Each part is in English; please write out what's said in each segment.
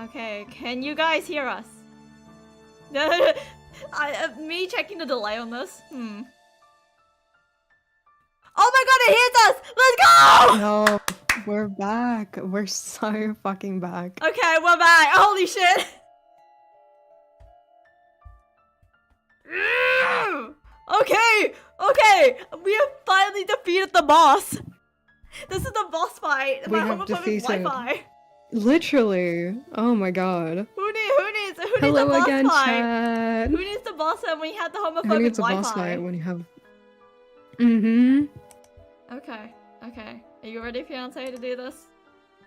Okay, can you guys hear us? Me checking the delay on this. Oh my god, it hits us! Let's go! No, we're back. We're so fucking back. Okay, we're back. Holy shit! Okay, we have finally defeated the boss. This is the boss fight. We My have homophobic defeated. Wi-Fi. Literally. Oh my god. Who needs the Hello boss again, fight? chat. Who needs the boss fight when you have the homophobic Who needs a Wi-Fi? boss fight when you have... Okay. Are you ready, fiance, to do this?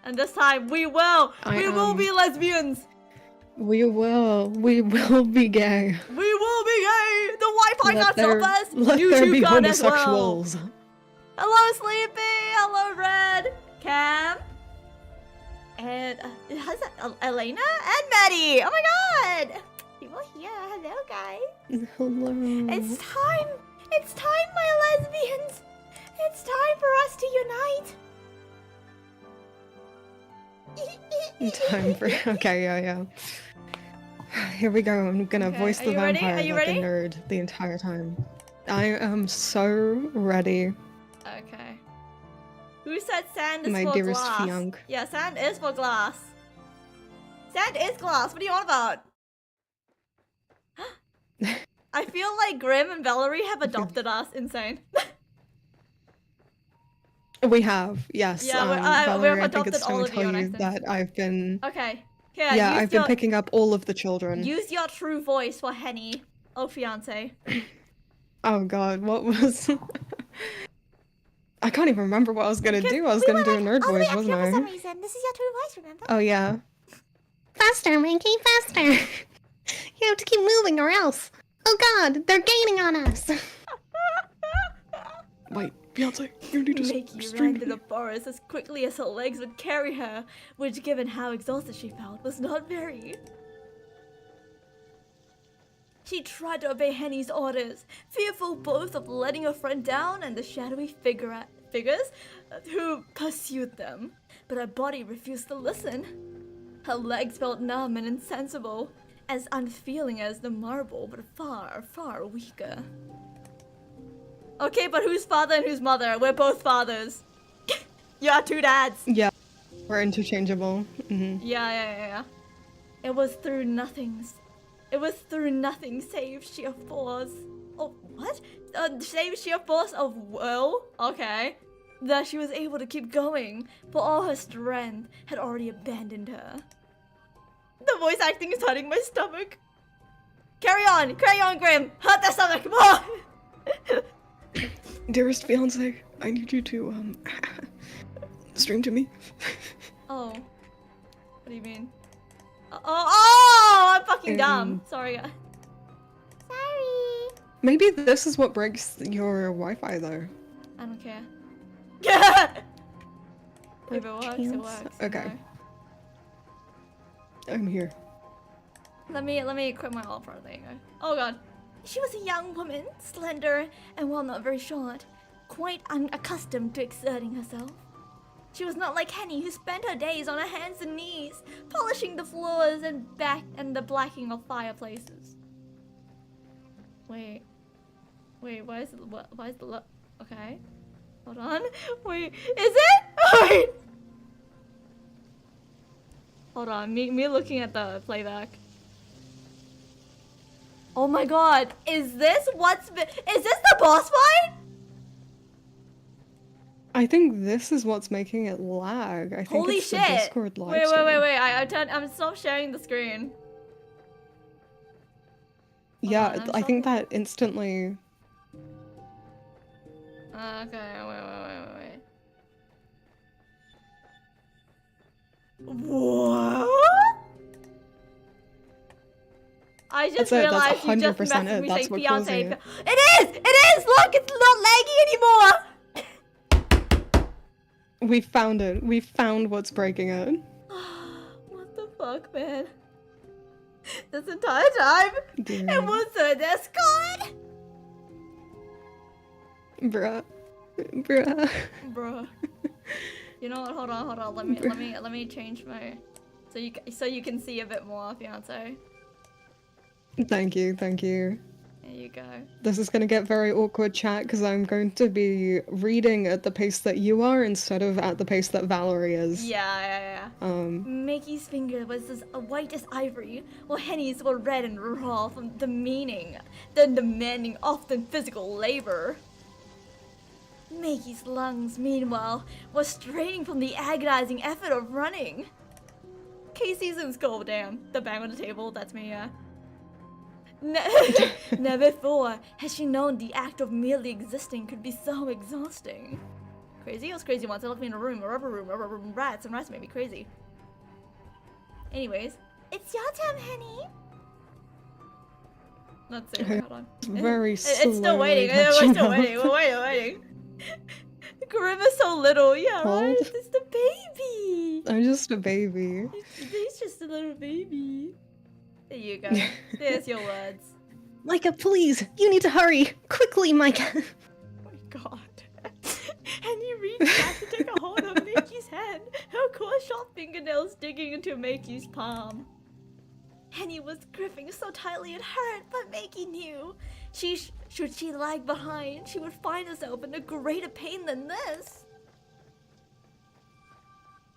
And this time, we will be lesbians! We will be gay. We will be gay! The Wi-Fi can't stop us! Let YouTube there be can't as well. homosexuals. Hello, Sleepy! Hello, Red! Cam! And, how's that? Elena? And Maddie! Oh my god! People here. Hello, guys. Hello. It's time, my lesbians! It's time for us to unite! Time for... Okay, yeah. Here we go. I'm gonna voice the vampire like a nerd the entire time. I am so ready. Okay. Who said sand is My for dearest glass? fianc. Yeah, sand is for glass. Sand is glass. What are you on about? I feel like Grim and Valerie have adopted us. Insane. We have, yes. Yeah, Valerie, we've I think adopted it's all time of to you tell on you accident. that I've been... Okay. Yeah, I've been picking up all of the children. Use your true voice for Henny. Oh, fiance. Oh god, what was... I can't even remember what I was gonna do. I was gonna do a nerd voice, wasn't I? For some reason. This is your true voice, remember? Oh yeah. Faster, Minky, faster! You have to keep moving or else. Oh god, they're gaining on us! Wait, Beyonce, you need to Mickey ran to the forest as quickly as her legs would carry her, which, given how exhausted she felt, was not very. She tried to obey Henny's orders, fearful both of letting her friend down and the shadowy figures who pursued them, but her body refused to listen. Her legs felt numb and insensible, as unfeeling as the marble, but far, far weaker. Okay, but who's father and who's mother? We're both fathers. You are two dads. Yeah, we're interchangeable. Yeah. It was through nothing save sheer force. Oh, what? Save sheer force of will? Okay. That she was able to keep going, for all her strength had already abandoned her. The voice acting is hurting my stomach. Carry on, Grim. Hurt the stomach more. Dearest fiance, I need you to, stream to me. Oh. What do you mean? Oh, I'm fucking dumb. Sorry. Sorry. Maybe this is what breaks your Wi-Fi, though. I don't care. If it works, it works. Okay. I'm here. Let me equip my all pro. There you go. Oh god. She was a young woman, slender, and while not very short, quite unaccustomed to exerting herself. She was not like Henny, who spent her days on her hands and knees, polishing the floors and the blacking of fireplaces. Wait, why is the look? Okay, hold on. Wait, is it? Wait. Hold on, me looking at the playback. Oh my god, is this the boss fight? I think this is what's making it lag. I think Holy it's shit! the Discord live Wait, stream. I'm stop sharing the screen. Yeah, I think that instantly... Okay, wait. What? I just realized you just messaged me saying fiance. It is! Look, it's not laggy anymore! We found it. We found what's breaking it. What the fuck, man? This entire time, Dude. it was the Discord! Bruh. Bruh. You know what? Hold on. Let me change my So you can see a bit more, fiance. Thank you, thank you. There you go. This is gonna get very awkward, chat, because I'm going to be reading at the pace that you are instead of at the pace that Valerie is. Yeah. Mickey's finger was as white as ivory, while Henny's were red and raw from the demanding often physical labor. Mickey's lungs, meanwhile, were straining from the agonizing effort of running. Casey's in school, damn. The bang on the table, that's me, yeah. Never before has she known the act of merely existing could be so exhausting. Crazy? I was crazy once. I locked me in a rubber room, rats, and rats made me crazy. Anyways, it's your turn, Henny. Let's see, hold on. Very It's still waiting. We're still waiting. We're waiting. Grim is so little. Yeah, right? It's the baby. I'm just a baby. He's just a little baby. There you go. There's your words. Micah, please! You need to hurry! Quickly, Micah! Oh my god. And you reached back to take a hold of Makey's hand, her coarse sharp fingernails digging into Makey's palm. Henny was gripping so tightly it hurt, but Makey knew. Should she lag behind, she would find herself in a greater pain than this.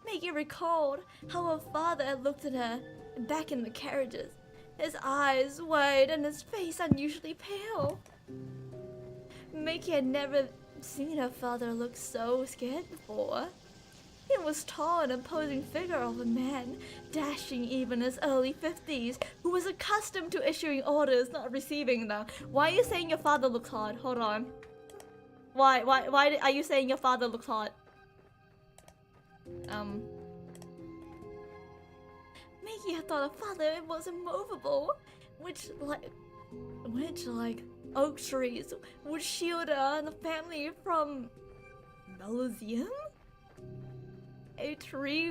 Makey recalled how her father had looked at her back in the carriages, his eyes wide and his face unusually pale. Makey had never seen her father look so scared before. He was tall and imposing figure of a man, dashing even in his early 50s, who was accustomed to issuing orders, not receiving them. Why are you saying your father looks hot? Hold on. Why are you saying your father looks hot? Makey had thought her father was immovable, which like oak trees would shield her and the family from Lesbian? A tree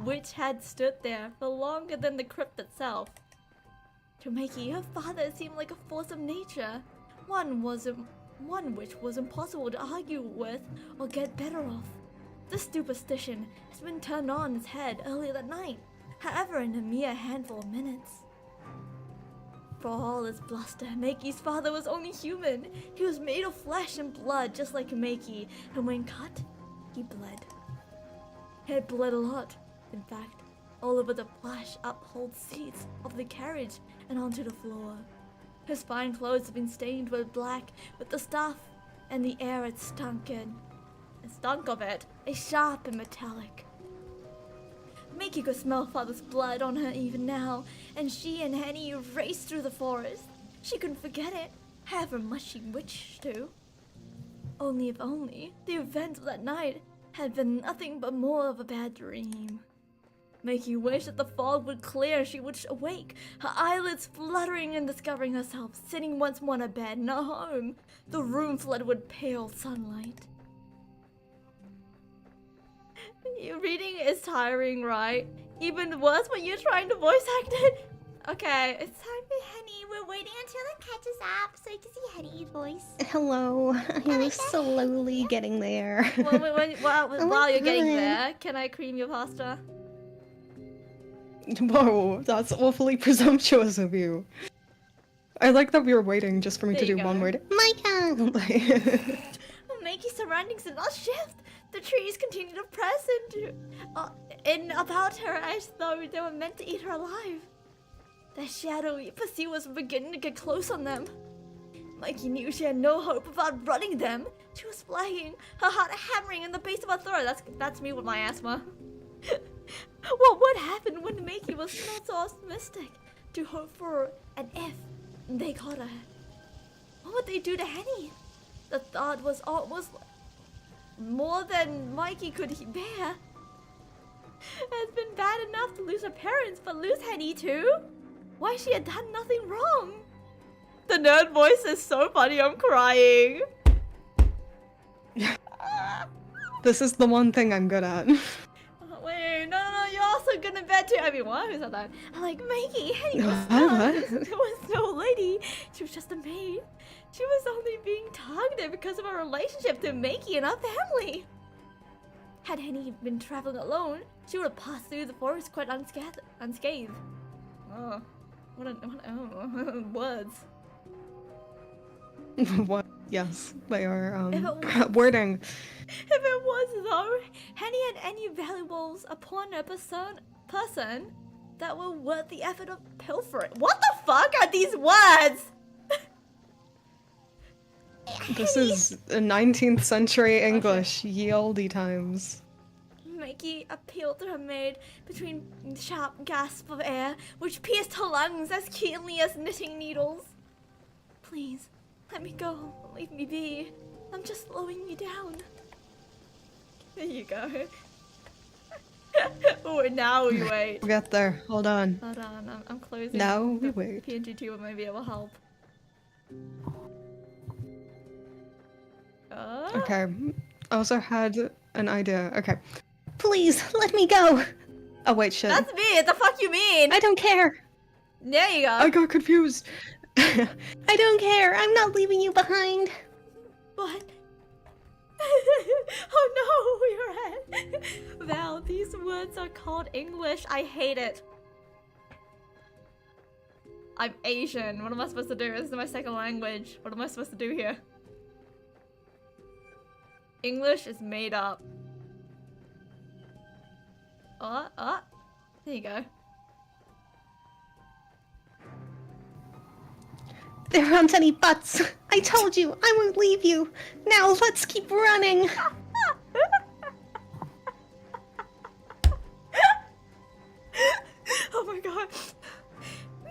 which had stood there for longer than the crypt itself. To Makey, her father seemed like a force of nature, one which was impossible to argue with or get better off. This superstition has been turned on its head earlier that night, however in a mere handful of minutes. For all his bluster, Makey's father was only human. He was made of flesh and blood just like Makey, and when cut, he bled. He had bled a lot, in fact, all over the plush uphold seats of the carriage and onto the floor. His fine clothes had been stained with black with the stuff, and the air had stunk of it, a sharp and metallic. Makey could smell father's blood on her even now, and she and Henny raced through the forest. She couldn't forget it, however much she wished to. Only if only the events of that night had been nothing but more of a bad dream. Makey wished that the fog would clear and she would awake, her eyelids fluttering and discovering herself sitting once more in a bed in her home, the room flooded with pale sunlight. Your reading is tiring, right? Even worse when you're trying to voice act it. Okay, it's time for Henny. We're waiting until it catches up so you can see Henny's voice. Hello, I'm slowly getting there. While you're getting there, can I cream your pasta? Whoa, that's awfully presumptuous of you. I like that we were waiting just for me to do one word. Micah! Makey's surroundings did not shift. The trees continued to press in about her as though they were meant to eat her alive. The shadowy pursuit was beginning to get close on them. Mikey knew she had no hope of outrunning them. She was flagging, her heart hammering in the base of her throat. That's me with my asthma. What would happen when Makey was not so optimistic to hope for an if they caught her? What would they do to Henny? The thought was almost more than Mikey could bear. It's been bad enough to lose her parents, but lose Henny too? Why she had done nothing wrong? The nerd voice is so funny, I'm crying. This is the one thing I'm good at. Oh, wait, no, you're also good in bed too. I mean, what? Who said that? I'm like, Mikey, Henny was not. There was no lady. She was just a maid. She was only being targeted because of her relationship to Makey and her family. Had Henny been traveling alone, she would have passed through the forest quite unscathed. Oh, words. What? Yes, they are If it was, wording. If it was though, Henny had any valuables upon a person that were worth the effort of pilfering. What the fuck are these words? This is a 19th century English, ye olde times. Mikey appealed to her maid between sharp gasps of air, which pierced her lungs as keenly as knitting needles. Please, let me go. Leave me be. I'm just slowing you down. There you go. Oh, now we wait. We'll get there. Hold on. Hold on, I'm closing. Now we wait. PNG tuber might be able to help. Okay. I also had an idea. Okay. Please, let me go. Oh wait, shit. That's me. What the fuck you mean? I don't care. There you go. I got confused. I don't care. I'm not leaving you behind. What? Oh no, your head. Val, these words are called English. I hate it. I'm Asian. What am I supposed to do? This is my second language. What am I supposed to do here? English is made up. There you go. There aren't any buts. I told you, I won't leave you. Now let's keep running. Oh my god.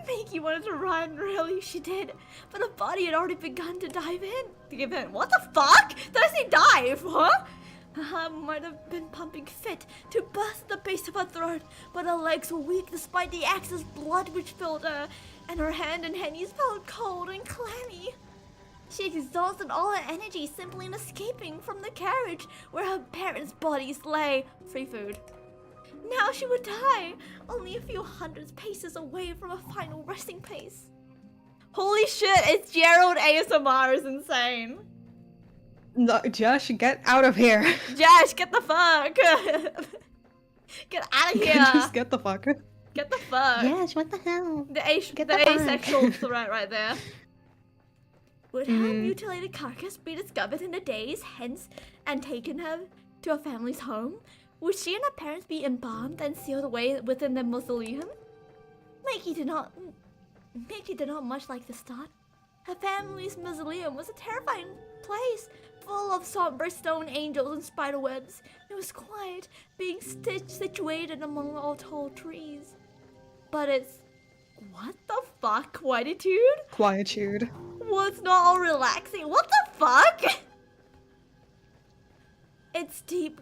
Mickey wanted to run, really, she did. But her body had already begun to dive in. To give in. What the fuck? Did I say dive, huh? Her heart might have been pumping fit to burst the base of her throat, but her legs were weak despite the excess blood which filled her, and her hand and Henny's felt cold and clammy. She exhausted all her energy simply in escaping from the carriage where her parents' bodies lay. Free food. Now she would die, only a few hundred paces away from a final resting place. Holy shit, it's Gerald ASMR is insane. No, Josh, get out of here. Josh, get the fuck. Get out of here. Just get the fuck. Get the fuck. Yes, what the hell? The Get the fuck. asexual threat right there. Would her mutilated carcass be discovered in a days hence and taken her to her family's home? Would she and her parents be embalmed and sealed away within their mausoleum? Mickey did not much like this thought. Her family's mausoleum was a terrifying place, full of somber stone angels and spider webs. It was quiet, being situated among all tall trees. But it's... what the fuck? Quietude? Quietude. Well, it's not all relaxing. What the fuck? It's deep...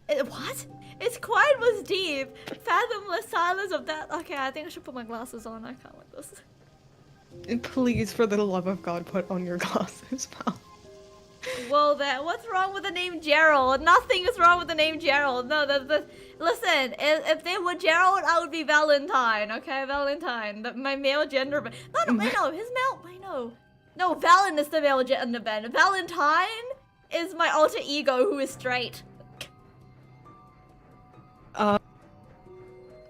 what? It's quiet was deep. Fathomless silence of that... okay, I think I should put my glasses on. I can't with this. Please, for the love of God, put on your glasses, pal. Well then, what's wrong with the name Gerald? Nothing is wrong with the name Gerald. No, listen, if they were Gerald, I would be Valentine, okay? Valentine, my male gender. No, his male, no, Valen is the male gender band. Valentine is my alter ego who is straight.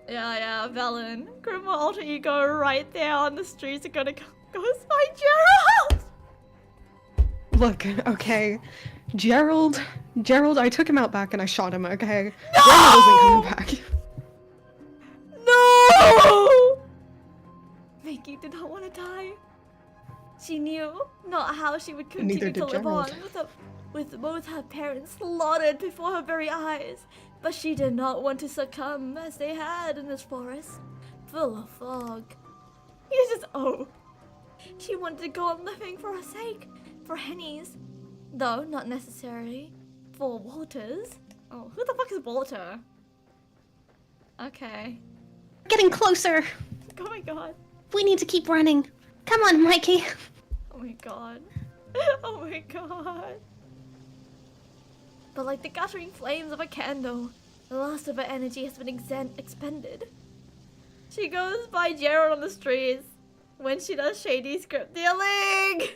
Yeah, Valen. Grandma alter ego right there on the streets are gonna go find Gerald! Look, okay. Gerald, I took him out back and I shot him, okay? No! Grandma wasn't coming back. No! Mickey did not want to die. She knew not how she would continue Neither to did live on Gerald. with both her parents slaughtered before her very eyes. But she did not want to succumb as they had in this forest, full of fog. She wanted to go on living for her sake, for Henny's, though not necessarily for Walter's. Oh, who the fuck is Walter? Okay. Getting closer. Oh my god. We need to keep running. Come on, Mikey. Oh my god. Oh my god. But like the guttering flames of a candle, the last of her energy has been expended. She goes by Gerald on the streets when she does shady script dealing.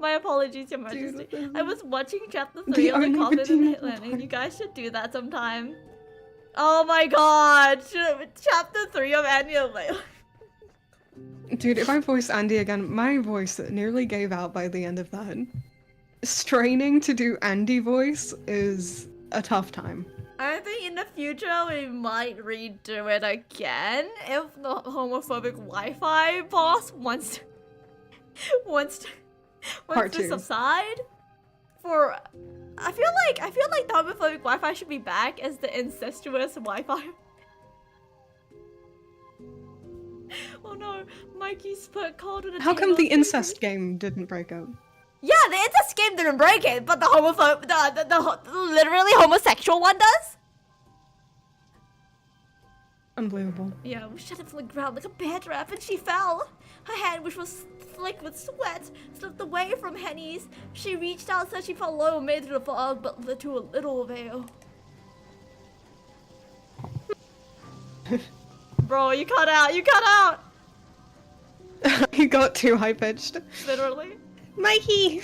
My apologies, Your Majesty. Dude, I was watching chapter 3 of the Coffin and Hitland. You guys should do that sometime. Oh my god! Chapter 3 of Andy and Layla. Dude, if I voice Andy again, my voice nearly gave out by the end of that. Straining to do Andy voice is a tough time. I think in the future we might redo it again if the homophobic Wi-Fi boss wants to subside. I feel like the homophobic Wi-Fi should be back as the incestuous Wi-Fi. Oh no, Mikey's put cold in a How come the incest game didn't break up? Yeah, the incest game didn't break it, but the literally homosexual one does? Unbelievable. Yeah, we shut it from the ground like a bear trap and she fell. Her hand, which was slick with sweat, slipped away from Henny's. She reached out, said she felt low, made through the fog, but led to a little avail. Bro, you cut out! You cut out! He got too high-pitched. Literally. Mikey!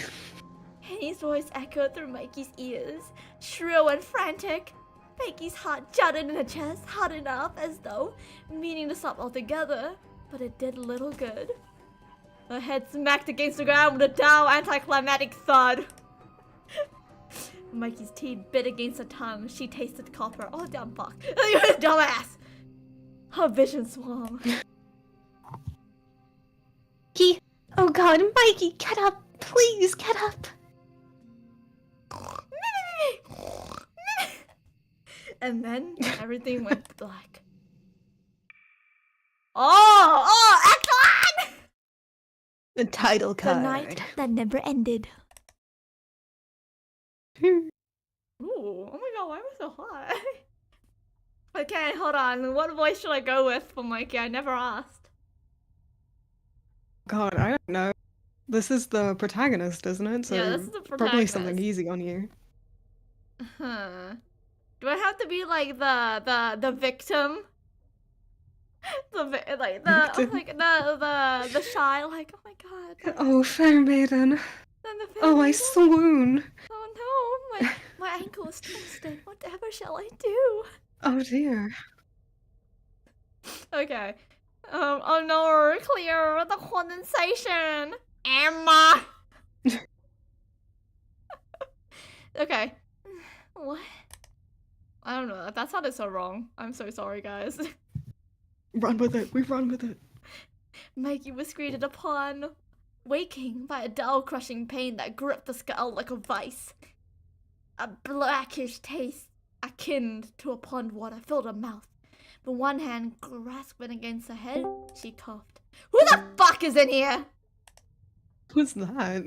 Henny's voice echoed through Mikey's ears, shrill and frantic. Mikey's heart jutted in her chest, hard enough as though meaning to stop altogether, but it did little good. Her head smacked against the ground with a dull, anticlimactic thud. Mikey's teeth bit against her tongue. She tasted copper. Oh, damn fuck. You're a dumbass! Her vision swung. Oh god, Mikey, get up! Please, get up! And then everything went black. Oh, act on! The title card. The night that never ended. Ooh, oh my god, why am I so hot? Okay, hold on. What voice should I go with for Mikey? I never asked. God, I don't know. This is the protagonist, isn't it? So yeah, this is the protagonist. Probably something easy on you. Huh. Do I have to be like the victim? The shy, like, oh my god. Oh, fair maiden. Oh, I swoon. Oh no, my ankle is twisted. Whatever shall I do? Oh dear. Okay. Oh no, clear the condensation. Emma. Okay. What? I don't know. That sounded so wrong. I'm so sorry, guys. Run with it. We run with it. Mikey was greeted upon waking by a dull, crushing pain that gripped the skull like a vice. A blackish taste akin to a pond water filled her mouth. With one hand grasping against her head, she coughed. Who the fuck is in here? Who's that?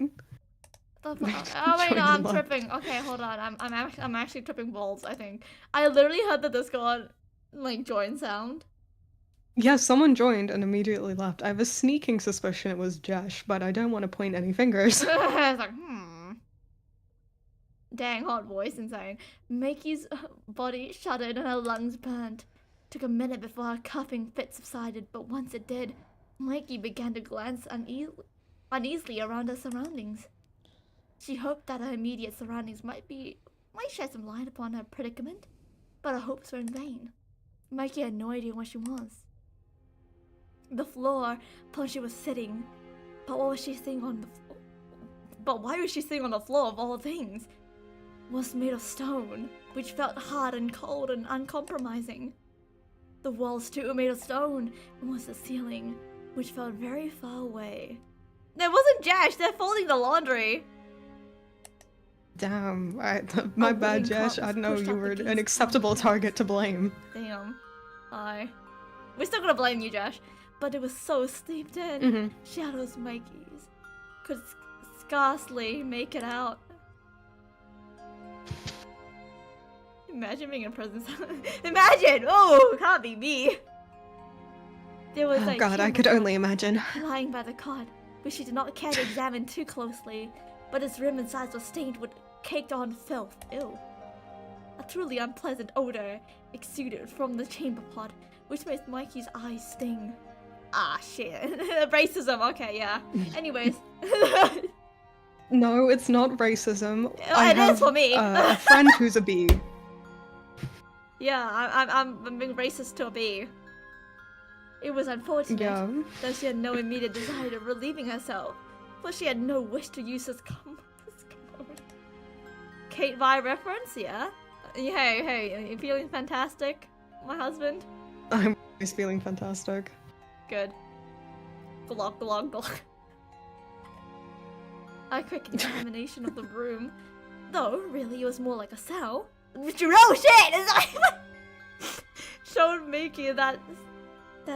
Oh wait, no, I'm tripping. Okay, hold on. I'm actually tripping balls, I think. I literally heard the Discord like join sound. Yeah, someone joined and immediately left. I have a sneaking suspicion it was Jesh, but I don't want to point any fingers. I was like, Dang, hot voice, insane. Mikey's body shuddered and her lungs burned. Took a minute before her coughing fit subsided, but once it did, Mikey began to glance uneasily around her surroundings. She hoped that her immediate surroundings might shed some light upon her predicament, but her hopes were in vain. Mikey had no idea where she was. The floor upon she was sitting, but what was she sitting on the floor? But why was she sitting on the floor of all things? Was made of stone, which felt hard and cold and uncompromising. The walls too were made of stone, and was the ceiling, which felt very far away. That wasn't Josh, they're folding the laundry. Damn, my bad, Josh. I know you were an acceptable target to blame. Damn. We're still gonna blame you, Josh. But it was so steeped in shadows Mikey's could scarcely make it out. Imagine being in prison. Imagine! Oh, can't be me. There was oh god, I could only imagine. Lying by the cot, which she did not care to examine too closely, but its rim and sides were stained with caked-on filth. Ew. A truly unpleasant odor exuded from the chamber pot, which made Mikey's eyes sting. Ah, shit. Racism, okay, yeah. Anyways. No, it's not racism. It I is have, for me. a friend who's a bee. Yeah, I'm being racist to a bee. It was unfortunate Yeah. that she had no immediate desire of relieving herself, but she had no wish to use this commode. Kate Vi reference, yeah? Hey, are you feeling fantastic, my husband? I'm always feeling fantastic. Good. Glog, glog, glog. A quick examination of the room, though really it was more like a cell. Oh shit! Showed Mickey that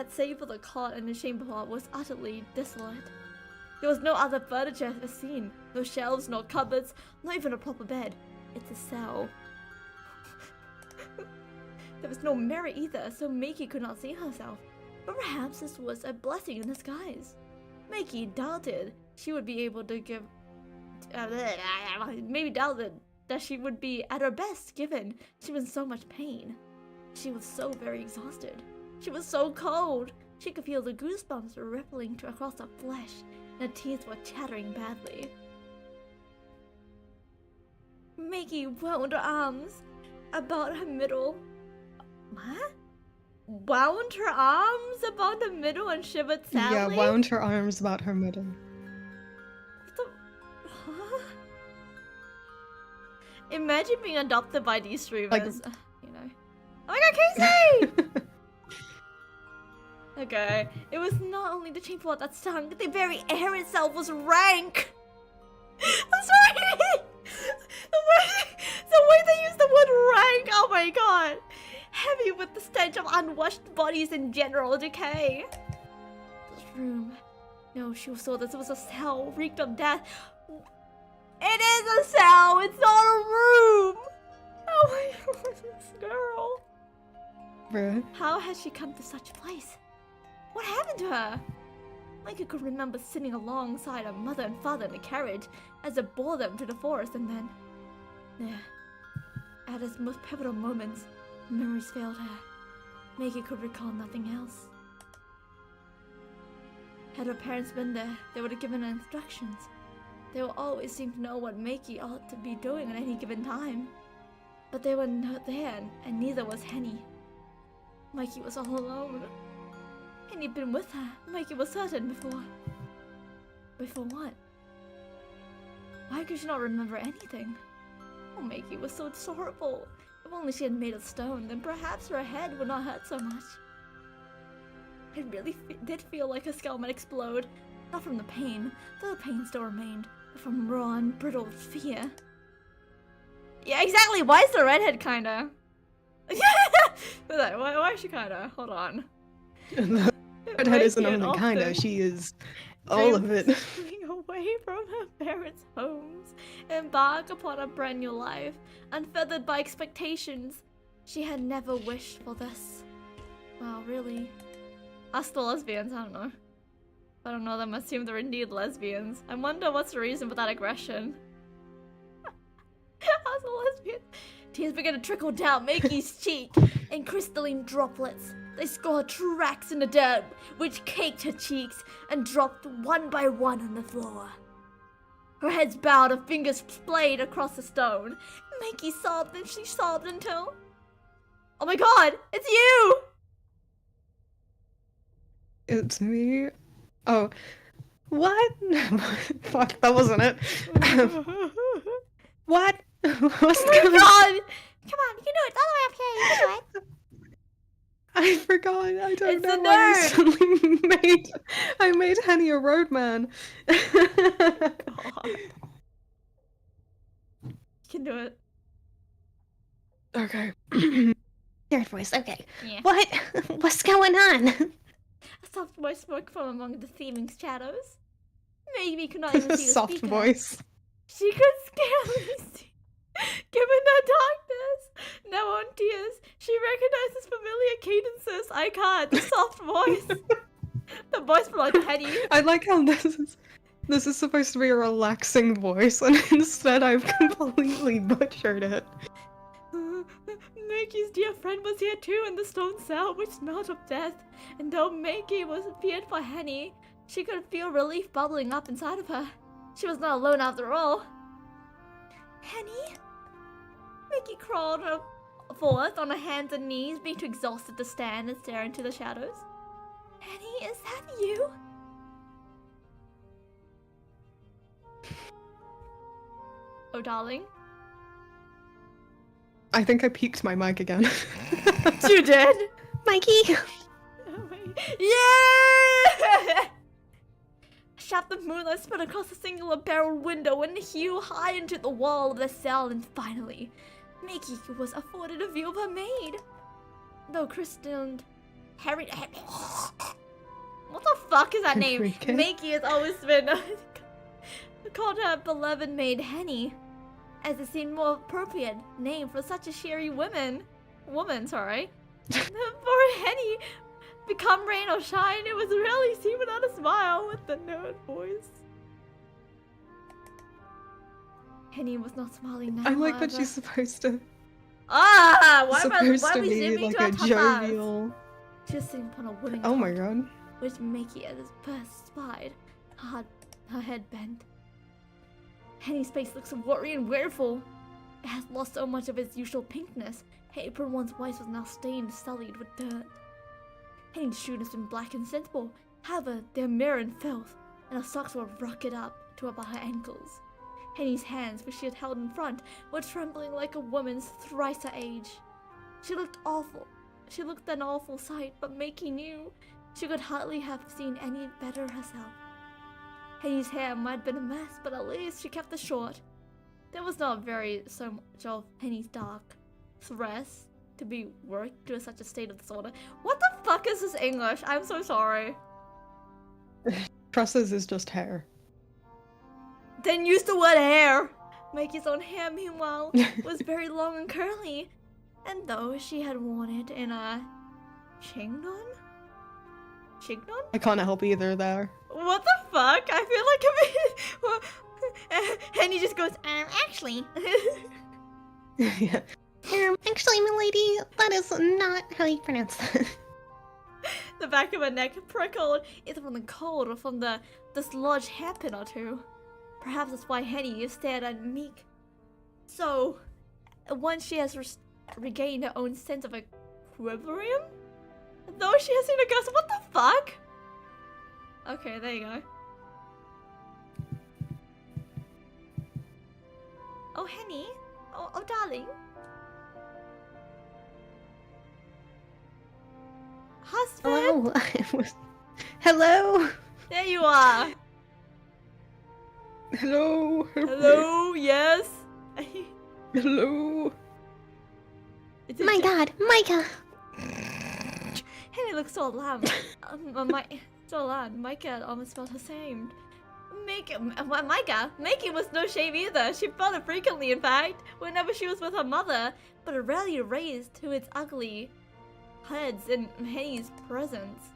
save for the cot and the chamber pot was utterly desolate. There was no other furniture ever seen, no shelves, no cupboards, not even a proper bed. It's a cell. There was no mirror either, so Mickey could not see herself. But perhaps this was a blessing in disguise. Mickey doubted she would be able to give... maybe doubted that she would be at her best given she was in so much pain. She was so very exhausted. She was so cold. She could feel the goosebumps rippling across her flesh, and her teeth were chattering badly. Mickey wound her arms about her middle. What? Wound her arms about the middle and shivered sadly? Yeah, wound her arms about her middle. What the... Huh? Imagine being adopted by these streamers. Like... You know. Oh my god, Casey! Okay, it was not only the chain plot that stung, the very air itself was rank! I'm sorry! The way they used the word rank, oh my god! Heavy with the stench of unwashed bodies and general decay. This room. No, she saw this was a cell, reeked of death. It is a cell, it's not a room! Oh my god, this girl. Bruh. How has she come to such a place? What happened to her? Micah could remember sitting alongside her mother and father in a carriage as it bore them to the forest, and then... There. At his most pivotal moments, memories failed her. Maggie could recall nothing else. Had her parents been there, they would have given her instructions. They will always seem to know what Maggie ought to be doing at any given time. But they were not there, and neither was Henny. Mikey was all alone. Henny had been with her. Mikey was certain before. Before what? Why could she not remember anything? Oh, Mikey was so sorrowful. If only she had made of stone, then perhaps her head would not hurt so much. It really did feel like her skull might explode. Not from the pain, though the pain still remained, but from raw and brittle fear. Yeah, exactly. Why is the redhead kinda? Why is she kinda? Hold on. The redhead isn't only kinda, she is all of it. Moving away from her parents' homes, embark upon a brand new life, unfeathered by expectations. She had never wished for this. Wow, really? Us the lesbians, I don't know. I don't know them, assume they're indeed lesbians. I wonder what's the reason for that aggression. Us the lesbians. Tears began to trickle down Mickey's cheek in crystalline droplets. They scored tracks in the dirt, which caked her cheeks and dropped one by one on the floor. Her head's bowed, her fingers splayed across the stone. Mickey sobbed and she sobbed until... Oh my god, it's you! It's me? Oh. What? Fuck, that wasn't it. What? What's Oh my going on? god! Come on, you can do it. All the way up here, you can do it. I forgot. I don't It's know the why nerd. I made Henny a roadman. God. You can do it. Okay. Nerd voice, okay. Yeah. What? What's going on? A soft voice spoke from among the thieving shadows. Maybe could not even see the Soft speaker. voice. She could scarcely see. Given the darkness, now on tears, she recognizes familiar cadences. I can't. The soft voice. The voice from like Henny. I like how this is supposed to be a relaxing voice, and instead I've completely butchered it. Maggie's dear friend was here too in the stone cell, which smelled of death. And though Maggie was feared for Henny, she could feel relief bubbling up inside of her. She was not alone after all. Henny? Mickey crawled forth on her hands and knees, being too exhausted to stand and stare into the shadows. Henny, is that you? Oh, darling. I think I peaked my mic again. You did? Mikey! Yeah! A shaft of moonlight spread across the singular barrel window and hew high into the wall of the cell, and finally, Mickey was afforded a view of her maid. Though christened Harry... What the fuck is that name? Enrique? Mickey has always been called her beloved maid Henny, as it seemed more appropriate name for such a cheery woman, sorry. For Henny, become rain or shine, it was rarely seen without a smile with the nerd voice. Henny was not smiling now. I like that however. she's supposed to Why supposed to are we be zooming like to a her top eyes? jovial. She was sitting upon a wooden Oh my cot, god. which Mickey at his first spied, her head bent. Henny's face looks worried and weariful. It has lost so much of its usual pinkness. Her apron, once white, was now stained, sullied with dirt. Henny's shoes had been black and sensible. However, they were mirrored in filth, and her socks were rucked up to about her ankles. Henny's hands, which she had held in front, were trembling like a woman's thrice her age. She looked awful. She looked an awful sight, but Mickey knew she could hardly have seen any better herself. Henny's hair might have been a mess, but at least she kept it short. There was not so much of Henny's dark dress to be worked to such a state of disorder. What the fuck is this English? I'm so sorry. Tresses is just hair. Then use the word hair. Mickey's own hair, meanwhile, was very long and curly, and though she had worn it in a chignon? I can't help either there. What the fuck? I feel like Henny just goes, actually. Yeah. Actually, milady, that is not how you pronounce that. The back of her neck prickled, either from the cold or from the dislodged hairpin or two. Perhaps that's why Henny stared at Meek. So, once she has regained her own sense of equilibrium, though she has seen a ghost, what the fuck? Okay, there you go. Oh, Henny. Oh, darling. Husband. Hello? Hello? There you are. Hello. Hello, yes. Hello. My god, Micah! Henny looks so alarmed. So alarmed. Micah almost felt ashamed. Micah? Mickey was no shame either. She felt it frequently, in fact, whenever she was with her mother, but it rarely raised to its ugly heads in Henny's presence.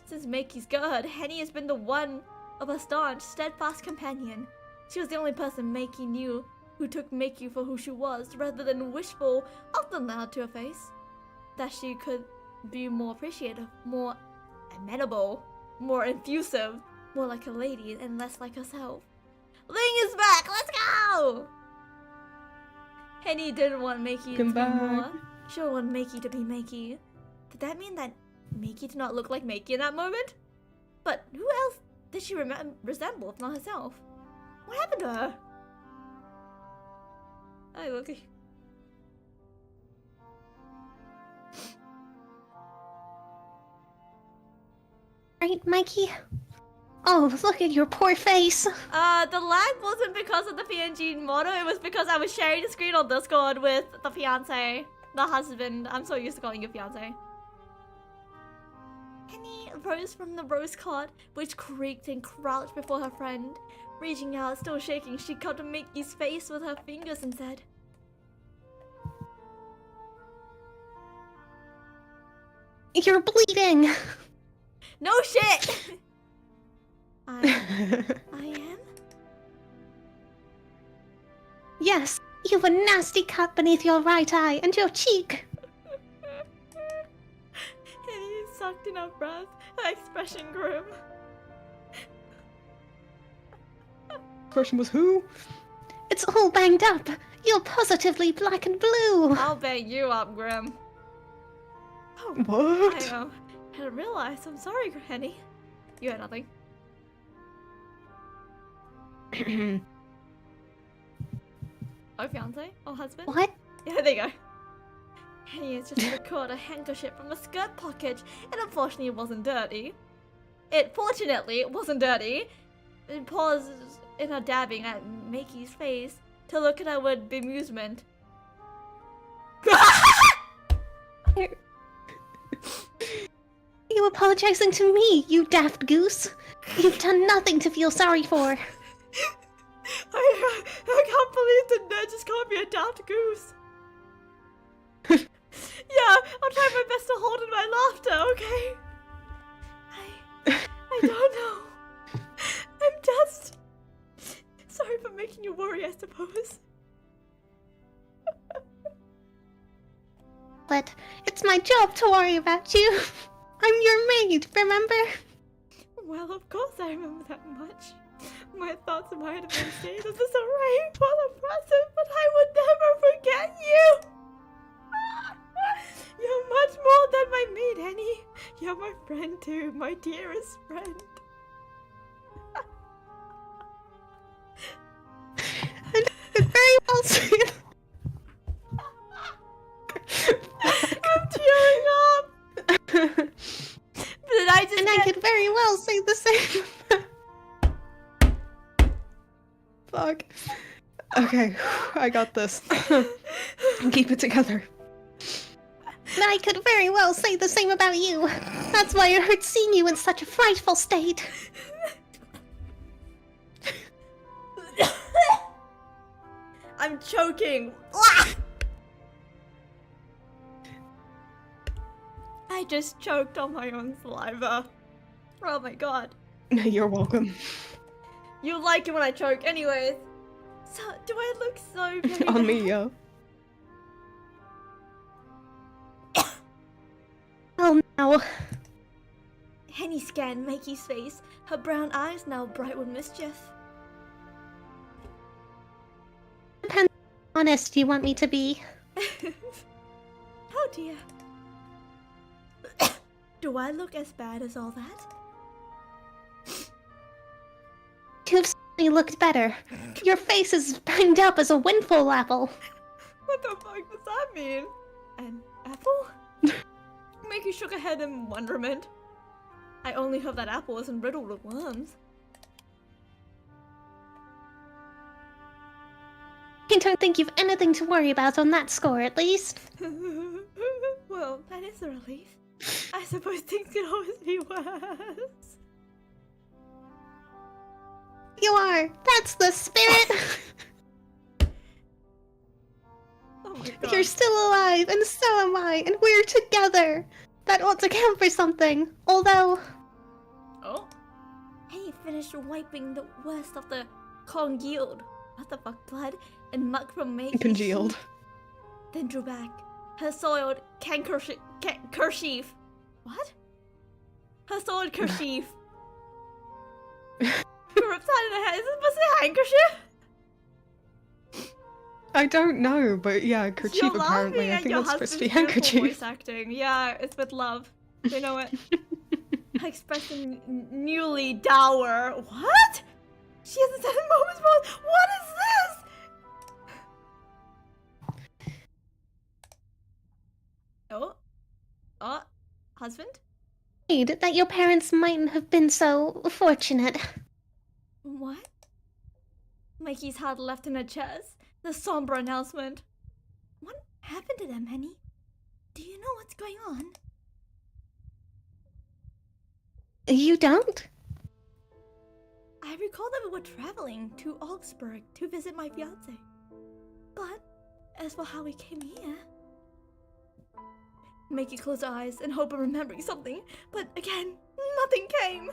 Since Mickey's girlhood, Henny has been the one of a staunch, steadfast companion. She was the only person Mickey knew who took Mickey for who she was, rather than wishful, often loud to her face. That she could be more appreciative, more amenable, more effusive, more like a lady and less like herself. Ling is back! Let's go! Henny didn't want Mickey to be more. She didn't want Mickey to be Mickey. Did that mean that Mickey did not look like Mickey in that moment? But who else did she resemble if not herself? What happened to her? I look. Right, Mikey? Oh, look at your poor face. The lag wasn't because of the PNG model, it was because I was sharing the screen on Discord with the fiance, the husband. I'm so used to calling you fiance. Henny rose from the rose cot, which creaked and crouched before her friend. Reaching out, still shaking, she cut Mickey's face with her fingers and said, You're bleeding. "No shit!" I am? Yes, you have a nasty cut beneath your right eye and your cheek. Henny sucked in her breath, her expression grim. question was who? It's all banged up. You're positively black and blue. I'll bang you up, Grim. Oh, What? I hadn't realized. I'm sorry, Henny. You had nothing. Oh, fiance? Or husband? What? Yeah, there you go. Henny has just recorded a handkerchief from a skirt pocket, and unfortunately it wasn't dirty. Fortunately, it wasn't dirty. It paused in her dabbing at Makey's face to look at her with bemusement. You apologizing to me, you daft goose? You've done nothing to feel sorry for. I can't believe the nerd just called me a daft goose. Yeah, I'll try my best to hold in my laughter, okay? I don't know. I'm just sorry for making you worry, I suppose. But it's my job to worry about you. I'm your maid, remember? Well, of course I remember that much. My thoughts might have been stayed as this array while oppressive, but I would never forget you! You're much more than my maid, Henny. You're my friend too, my dearest friend. And I could very well say I'm tearing up! Did I just and I could very well say the same. Fuck. Okay, I got this. Keep it together. And I could very well say the same about you. That's why it hurts seeing you in such a frightful state. I'm choking. I just choked on my own saliva. Oh my god. You're welcome. You like it when I choke anyways. So, do I look so very On me, bad? yo. Oh no. Henny scanned Makey's face, her brown eyes now bright with mischief. Depends how honest you want me to be. Oh dear. Do I look as bad as all that? You've certainly looked better. Your face is banged up as a windfall apple. What the fuck does that mean? An apple? Makey shook her head in wonderment. I only hope that apple isn't riddled with worms. I don't think you've anything to worry about on that score, at least. Well, that is a relief. I suppose things could always be worse. You are. That's the spirit. Oh my god. You're still alive, and so am I, and we're together. That ought to count for something. Although, Oh. Henny finished wiping the worst of the congealed, what the fuck, blood and muck from Makey's Congealed. sheet, then drew back. Her soiled kerchief. What? Her soiled kerchief. Ripped out of her head. Is this supposed to be a handkerchief? I don't know, but yeah, kerchief You're apparently. laughing I at think your that's supposed to be husband's beautiful handkerchief. voice acting. Yeah, it's with love. You know it. Expressing newly dour. What? She hasn't said a moment's pause. What is this? Oh, husband? that your parents mightn't have been so fortunate. What? Mikey's heart left in her chest. The somber announcement. What happened to them, Henny? Do you know what's going on? You don't? I recall that we were traveling to Augsburg to visit my fiance. But as for how we came here... Make you close your eyes and hope of remembering something, but again, nothing came.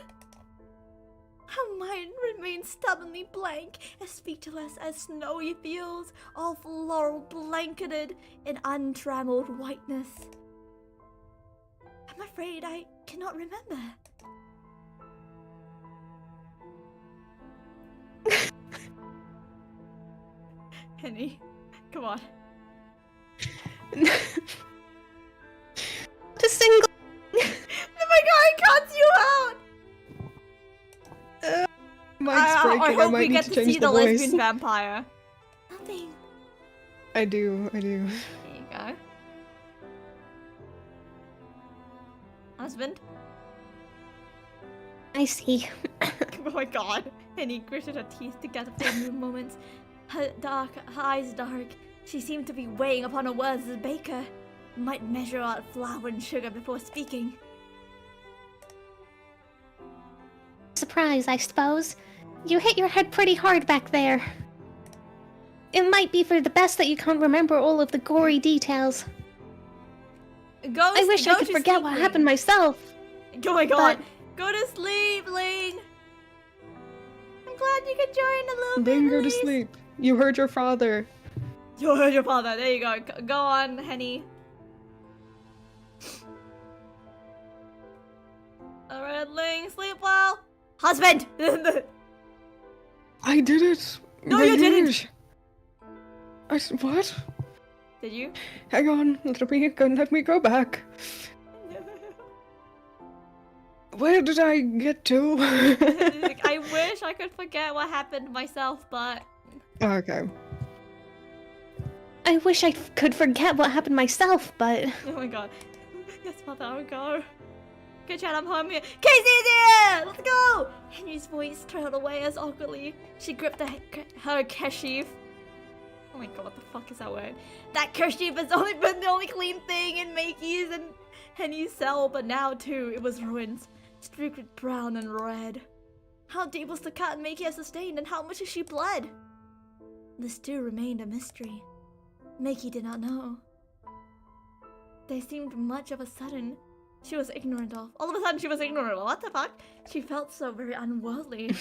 Her mind remained stubbornly blank, as speechless as snowy fields, all floral blanketed in untrammeled whiteness. I'm afraid I cannot remember. Henny, come on. To single. Oh my god, it cuts you out! Mike's breaking. I I hope might we need get to to change see the the voice. lesbian vampire. Nothing. I do. There you go. Husband? I see. Oh my god. Henny gritted her teeth together for a few moments. Her eyes dark. She seemed to be weighing upon her words as a baker might measure out flour and sugar before speaking. Surprise, I suppose. You hit your head pretty hard back there. It might be for the best that you can't remember all of the gory details. I wish I could forget what happened myself. Oh my god. Go to sleep, Ling. I'm glad you could join a little bit. Ling, go at to least. sleep. You heard your father. You heard your father. There you go. Go on, Henny. Alright, Ling, sleep well. Husband! I did it. No, you didn't. Rouge. What? Did you? Hang on. Let me go back. Where did I get to? I wish I could forget what happened myself, but... Okay. I wish I could forget what happened myself, but... Oh my god. Yes, mother, I'll go. Good chat, I'm home here. Casey's here! Let's go! Henry's voice trailed away as awkwardly she gripped her kerchief. Oh my god, what the fuck is that word? That kerchief has only been the only clean thing in Makey's and Henny's cell, but now too, it was ruined. Streaked with brown and red. How deep was the cut Makey had sustained and how much has she bled? This too remained a mystery. Makey did not know. They seemed much of a sudden she was ignorant of. All of a sudden she was ignorant of. What the fuck? She felt so very unworldly.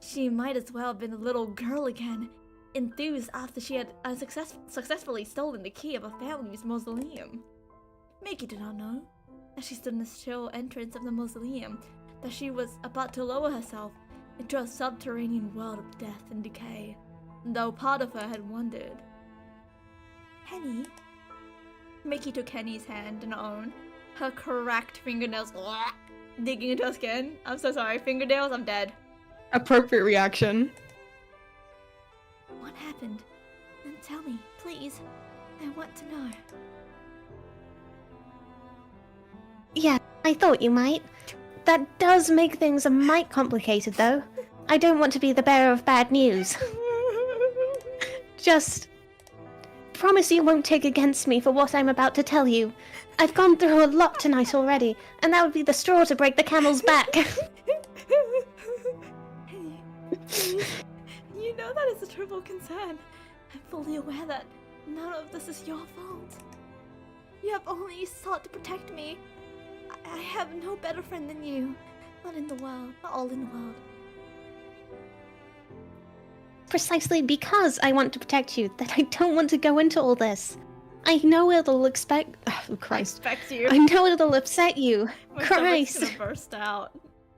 She might as well have been a little girl again, enthused after she had successfully stolen the key of a family's mausoleum. Makey did not know, as she stood in the chill entrance of the mausoleum, that she was about to lower herself into a subterranean world of death and decay, though part of her had wondered. Henny? Makey took Henny's hand in her own, her cracked fingernails digging into her skin. I'm so sorry, fingernails, I'm dead. Appropriate reaction. What happened? Then tell me, please. I want to know. Yeah, I thought you might. That does make things a mite complicated, though. I don't want to be the bearer of bad news. Just... promise you won't take against me for what I'm about to tell you. I've gone through a lot tonight already, and that would be the straw to break the camel's back. Hey, you know that is a trivial concern. I'm fully aware that none of this is your fault. You have only sought to protect me. I have no better friend than you. Not in the world. Not all in the world. Precisely because I want to protect you that I don't want to go into all this. I know it'll expect... Oh, Christ. Expect you. I know it'll upset you. My stomach's Christ. gonna burst out.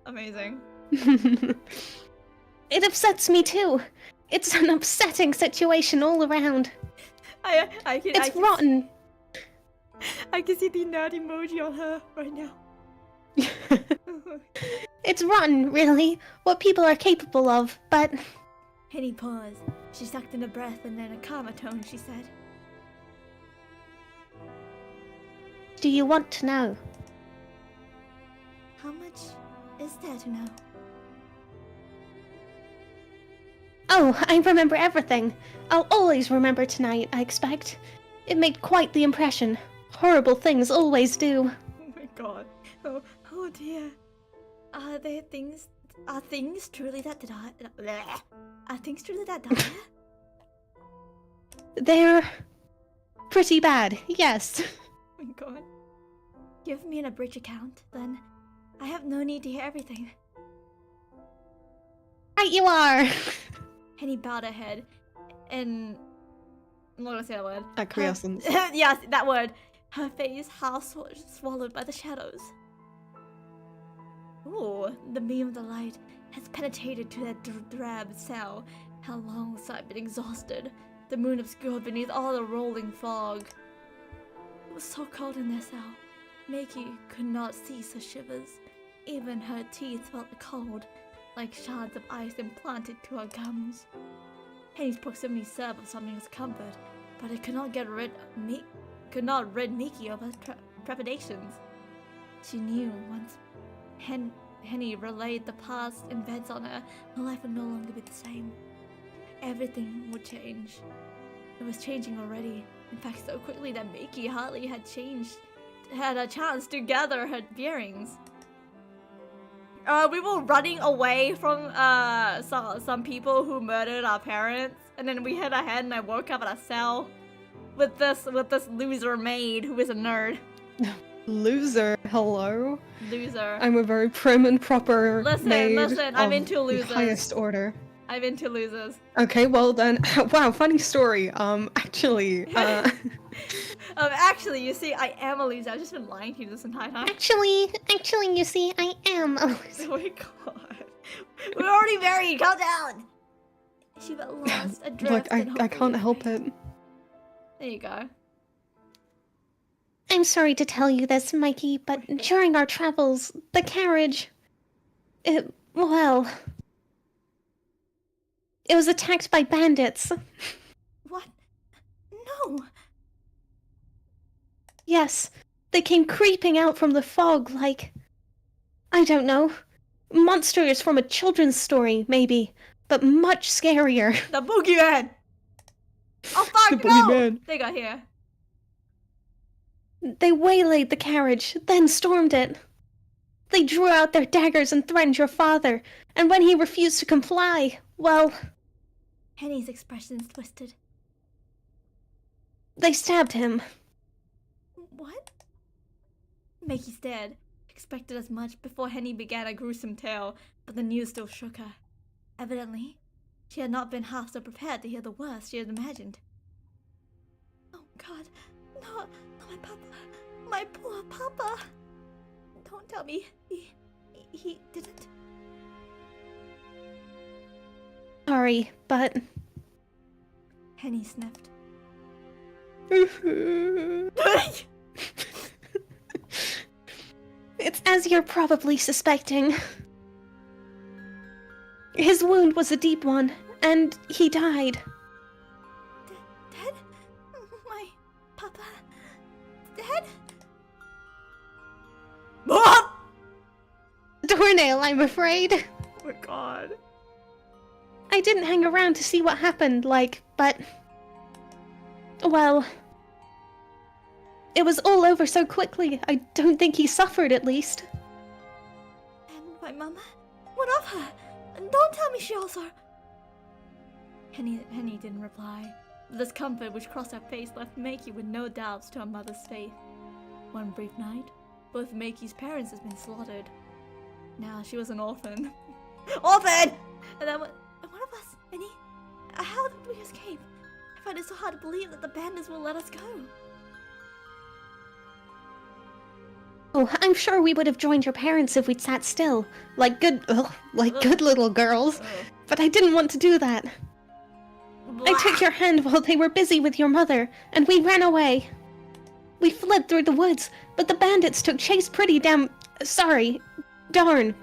Amazing. It upsets me too. It's an upsetting situation all around. It's rotten. I can see the nerd emoji on her right now. It's rotten, really, what people are capable of, but... Henny paused. She sucked in a breath and in a calmer tone she said, Do you want to know? how much is there to know? Oh, I remember everything. I'll always remember tonight, I expect. It made quite the impression. Horrible things always do. Oh my god. Oh dear. Are things truly that die? Are things truly that dire? They're... pretty bad, yes. Oh my god. Give me an abridged account, then. I have no need to hear everything. Right you are! Henny bowed her head, and... I'm not gonna say that word. Acquiescence. Yes, that word. Her face half swallowed by the shadows. Ooh, the beam of the light has penetrated to that drab cell, alongside been exhausted. the moon obscured beneath all the rolling fog. It was so cold in their cell. Maki could not cease her shivers. Even her teeth felt the cold, like shards of ice implanted to her gums. Henny's proximity served as something as comfort, but it could not rid Miki of her trepidations. She knew once Henny relayed the past events on her life would no longer be the same. Everything would change. It was changing already. In fact, so quickly that Miki hardly had a chance to gather her bearings. We were running away from some people who murdered our parents, and then we hit our head, and I woke up in a cell with this loser maid who is a nerd. Loser, hello. Loser. I'm a very prim and proper maid. Listen, I'm into losers. The highest order. I'm into losers. Okay, well then, wow, funny story. Actually, actually, you see, I am a loser. I've just been lying to you this entire time. Actually, you see, I am a loser. Oh my god. We're already married, calm down! She got lost, adrift, look, I can't help it. There you go. I'm sorry to tell you this, Mikey, but during our travels, the carriage... It was attacked by bandits. What? No! Yes, they came creeping out from the fog like... I don't know. Monsters from a children's story, maybe, but much scarier. The boogeyman! Oh fuck, The no! boogeyman. They got here. They waylaid the carriage, then stormed it. They drew out their daggers and threatened your father, and when he refused to comply, well... Henny's expressions twisted. They stabbed him. What? Maki stared, expected as much before Henny began a gruesome tale, but the news still shook her. Evidently, she had not been half so prepared to hear the worst she had imagined. Oh god, no, not my papa. My poor papa. Don't tell me he didn't. Sorry, but... Henny sniffed. It's as you're probably suspecting. His wound was a deep one, and he died. Dead? My papa? Dead? What? Doornail, I'm afraid. Oh my god. I didn't hang around to see what happened, but... Well... It was all over so quickly, I don't think he suffered, at least. And my mama? What of her? Don't tell me she also... Henny didn't reply. The discomfort which crossed her face left Maki with no doubts to her mother's faith. One brief night, both Maki's parents had been slaughtered. Now she was an orphan. Orphan! And then one of us, Henny, how did we escape? I find it so hard to believe that the bandits will let us go. Oh, I'm sure we would have joined your parents if we'd sat still, like good little girls. Ugh. But I didn't want to do that. I took your hand while they were busy with your mother, and we ran away. We fled through the woods, but the bandits took chase pretty darn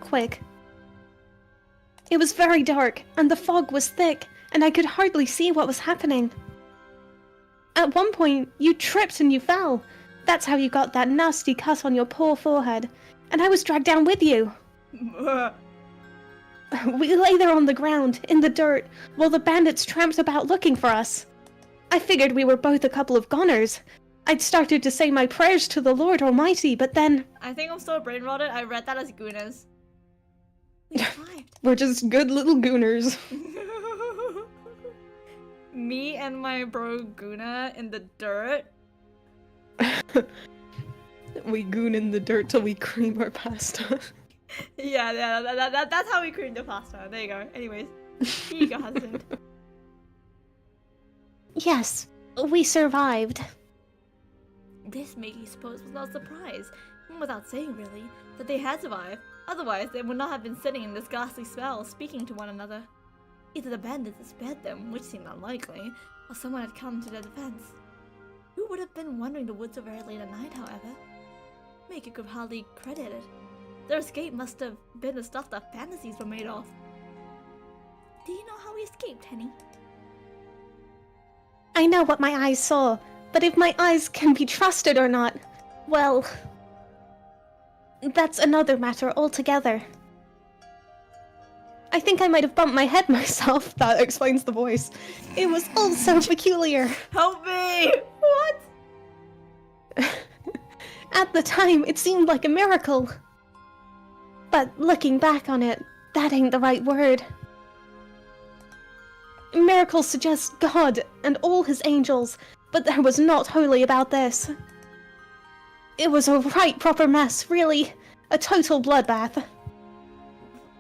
quick. It was very dark, and the fog was thick, and I could hardly see what was happening. At one point, you tripped and you fell. That's how you got that nasty cut on your poor forehead, and I was dragged down with you. We lay there on the ground, in the dirt, while the bandits tramped about looking for us. I figured we were both a couple of goners. I'd started to say my prayers to the Lord Almighty, but then... I think I'm so brain rotted, I read that as gooners. We survived. We're just good little gooners. Me and my bro Guna in the dirt. We goon in the dirt till we cream our pasta. Yeah, that's how we creamed the pasta. There you go. Anyways, here you go, husband. Yes, we survived. This Miki supposed was not a surprise, even without saying really, that they had survived. Otherwise, they would not have been sitting in this ghastly spell, speaking to one another. Either the bandits had spared them, which seemed unlikely, or someone had come to their defense. Who would have been wandering the woods so very late at night, however? Mickey could hardly credit it. Their escape must have been the stuff that fantasies were made of. Do you know how we escaped, Henny? I know what my eyes saw, but if my eyes can be trusted or not, well, that's another matter altogether. I think I might have bumped my head myself. That explains the voice. It was all so peculiar. Help me! What? At the time, it seemed like a miracle. But looking back on it, that ain't the right word. Miracles suggest God and all his angels, but there was naught holy about this. It was a right proper mess, really. A total bloodbath.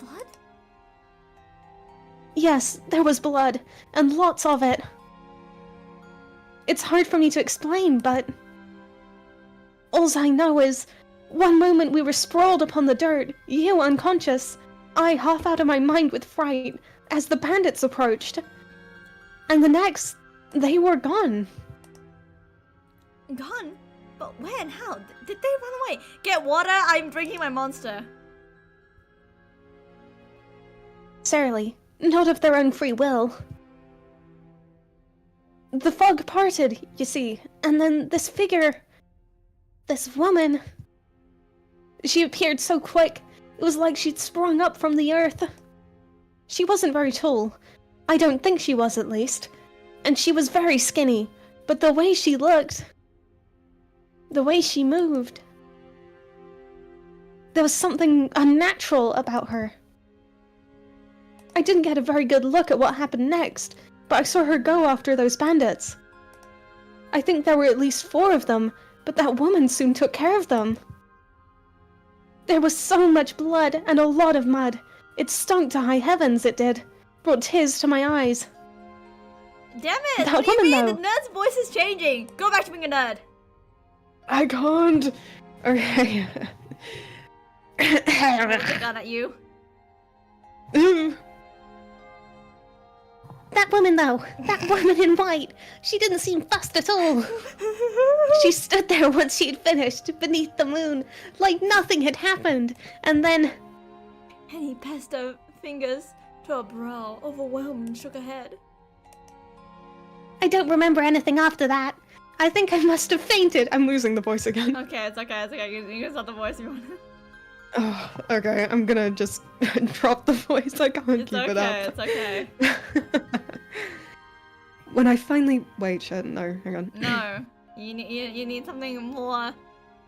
Blood? Yes, there was blood, and lots of it. It's hard for me to explain, but alls I know is, one moment we were sprawled upon the dirt, you unconscious, I half out of my mind with fright, as the bandits approached. And the next, they were gone. Gone? But when? How? Did they run away? Get water! I'm drinking my monster. Surely, not of their own free will. The fog parted, you see, and then this figure, this woman, she appeared so quick, it was like she'd sprung up from the earth. She wasn't very tall. I don't think she was, at least. And she was very skinny, but the way she looked, the way she moved, there was something unnatural about her. I didn't get a very good look at what happened next, but I saw her go after those bandits. I think there were at least 4 of them, but that woman soon took care of them. There was so much blood and a lot of mud. It stunk to high heavens, it did. Brought tears to my eyes. Damn it! That What do you woman, mean? though. The nerd's voice is changing! Go back to being a nerd! I can't. Okay. Hold the gun at you. That woman, though. That woman in white. She didn't seem fussed at all. She stood there once she'd finished, beneath the moon, like nothing had happened. And then... Henny pressed her fingers to her brow, overwhelmed, and shook her head. I don't remember anything after that. I think I must have fainted. I'm losing the voice again. Okay, it's okay, it's okay. You can start the voice if you want. Oh, okay, I'm gonna just drop the voice. I can't It's keep okay, it up. it's okay. When I finally wait, shit, no, hang on. No, you need something more.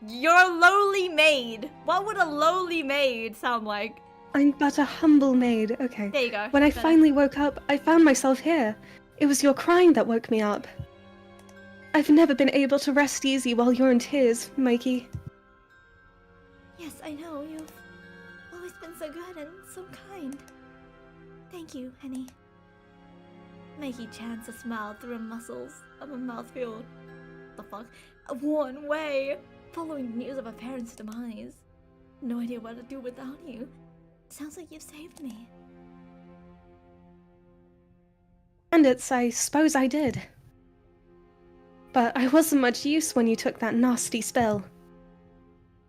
You're a lowly maid. What would a lowly maid sound like? I'm but a humble maid. Okay. There you go. When I Better. finally woke up, I found myself here. It was your crying that woke me up. I've never been able to rest easy while you're in tears, Mikey. Yes, I know. You've always been so good and so kind. Thank you, Henny. Mikey chanced a smile through her muscles of her mouth filled. The fuck? A worn way. Following the news of her parents' demise. No idea what to do without you. Sounds like you've saved me. Bandits, I suppose I did. But I wasn't much use when you took that nasty spell.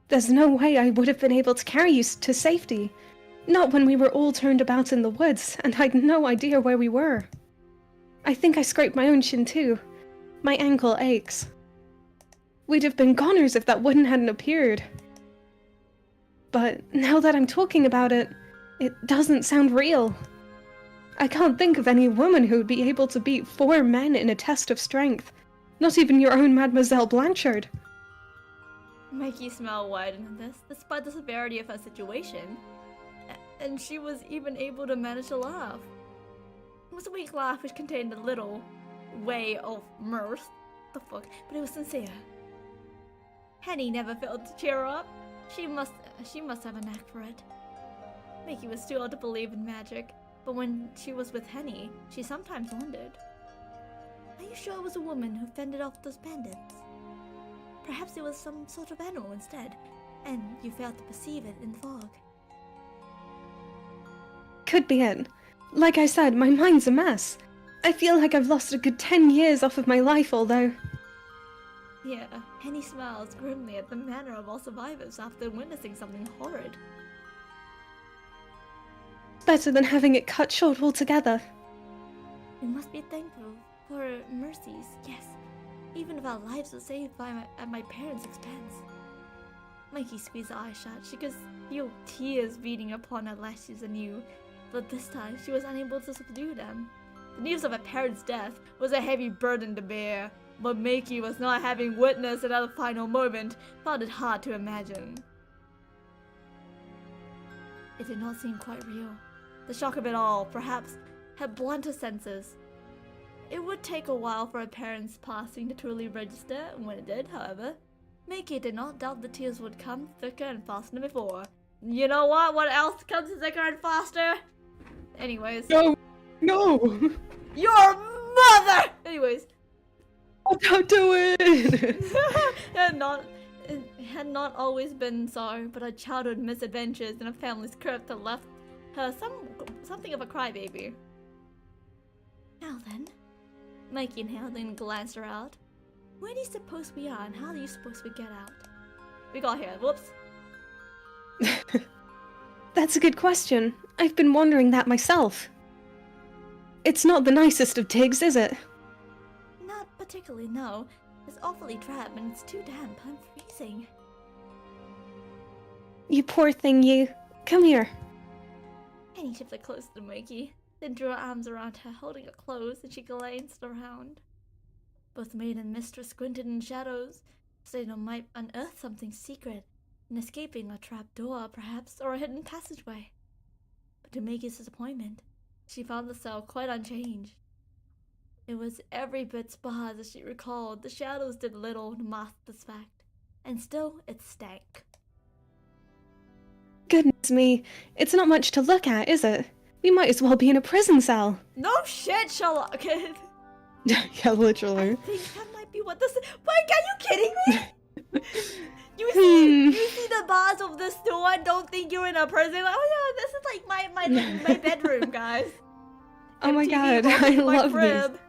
There's no way I would have been able to carry you to safety. Not when we were all turned about in the woods, and I'd no idea where we were. I think I scraped my own shin too. My ankle aches. We'd have been goners if that wouldn't hadn't appeared. But now that I'm talking about it, it doesn't sound real. I can't think of any woman who would be able to beat 4 men in a test of strength. Not even your own Mademoiselle Blanchard. Mikey's smile widened at this, despite the severity of her situation. And she was even able to manage to laugh. It was a weak laugh which contained a little way of mirth. The fuck? But it was sincere. Henny never failed to cheer her up. She must have a knack for it. Mickey was too old to believe in magic, but when she was with Henny, she sometimes wondered. Are you sure it was a woman who fended off those bandits? Perhaps it was some sort of animal instead, and you failed to perceive it in the fog. Could be it. Like I said, my mind's a mess. I feel like I've lost a good 10 years off of my life, although... Yeah, Henny smiles grimly at the manner of all survivors after witnessing something horrid. better than having it cut short altogether. We must be thankful for her mercies, yes. Even if our lives were saved at my parents' expense. Mikey squeezed her eyes shut. She could feel tears beating upon her lashes anew, but this time she was unable to subdue them. The news of her parents' death was a heavy burden to bear, but Mikey was not having witnessed another final moment, found it hard to imagine. It did not seem quite real. The shock of it all, perhaps, had blunted her senses. It would take a while for her parents' passing to truly register, and when it did, however, Mickey did not doubt the tears would come thicker and faster than before. You know what? What else comes thicker and faster? Anyways. No! No! Your mother! Anyways. Oh, don't do it! It had not always been so, but her childhood misadventures and her family's crypt had left her something of a crybaby. Now then, Mikey inhaled and glanced her out. Where do you suppose we are, and how are you supposed to get out? We got here. Whoops. That's a good question. I've been wondering that myself. It's not the nicest of digs, is it? Not particularly, no. It's awfully drab, and it's too damp. I'm freezing. You poor thing, you. Come here. Penny shifted close to Mikey, then drew her arms around her, holding her close, and she glanced around. Both maid and mistress squinted in shadows, saying they might unearth something secret, in escaping a trap door, perhaps, or a hidden passageway. But to Mikey's disappointment, she found the cell quite unchanged. It was every bit sparse as she recalled. The shadows did little to mask this fact, and still it stank. Goodness me, it's not much to look at, is it? We might as well be in a prison cell. No shit, Sherlock! Yeah, literally. I think that might be what this is. Wait, are you kidding me? You see the bars of this door and don't think you're in a prison? Like, oh yeah, this is like my bedroom, guys. Oh my MTV god, I my love crib. these.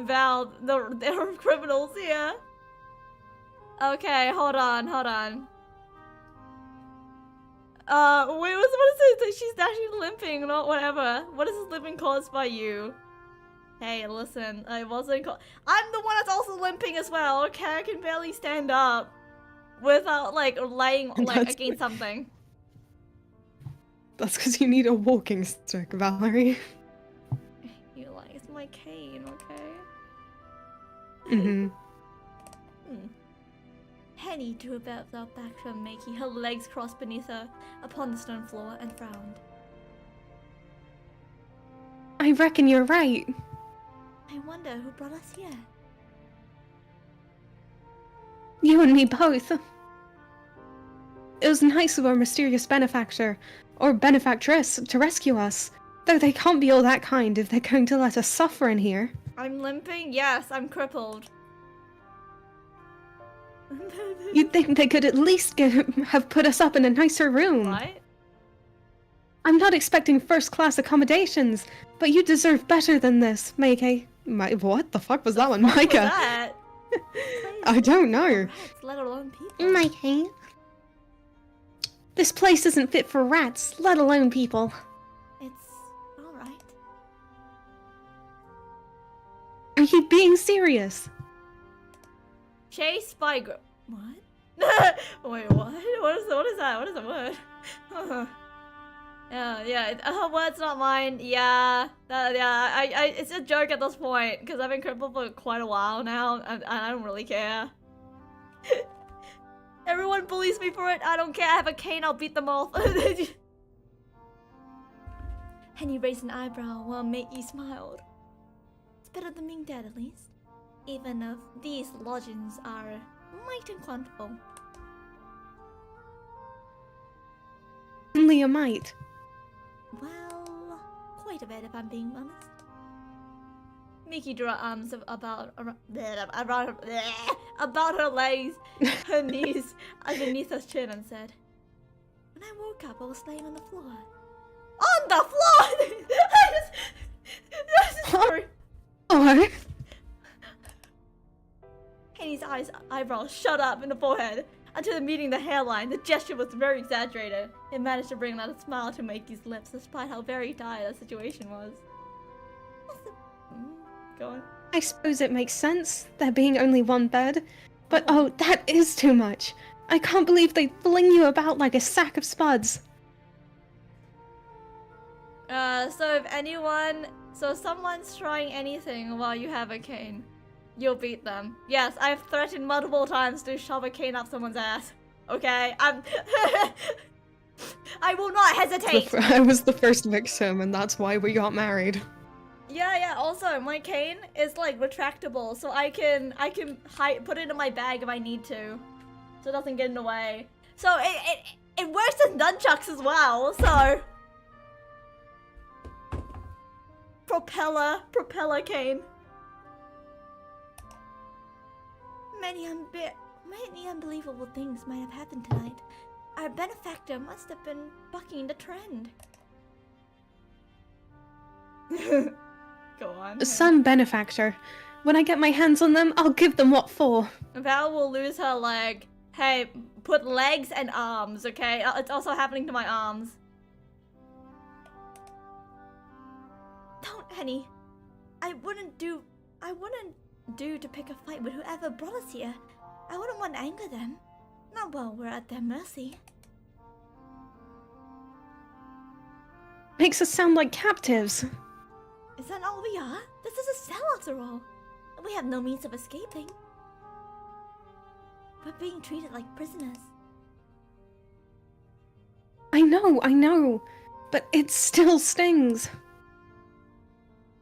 Val, there are criminals here. Okay, hold on. Wait, what is it? She's actually limping, not whatever. What is this limping caused by you? Hey, listen, I wasn't I'm the one that's also limping as well, okay? I can barely stand up without, like, laying, like, against something. That's because you need a walking stick, Valerie. You're like, it's my cane, okay? Mm-hmm. Henny drew herself back from Mikey, her legs crossed beneath her upon the stone floor, and frowned. I reckon you're right. I wonder who brought us here. You and me both. It was nice of our mysterious benefactor, or benefactress, to rescue us. Though they can't be all that kind if they're going to let us suffer in here. I'm limping? Yes, I'm crippled. You'd think they could at least have put us up in a nicer room. What? I'm not expecting first-class accommodations, but you deserve better than this, Mikey. What the fuck was that one, What was Micah? that? I don't know. Rats, let alone people. Mikey. This place isn't fit for rats, let alone people. It's alright. Are you being serious? Chase by what? Wait, what? What is that? What is the word? Her word's not mine. Yeah, it's a joke at this point because I've been crippled for quite a while now, and I don't really care. Everyone bullies me for it. I don't care. I have a cane. I'll beat them all. Henny raised an eyebrow while Mickey smiled. It's better than being dead, at least. Even if these lodgings are might uncomfortable. Only a mite. Well, quite a bit if I'm being honest. Mickey drew her arms about her legs, her knees, underneath her chin and said, When I woke up, I was laying on the floor. On the floor! Sorry. Oh, Henny's eyebrows shut up in the forehead. Until meeting the hairline, the gesture was very exaggerated. It managed to bring out a smile to Mikey's lips, despite how very dire the situation was. Go on. I suppose it makes sense, there being only one bed. But oh, that is too much. I can't believe they fling you about like a sack of spuds. So if someone's trying anything while you have a cane, you'll beat them. Yes, I've threatened multiple times to shove a cane up someone's ass. Okay, I will not hesitate. I was the first victim, and that's why we got married. Yeah. Also, my cane is like retractable, so I can put it in my bag if I need to, so it doesn't get in the way. So it works as nunchucks as well. So propeller cane. Many unbelievable things might have happened tonight. Our benefactor must have been bucking the trend. Go on. Some benefactor. When I get my hands on them, I'll give them what for. Val will lose her leg. Hey, put legs and arms, okay? It's also happening to my arms. Don't, Henny. I wouldn't do to pick a fight with whoever brought us here. I wouldn't want to anger them. Not while we're at their mercy. Makes us sound like captives. Is that all we are? This is a cell after all. We have no means of escaping. We're being treated like prisoners. I know, but it still stings.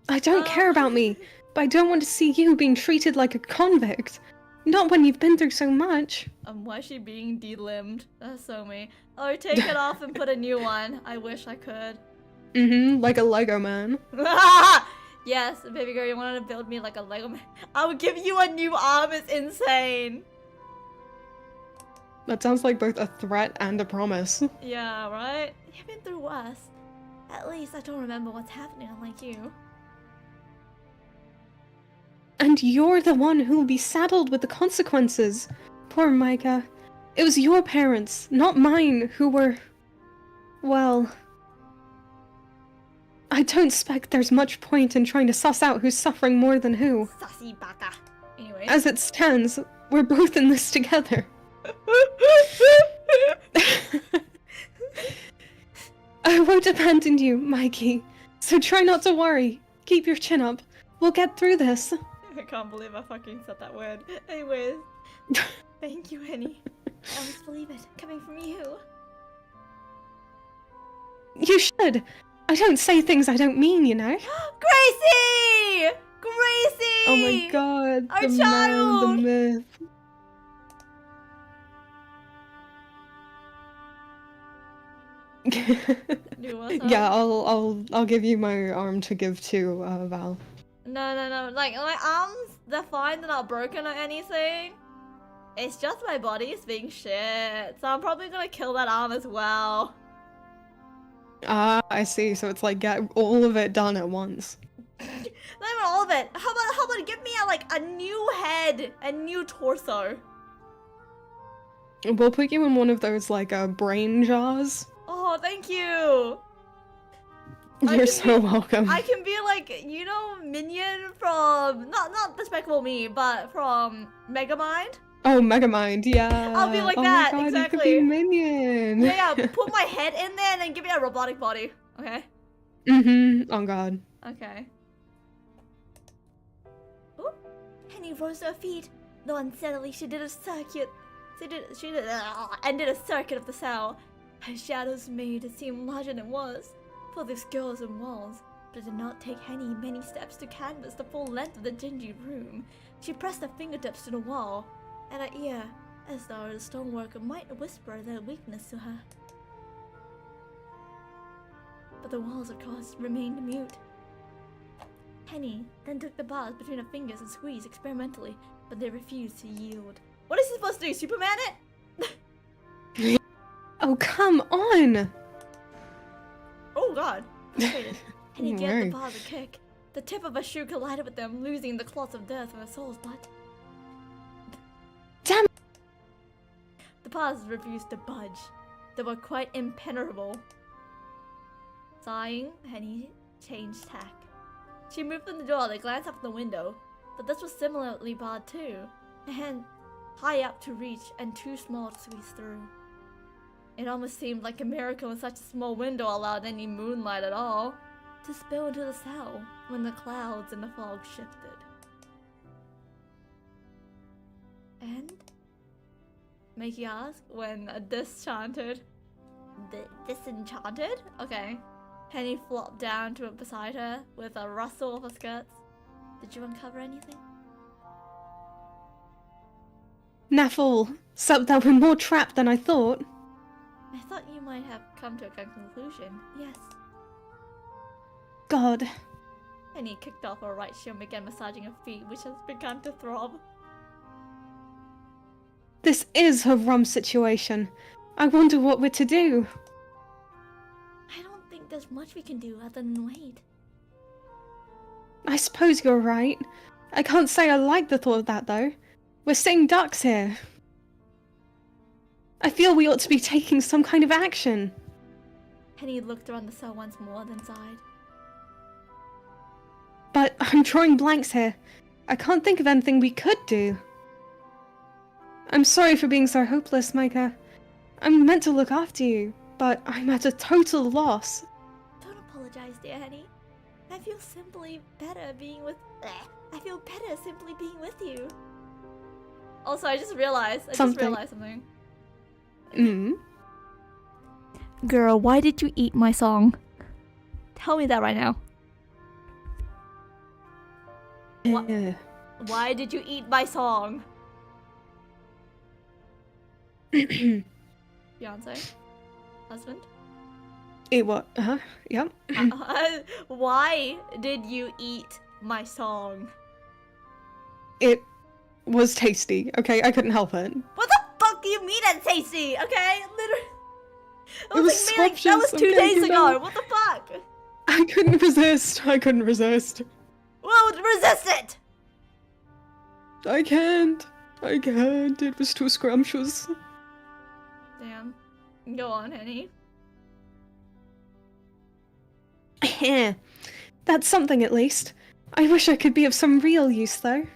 I don't care about me, but I don't want to see you being treated like a convict. Not when you've been through so much. Why is she being de-limbed? That's so me. Oh, take it off and put a new one. I wish I could. Like a Lego man. Yes, baby girl, you wanted to build me like a Lego man. I would give you a new arm, it's insane. That sounds like both a threat and a promise. Yeah, right? You've been through worse. At least I don't remember what's happening, unlike you. And you're the one who'll be saddled with the consequences. Poor Micah. It was your parents, not mine, who were... well... I don't expect there's much point in trying to suss out who's suffering more than who. Sassy baka. Anyways. As it stands, we're both in this together. I won't abandon you, Mikey. So try not to worry. Keep your chin up. We'll get through this. I can't believe I fucking said that word. Anyways. Thank you, Henny. I always believe it. Coming from you. You should. I don't say things I don't mean, you know. Gracie! Gracie! Oh my god. Our the child! Man, the myth. Do what? Yeah, I'll give you my arm to give to Val. No. Like, my arms, they're fine. They're not broken or anything. It's just my body's being shit. So I'm probably gonna kill that arm as well. Ah, I see. So it's like get all of it done at once. Not even all of it. How about give me a new head, a new torso? We'll put you in one of those like brain jars. Oh, thank you. You're so welcome. I can be like, you know, Minion from not Despicable Me, but from Megamind. Oh, Megamind, yeah. I'll be like oh that, my God, exactly. You could be Minion. Yeah, put my head in there and then give me a robotic body. Okay. Oh God. Okay. Ooh. Henny rose to her feet. Though unsteadily, she did a circuit. Ended a circuit of the cell. Her shadows made it seem larger than it was. For this girls and walls, but it did not take Henny many steps to canvass the full length of the dingy room. She pressed her fingertips to the wall, and her ear, as though the stonework might whisper their weakness to her. But the walls, of course, remained mute. Henny then took the bars between her fingers and squeezed experimentally, but they refused to yield. What is he supposed to do? Superman it? Oh, come on! Oh god. Frustrated, Henny gave the Right. paws a kick. The tip of a shoe collided with them, losing the claws of death from her soul's butt. Damn. The paws refused to budge. They were quite impenetrable. Sighing, Henny changed tack. She moved from the door to glance up the window, but this was similarly barred too. A hand high up to reach and too small to squeeze through. It almost seemed like a miracle when such a small window allowed any moonlight at all to spill into the cell when the clouds and the fog shifted. And? Makey asked when disenchanted. Disenchanted? Okay. Henny flopped down to it beside her with a rustle of her skirts. Did you uncover anything? Naffle, sup that we're more trapped than I thought. I thought you might have come to a conclusion. Yes. God. Henny kicked off her right shoe and began massaging her feet, which has begun to throb. This is a rum situation. I wonder what we're to do. I don't think there's much we can do other than wait. I suppose you're right. I can't say I like the thought of that, though. We're sitting ducks here. I feel we ought to be taking some kind of action. Henny looked around the cell once more, then sighed. But I'm drawing blanks here. I can't think of anything we could do. I'm sorry for being so hopeless, Micah. I'm meant to look after you, but I'm at a total loss. Don't apologize, dear Henny. I feel better simply being with you. Also, I just realized something. Girl, why did you eat my song? Tell me that right now. Why did you eat my song? Fiance? Husband? It what? Yep. Why did you eat my song? It was tasty. Okay, I couldn't help it. What the fuck do you mean it's tasty? Okay, literally. It was scrumptious, that was 2 okay, days you ago. know. What the fuck? I couldn't resist. I couldn't resist. Well, resist it. I can't. It was too scrumptious. Damn. Go on, Henny. That's something at least. I wish I could be of some real use, though.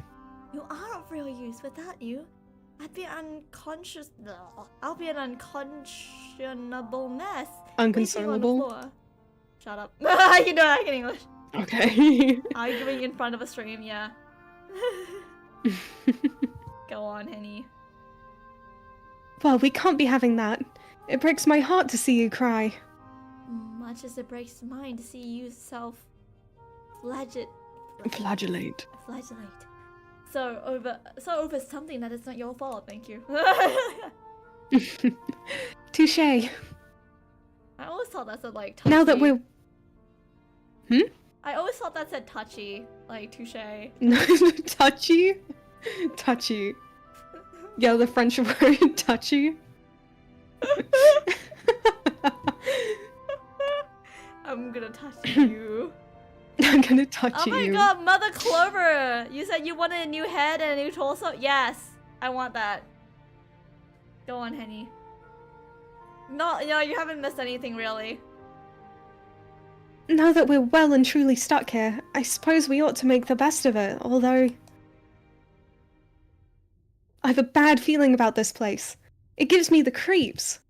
You are of real use. Without you, I'd be unconscious. I'll be an unconscionable mess. Unconsolable? Sleeping on the floor. Shut up. You know I can English. Okay. Arguing in front of a stream, yeah. Go on, Henny. Well, we can't be having that. It breaks my heart to see you cry. Much as it breaks mine to see you Flagellate. flagellate. So over something that is not your fault, thank you. Touché. I always thought that said like touchy. Now that we're... I always thought that said touchy, like touche. Touchy? Touchy. Yeah, the French word touchy. I'm gonna touch you. I'm gonna touch you. Oh my god, Mother Clover! You said you wanted a new head and a new torso? Yes, I want that. Go on, Henny. No, you haven't missed anything really. Now that we're well and truly stuck here, I suppose we ought to make the best of it, although... I have a bad feeling about this place. It gives me the creeps.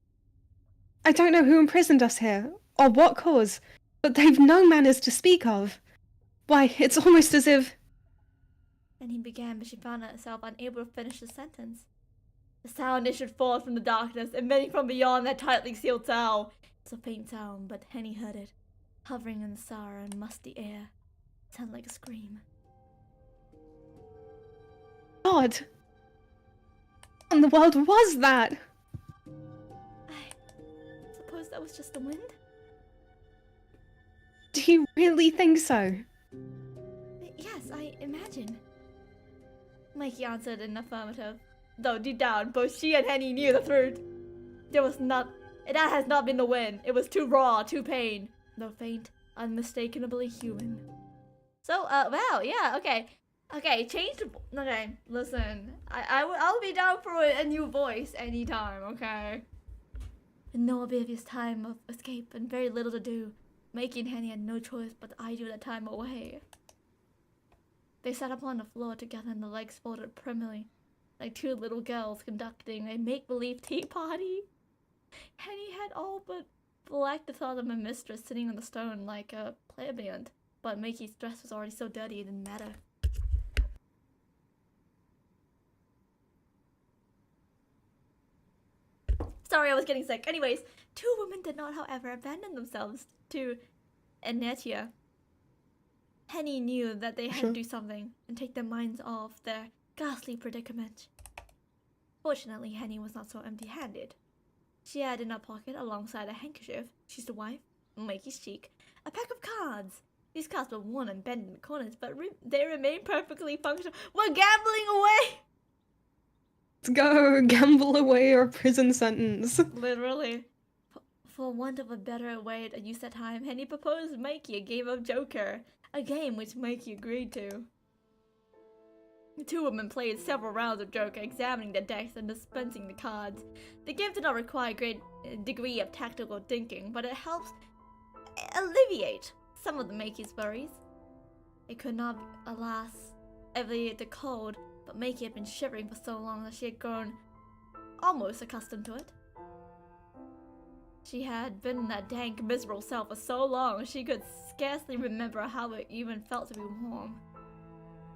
I don't know who imprisoned us here, or what cause, but they've no manners to speak of. Why, it's almost as if... And he began, but she found herself unable to finish the sentence. The sound issued forth from the darkness, emitting from beyond that tightly sealed cell. It's a faint sound, but Henny heard it, hovering in the sour and musty air. It sounded like a scream. God! What in the world was that? I suppose that was just the wind? Do you really think so? Yes, I imagine. Mikey answered in affirmative. Though deep down, both she and Henny knew the truth. That has not been the wind. It was too raw, too pain. Though faint, unmistakably human. So, wow, yeah, okay. Okay, change the... Okay, listen. I'll be down for a new voice anytime, okay? No obvious time of escape and very little to do. Mikey and Henny had no choice but to idle the time away. They sat upon the floor together and the legs folded primly, like two little girls conducting a make-believe tea party. Henny had all but blacked the thought of my mistress sitting on the stone like a plebeian, but Mikey's dress was already so dirty it didn't matter. Sorry, I was getting sick. Anyways, two women did not, however, abandon themselves to inertia. Henny knew that they had to do something and take their minds off their ghastly predicament. Fortunately, Henny was not so empty-handed. She had in her pocket, alongside a handkerchief, she's the wife, Mikey's cheek, a pack of cards. These cards were worn and bent in the corners, but they remained perfectly functional. We're gambling away! Let's go, gamble away our prison sentence. Literally. For want of a better way to use that time, Henny proposed Mikey a game of Joker, a game which Mikey agreed to. The two women played several rounds of Joker, examining the decks and dispensing the cards. The game did not require a great degree of tactical thinking, but it helps alleviate some of the Mikey's worries. It could not, alas, alleviate the cold, but Mikey had been shivering for so long that she had grown almost accustomed to it. She had been in that dank, miserable cell for so long she could scarcely remember how it even felt to be warm.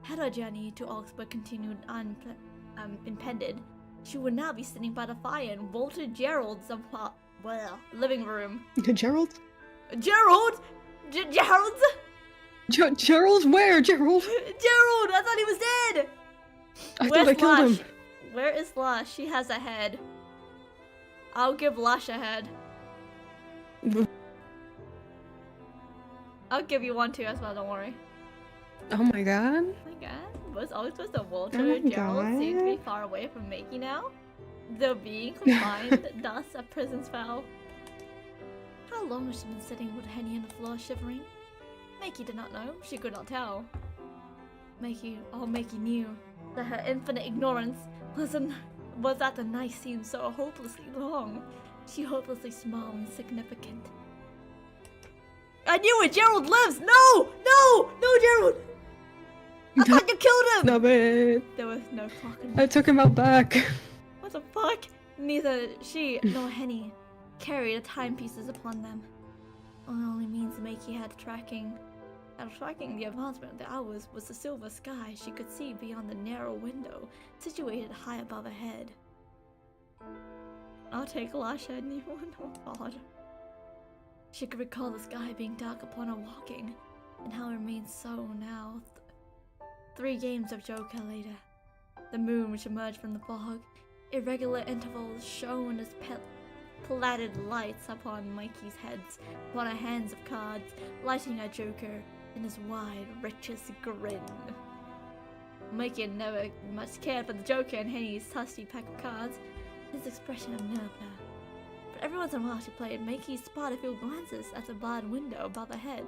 Had her journey to Augsburg continued unimpeded, she would now be sitting by the fire in Walter Gerald's living room. Gerald? Gerald? Gerald? Gerald? Where, Gerald? Gerald! I thought he was dead! I thought I killed him. Where is Lush? She has a head. I'll give Lush a head. I'll give you one too as well, don't worry. Oh my god. Oh my god. Was always supposed to Walter Oh my Gerald God. seem to be far away from Makey now? Though being confined, thus a prison spell. How long has she been sitting with Henny on the floor shivering? Makey did not know. She could not tell. Makey knew that her infinite ignorance was that the night seemed so hopelessly long. She hopelessly small and significant. I knew it! Gerald lives! No! No! No, Gerald! I thought you killed him! Stop it. There was no clock in I took him out back. What the fuck? Neither she nor Henny carried the timepieces upon them. Only means Makey had tracking the advancement of the hours was the silver sky she could see beyond the narrow window situated high above her head. I'll take Lasha a new one. Oh god. She could recall the sky being dark upon her walking, and how it remained so now. 3 games of Joker later. The moon which emerged from the fog, irregular intervals shone as plaited lights upon Mikey's heads, upon her hands of cards, lighting our Joker in his wide, richest grin. Mikey had never much cared for the Joker and Henny's tusty pack of cards. His expression unnerved her. But every once in a while she played, Mikey spotted a few glances at the barred window above her head.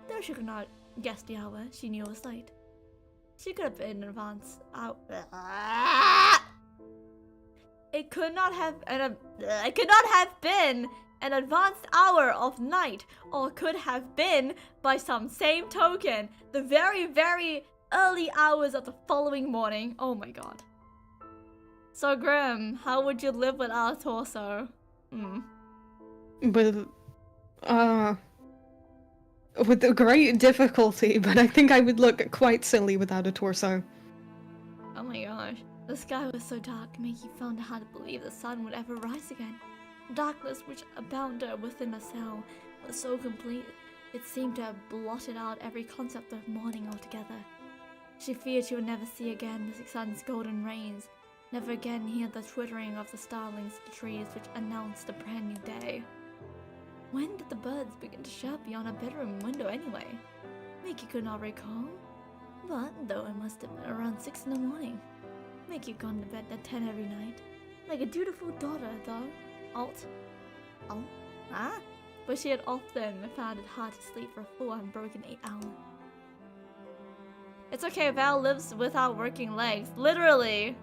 Though she could not guess the hour, she knew it was late. She could have been in advance out. It could not have been an advanced hour of night, or could have been, by some same token, the very, very early hours of the following morning. Oh my god. So Grim, how would you live without a torso? With a great difficulty, but I think I would look quite silly without a torso. Oh my gosh. The sky was so dark, Makey found it hard to believe the sun would ever rise again. Darkness which abounded within her cell was so complete, it seemed to have blotted out every concept of morning altogether. She feared she would never see again the sun's golden rays, never again hear the twittering of the starlings in the trees which announced a brand new day. When did the birds begin to chirp beyond her bedroom window anyway? Makey could not recall, but though it must have been around 6 in the morning. Makey had gone to bed at 10 every night, like a dutiful daughter though. but she had often found it hard to sleep for a full unbroken 8 hours. It's okay, Val lives without working legs. Literally!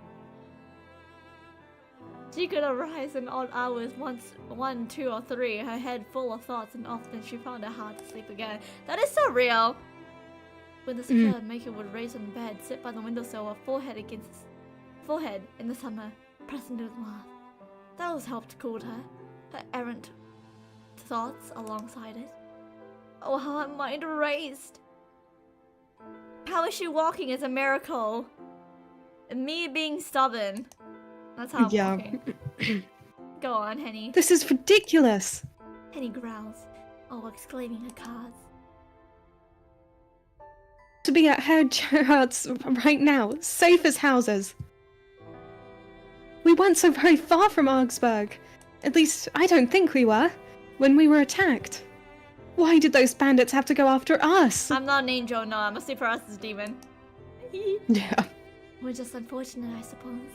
She could arise in odd hours, once 1, 2, or 3, her head full of thoughts, and often she found it hard to sleep again. That is so real! When this occurred, Mako would raise on the bed, sit by the windowsill, her forehead against his forehead in the summer, pressing to his laugh. That always helped cool her errant thoughts alongside it. Oh, how her mind raced! How is she walking is a miracle. And me being stubborn. That's how I'm walking. Go on, Henny. This is ridiculous! Henny growls, all exclaiming her cards. To be at Herr Gerhardt's right now, safe as houses. We weren't so very far from Augsburg. At least, I don't think we were, when we were attacked. Why did those bandits have to go after us? I'm not an angel, no, I'm a super us demon. Yeah. We're just unfortunate, I suppose.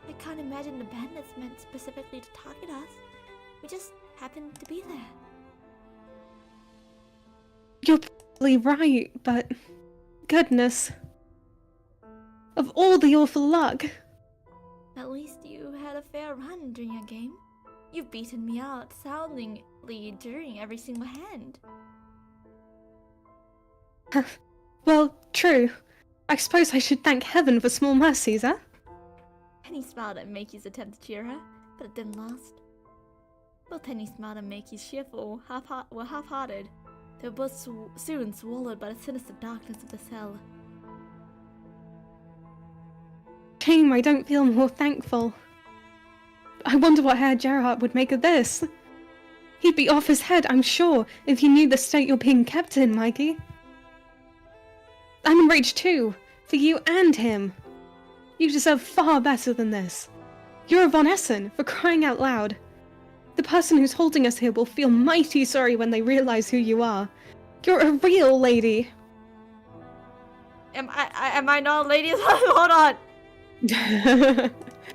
I can't imagine the bandits meant specifically to target us. We just happened to be there. You're probably right, but... goodness. Of all the awful luck. At least you had a fair run during your game. You've beaten me out soundingly during every single hand. Well, true. I suppose I should thank heaven for small mercies, huh? Penny smiled at Makey's attempt to cheer her, but it didn't last. Both Penny smiled at Makey's cheerful were half-hearted. They were both soon swallowed by the sinister darkness of the cell. Shame I don't feel more thankful. I wonder what Herr Gerhardt would make of this. He'd be off his head, I'm sure, if he knew the state you're being kept in, Mikey. I'm enraged too, for you and him. You deserve far better than this. You're a Von Essen, for crying out loud. The person who's holding us here will feel mighty sorry when they realize who you are. You're a real lady. Am I not a lady? Hold on.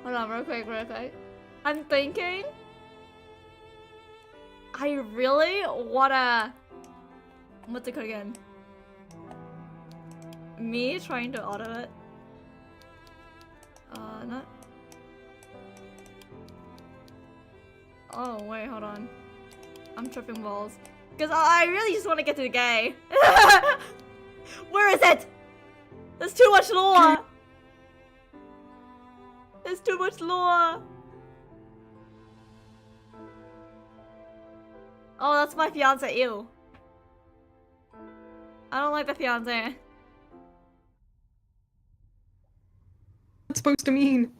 Hold on, real quick. I'm thinking... I really wanna... What's it called again? Me trying to auto it. Not... Oh, wait, hold on. I'm tripping balls. Because I really just want to get to the gay. Where is it? There's too much lore. There's too much lore. Oh, that's my fiance. Ew. I don't like the fiance. What's supposed to mean?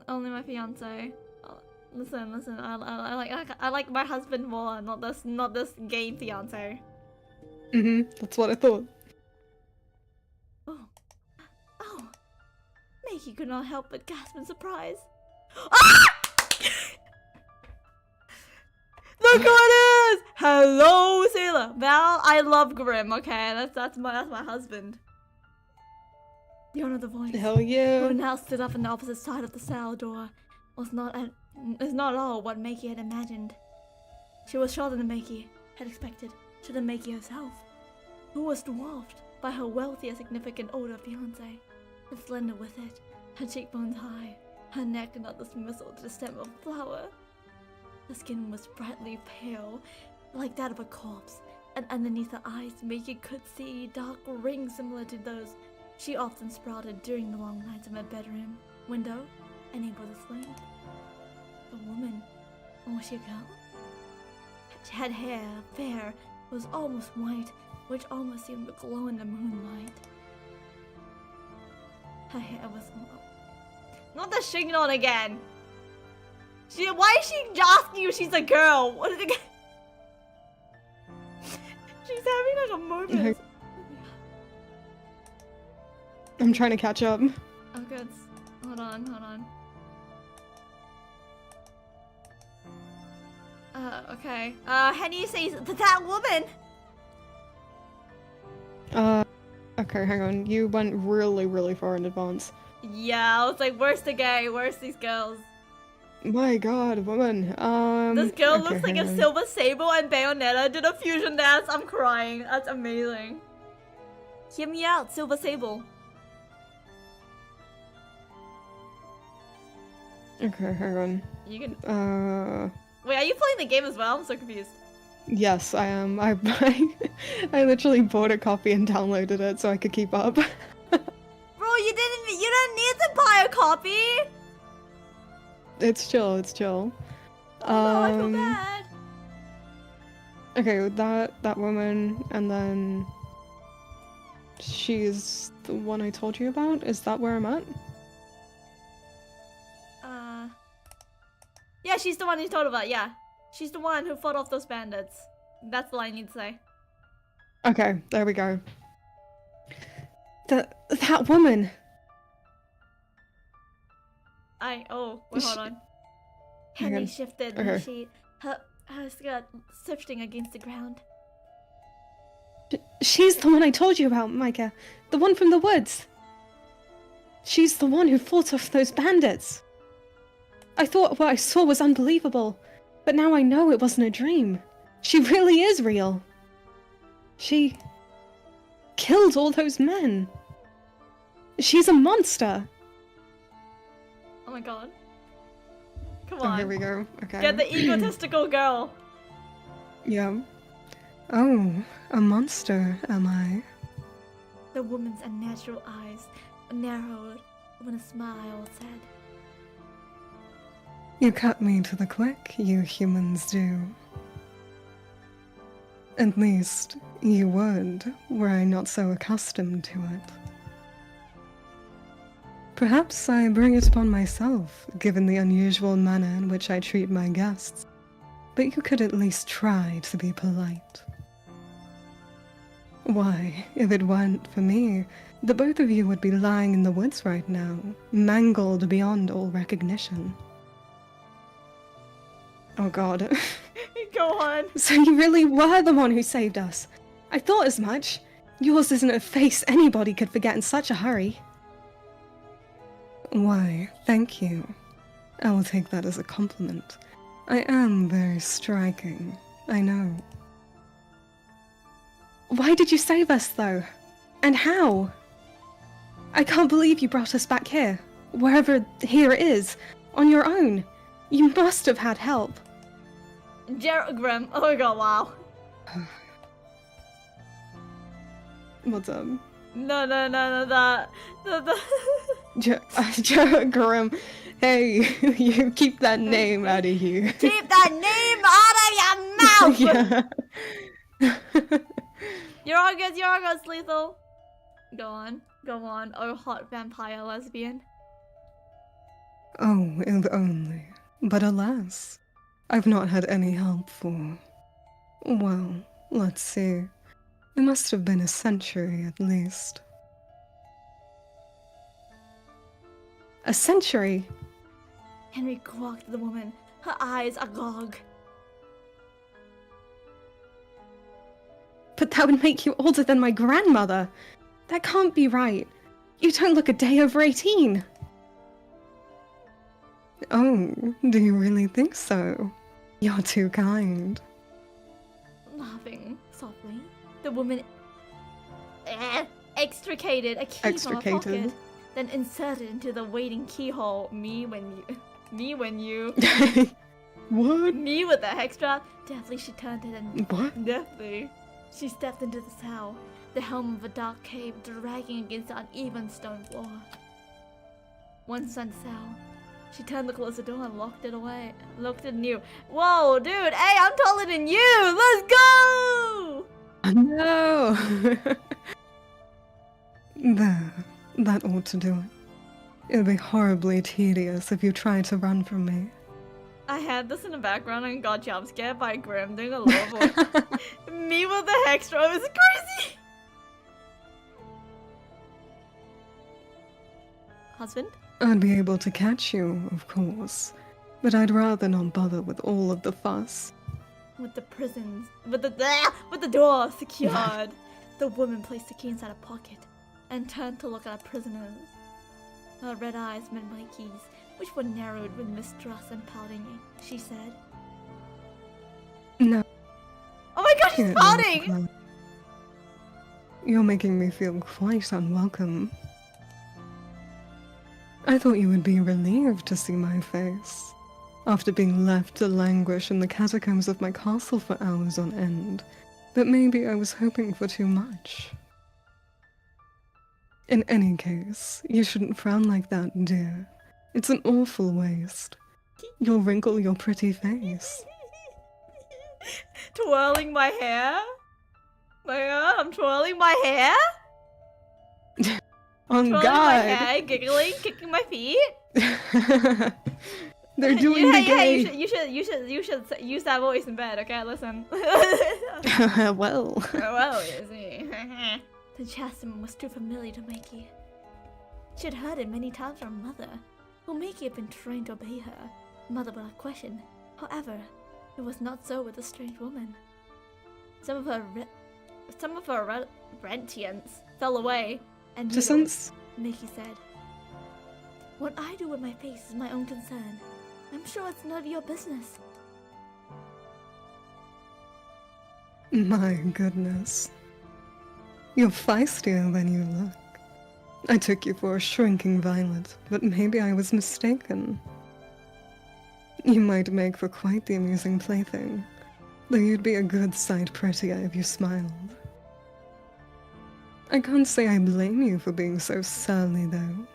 Only my fiance. Listen. I like my husband more, not this gay fiance. That's what I thought. Oh. Makey could not help but gasp in surprise. Ah! Look who it is! Hello, Sailor. Val, I love Grim. Okay, that's my husband. The owner of the voice. Hell yeah. Who now stood up on the opposite side of the cell door is not at all what Makey had imagined. She was shorter than Makey had expected, shorter than Makey herself, who was dwarfed by her wealthy and significant older fiance, and slender with it, her cheekbones high, her neck another missile to the stem of a flower. Her skin was brightly pale, like that of a corpse, and underneath her eyes Makey could see dark rings similar to those she often sprouted during the long nights in her bedroom window, unable to sleep. The woman, or was she a girl? She had hair, fair, was almost white, which almost seemed to glow in the moonlight. Her hair was not the Shignon again. Why is she asking you she's a girl? What did it get? She's having like a moment. I'm trying to catch up. Oh, good. Hold on. Okay. Henny says that woman. Okay, hang on. You went really, really far in advance. Yeah, I was like, where's the gay? Where's these girls? My god, woman. This girl okay, looks like hang a on. Silver Sable and Bayonetta did a fusion dance. I'm crying. That's amazing. Hear me out, Silver Sable. Okay, hang on. You can. Uh, Wait, are you playing the game as well? I'm so confused. yes, I am. I literally bought a copy and downloaded it so I could keep up. Bro, you didn't need to buy a copy. It's chill, it's chill. Oh no, I feel bad. Okay, that woman, and then she's the one I told you about? Is that where I'm at? Yeah, she's the one you told about, yeah. She's the one who fought off those bandits. That's the line you'd say. Okay, there we go. That woman! Wait, hold on. Hang Henry on. shifted Okay. her skirt shifting against the ground. She's the one I told you about, Micah. The one from the woods. She's the one who fought off those bandits. I thought what I saw was unbelievable, but now I know it wasn't a dream. She really is real. She killed all those men. She's a monster. Oh my god. Come Oh, on. here we go. Okay. Get the egotistical girl. Yeah. Oh, a monster, am I? The woman's unnatural eyes narrowed when a smile said, You cut me to the quick, you humans do. At least, you would, were I not so accustomed to it. Perhaps I bring it upon myself, given the unusual manner in which I treat my guests, but you could at least try to be polite. Why, if it weren't for me, the both of you would be lying in the woods right now, mangled beyond all recognition. Oh god. Go on. So you really were the one who saved us. I thought as much. Yours isn't a face anybody could forget in such a hurry. Why, thank you. I will take that as a compliment. I am very striking, I know. Why did you save us, though? And how? I can't believe you brought us back here. Wherever here is. On your own. You must have had help. Grim. Oh my god, wow. What's up? No, Grim. Hey, you keep that name out of here. Keep that name out of your mouth! Yeah. You're all good, Lethal. Go on, oh hot vampire lesbian. Oh, if only. But alas, I've not had any help for... Well, let's see. It must have been a century at least. A century? Henry gawked the woman, her eyes agog. But that would make you older than my grandmother. That can't be right. You don't look a day over 18. Oh, do you really think so? You're too kind. Laughing softly, the woman extricated a key from her pocket, then inserted into the waiting keyhole me when you What? me with the hex trap. Deftly she turned it and What? she stepped into the cell, the helm of a dark cave dragging against the uneven stone floor. Once on cell, she turned to close the door and locked it away. Locked it new. Whoa, dude! Hey, I'm taller than you. Let's go! No. There, that ought to do it. It'll be horribly tedious if you try to run from me. I had this in the background and got jump scared by Grim doing a low voice. Me with the hex trap is crazy. Husband? I'd be able to catch you, of course, but I'd rather not bother with all of the fuss. With the door secured, the woman placed the key inside a pocket and turned to look at her prisoners. Her red eyes met Mikey's, which were narrowed with mistrust and pouting, she said. No. Oh my god, she's Here, pouting! Clara. You're making me feel quite unwelcome. I thought you would be relieved to see my face, after being left to languish in the catacombs of my castle for hours on end, but maybe I was hoping for too much. In any case, you shouldn't frown like that, dear. It's an awful waste. You'll wrinkle your pretty face. Twirling my hair? My god, I'm twirling my hair? On Twirling my God! hair, giggling, kicking my feet? They're doing the Hey, gay. you should use that voice in bed, okay? Listen. Well. Well, you see. The chastisement was too familiar to Makey. She had heard it many times from Mother, who Makey had been trained to obey her, Mother without question. However, it was not so with the strange woman. Some of her rentience fell away, and Just since Makey said, "What I do with my face is my own concern. I'm sure it's none of your business." my goodness. You're feistier than you look. I took you for a shrinking violet, but maybe I was mistaken. You might make for quite the amusing plaything, though you'd be a good sight prettier if you smiled. I can't say I blame you for being so surly, though.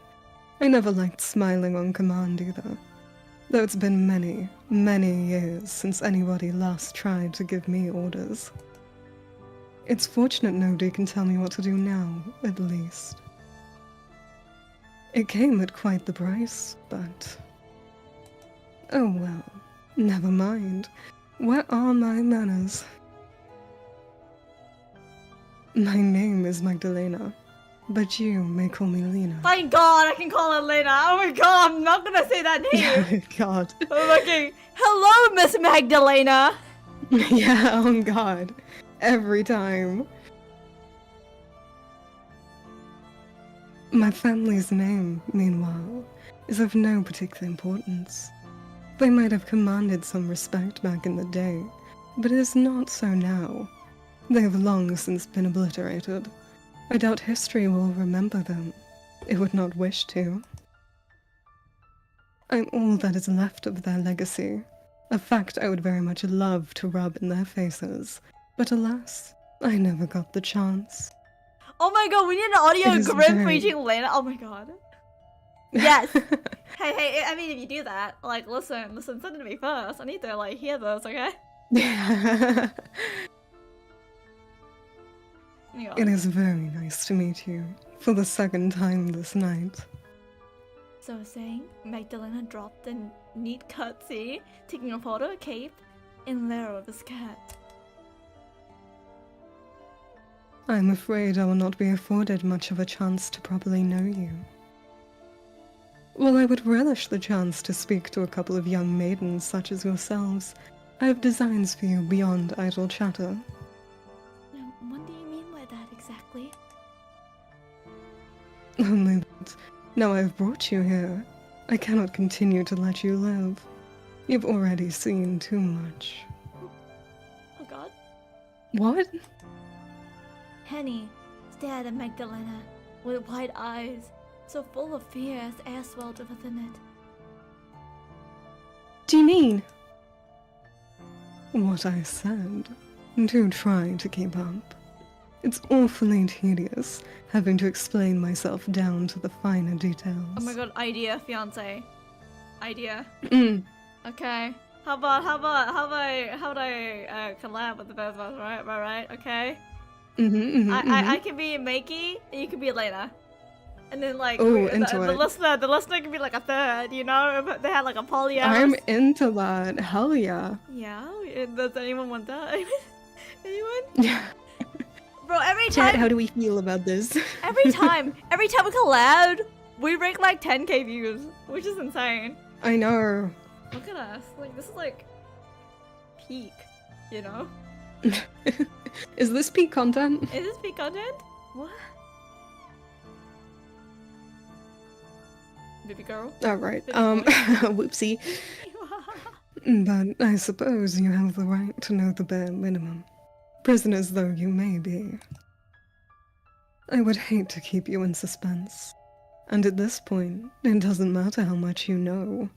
I never liked smiling on command either, though it's been many, many years since anybody last tried to give me orders. It's fortunate nobody can tell me what to do now, at least. It came at quite the price, but... oh well, never mind. Where are my manners? My name is Magdalena, but you may call me Lena. Thank God I can call her Lena. Oh my God, I'm not gonna say that name. God. I'm okay. Hello, Miss Magdalena. Yeah, oh God. Every time. My family's name, meanwhile, is of no particular importance. They might have commanded some respect back in the day, but it is not so now. They have long since been obliterated. I doubt history will remember them. It would not wish to. I'm all that is left of their legacy, a fact I would very much love to rub in their faces, but alas, I never got the chance. Oh my God, we need an audio It is grim very- preaching Lena. Oh my God. Yes. hey, I mean, if you do that, like, listen, send it to me first. I need to, like, hear this, okay? Yeah. It is very nice to meet you, for the second time this night. So saying, Magdalena dropped a neat curtsy, taking a photo of cape in layer of the skirt. I'm afraid I will not be afforded much of a chance to properly know you. While I would relish the chance to speak to a couple of young maidens such as yourselves, I have designs for you beyond idle chatter. Now, what do you mean by that exactly? Only that, now I have brought you here, I cannot continue to let you live. You've already seen too much. Oh God. What? Henny stared at Magdalena with wide eyes, so full of fear as air swelled within it. Do you mean? What I said. Do try to keep up. It's awfully tedious, having to explain myself down to the finer details. Oh my God, idea, fiance. Idea. Mm. Okay. How about I collab with the both of us, right? Okay. I can be Makey, and you can be Elena. And then like Ooh, the into it. listener can be like a third, you know? If they had like a polyamorous. I'm into that. Hell yeah. Yeah. Does anyone want that? Anyone? Yeah. Bro, every Chat, time how do we feel about this? every time we collab, we break like 10k views, which is insane. I know. Look at us. Like this is like peak, you know? Is this peak content? Is this peak content? What? baby girl. Alright, Baby boy. whoopsie. But I suppose you have the right to know the bare minimum. Prisoners though you may be. I would hate to keep you in suspense. And at this point, it doesn't matter how much you know.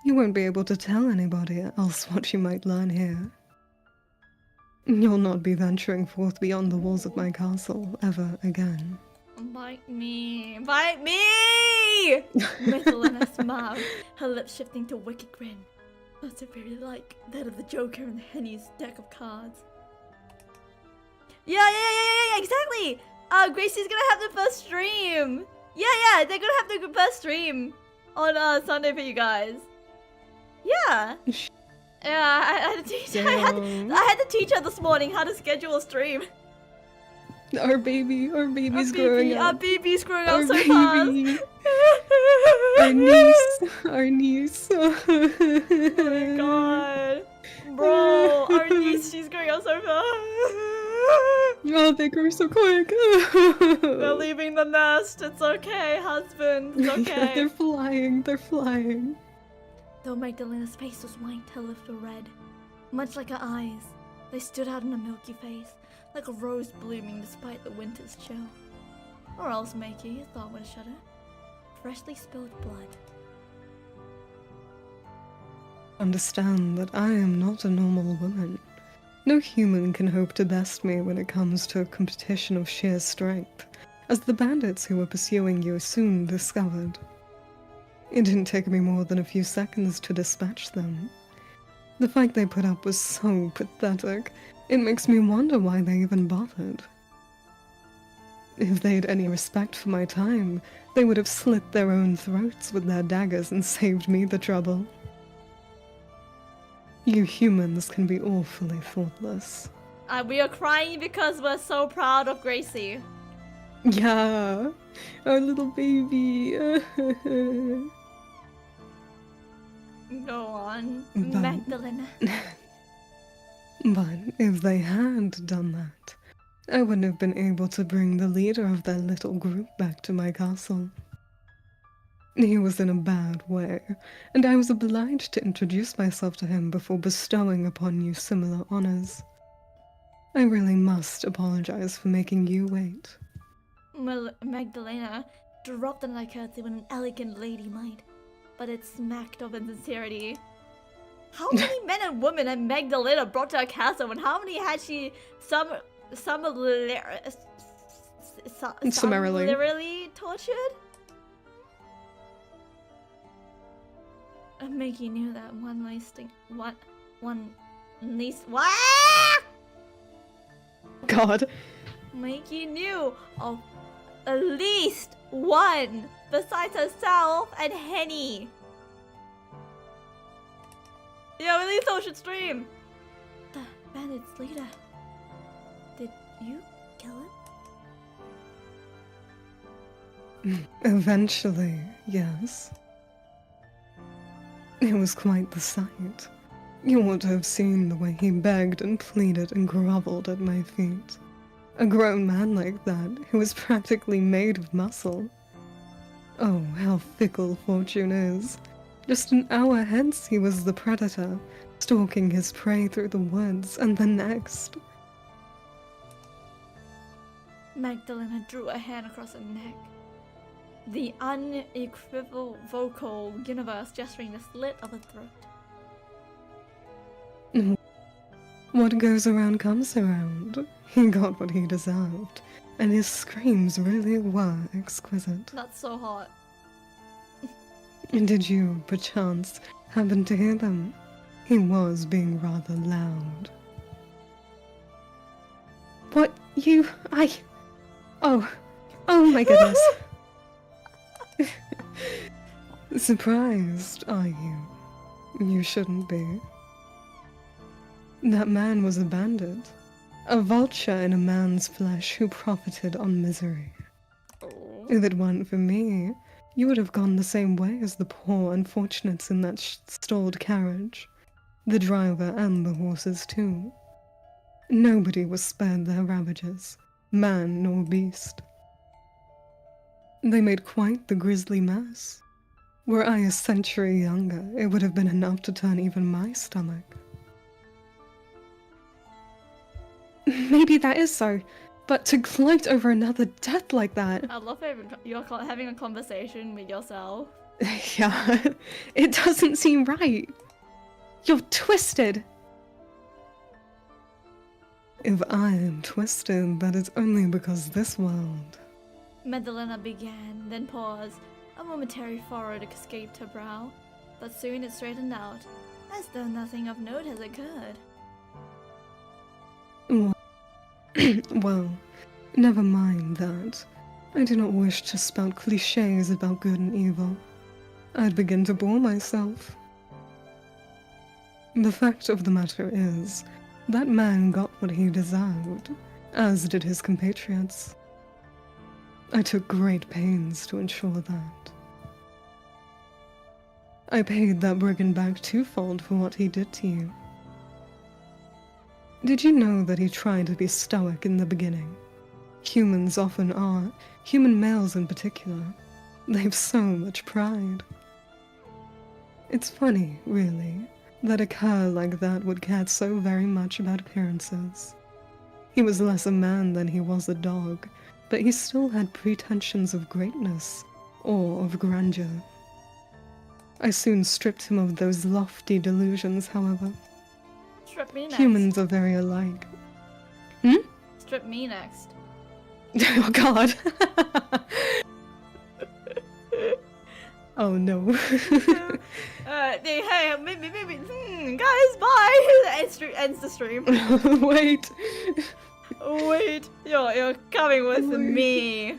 You won't be able to tell anybody else what you might learn here. You'll not be venturing forth beyond the walls of my castle ever again. Bite me! Bite me! Mythalina smiled, her lips shifting to a wicked grin. Not so very like that of the Joker in Henny's deck of cards. Yeah, exactly! Gracie's gonna have the first stream! Yeah, they're gonna have the first stream on Sunday for you guys. Yeah. Yeah, I had to teach I had to teach her this morning how to schedule a stream. Our baby's growing up. Our baby's growing up Our so baby. fast. Our niece. Oh my god. Bro, our niece, she's growing up so fast. Oh, they grew so quick. They're leaving the nest. It's okay, husband. It's okay. They're flying. Though Magdalena's face was white, her lips were red. Much like her eyes, they stood out in a milky face, like a rose blooming despite the winter's chill. Or else Makey thought with a shudder. Freshly spilled blood. Understand that I am not a normal woman. No human can hope to best me when it comes to a competition of sheer strength, as the bandits who were pursuing you soon discovered. It didn't take me more than a few seconds to dispatch them. The fight they put up was so pathetic, it makes me wonder why they even bothered. If they'd any respect for my time, they would have slit their own throats with their daggers and saved me the trouble. You humans can be awfully thoughtless. We are crying because we're so proud of Gracie. Yeah, our little baby. Go on, But- Magdalena. But if they had done that, I wouldn't have been able to bring the leader of their little group back to my castle. He was in a bad way, and I was obliged to introduce myself to him before bestowing upon you similar honors. I really must apologize for making you wait. Magdalena dropped another curtsy when an elegant lady might, but it smacked of insincerity. How many men and women had Magdalena brought to her castle, and how many had she summarily tortured? Maggie knew that one least what? God. Maggie knew of at least one besides herself and Henny. Yeah, we least all should stream. The bandit's leader. Did you kill him? Eventually, yes. It was quite the sight. You ought to have seen the way he begged and pleaded and groveled at my feet. A grown man like that, who was practically made of muscle. Oh, how fickle fortune is. Just an hour hence he was the predator, stalking his prey through the woods, and the next. Magdalena drew a hand across her neck. The unequivocal universe gesturing the slit of her throat. What goes around comes around. He got what he deserved, and his screams really were exquisite. That's so hot. Did you, perchance, happen to hear them? He was being rather loud. What? Oh my goodness. Surprised, are you? You shouldn't be. That man was a bandit. A vulture in a man's flesh who profited on misery. Oh. If it weren't for me, you would have gone the same way as the poor unfortunates in that stalled carriage. The driver and the horses, too. Nobody was spared their ravages, man nor beast. They made quite the grisly mess. Were I a century younger, it would have been enough to turn even my stomach. Maybe that is so, but to gloat over another death like that... I love you're having a conversation with yourself. Yeah, it doesn't seem right. You're twisted. If I am twisted, that is only because this world... Madalena began, then paused. A momentary furrow escaped her brow, but soon it straightened out, as though nothing of note has occurred. Well, never mind that. I do not wish to spout cliches about good and evil. I'd begin to bore myself. The fact of the matter is, that man got what he deserved, as did his compatriots. I took great pains to ensure that. I paid that brigand back twofold for what he did to you. Did you know that he tried to be stoic in the beginning? Humans often are, human males in particular. They've so much pride. It's funny, really, that a cur like that would care so very much about appearances. He was less a man than he was a dog, but he still had pretensions of greatness, or of grandeur. I soon stripped him of those lofty delusions, however. Strip me next. Humans are very alike. Strip me next. Oh god. Oh no. Hey, maybe, guys, bye! Ends the stream. Wait. Wait, you're coming with me.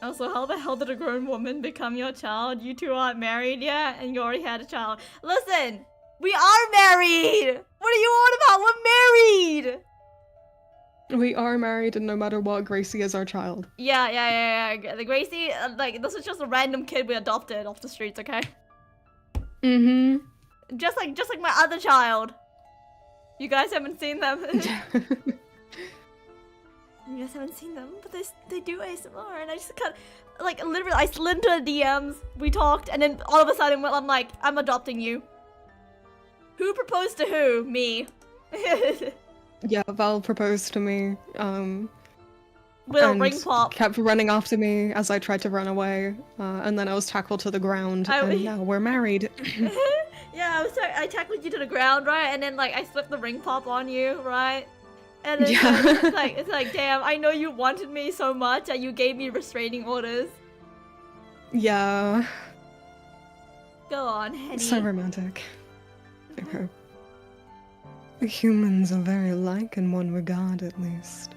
Also, how the hell did a grown woman become your child? You two aren't married yet, and you already had a child. Listen, we are married! What are you on about? We're married! We are married, and no matter what, Gracie is our child. Yeah. The Gracie, like, this was just a random kid we adopted off the streets, okay? Mm-hmm. Just like my other child. You guys haven't seen them. You guys haven't seen them, but they do ASMR, and I just cut, like, literally, I slid into the DMs, we talked, and then all of a sudden, I'm like, I'm adopting you. Who proposed to who? Me. Yeah, Val proposed to me, With a and ring pop. kept running after me as I tried to run away, and then I was tackled to the ground, and now we're married. Yeah, I tackled you to the ground, right? And then, like, I slipped the ring pop on you, right? And then Yeah. it's like, damn, I know you wanted me so much that you gave me restraining orders. Yeah. Go on, Henny. So romantic. Okay. Humans are very alike in one regard, at least.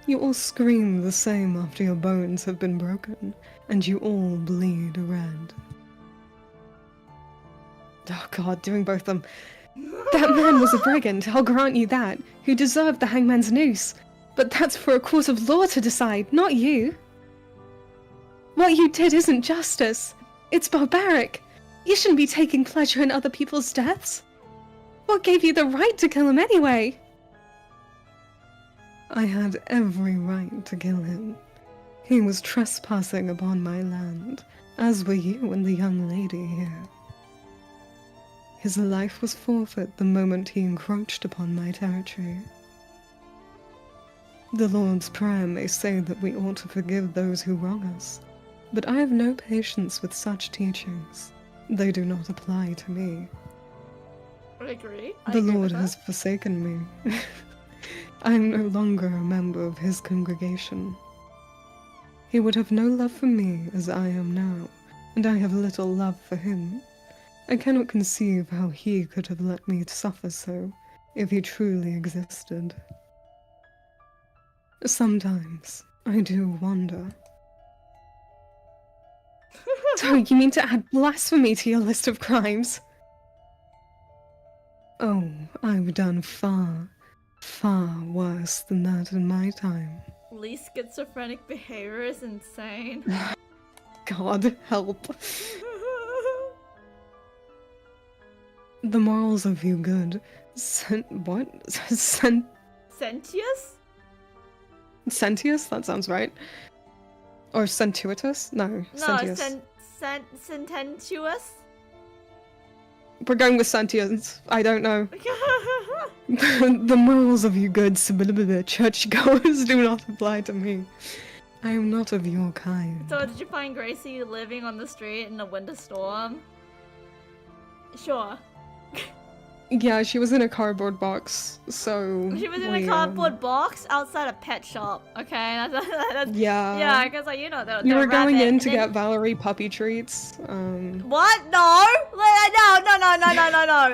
You all scream the same after your bones have been broken, and you all bleed red. Oh god, doing both of them. That man was a brigand, I'll grant you that, who deserved the hangman's noose. But that's for a court of law to decide, not you. What you did isn't justice. It's barbaric. You shouldn't be taking pleasure in other people's deaths. What gave you the right to kill him anyway? I had every right to kill him. He was trespassing upon my land, as were you and the young lady here. His life was forfeit the moment he encroached upon my territory. The Lord's Prayer may say that we ought to forgive those who wrong us, but I have no patience with such teachings. They do not apply to me. I agree. The Lord has forsaken me. I am no longer a member of his congregation. He would have no love for me as I am now, and I have little love for him. I cannot conceive how he could have let me suffer so, if he truly existed. Sometimes I do wonder. So you mean to add blasphemy to your list of crimes? Oh, I've done far, far worse than that in my time. Least schizophrenic behavior is insane. God, help. The morals of you good. What? Sentius? Sentius? That sounds right. Or sentuitous? No, No, sentius. sententious? We're going with sentience. I don't know. The morals of you good churchgoers do not apply to me. I am not of your kind. So did you find Gracie living on the street in a winter storm? Sure. Yeah, she was in a cardboard box, so... She was in a cardboard box outside a pet shop, okay? Yeah. Yeah, because like, you know, You were going in to then... get Valerie puppy treats. What? No! No.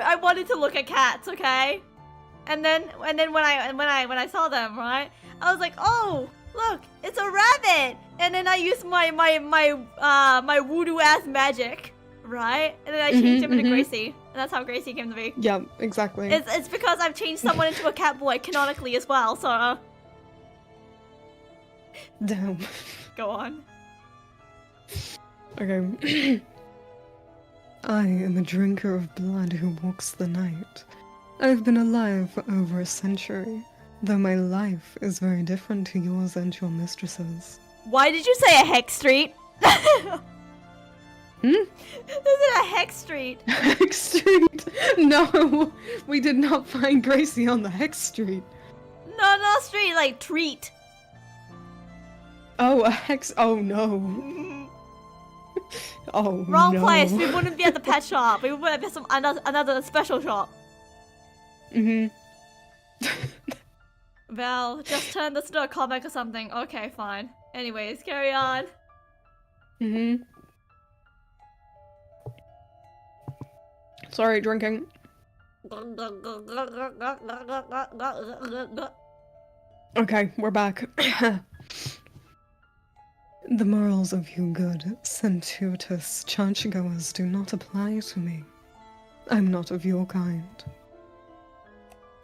I wanted to look at cats, okay? And then when I saw them, right? I was like, oh, look, it's a rabbit! And then I used my voodoo ass magic, right? And then I changed him into Gracie. And that's how Gracie came to be. Yeah, exactly. It's because I've changed someone into a cat boy canonically as well, so Damn. go on. Okay. I am a drinker of blood who walks the night. I've been alive for over a century, though my life is very different to yours and your mistress's. Why did you say a hex street? Hmm? This is a hex street. Hex Street? No, we did not find Gracie on the Hex Street. No, not street, like treat. Oh, a hex. Oh no. Oh Wrong no. place. We wouldn't be at the pet shop. We would be at another special shop. Well, just turn this into a comic or something. Okay, fine. Anyways, carry on. Sorry, drinking. Okay, we're back. The morals of you good, sententious churchgoers do not apply to me. I'm not of your kind.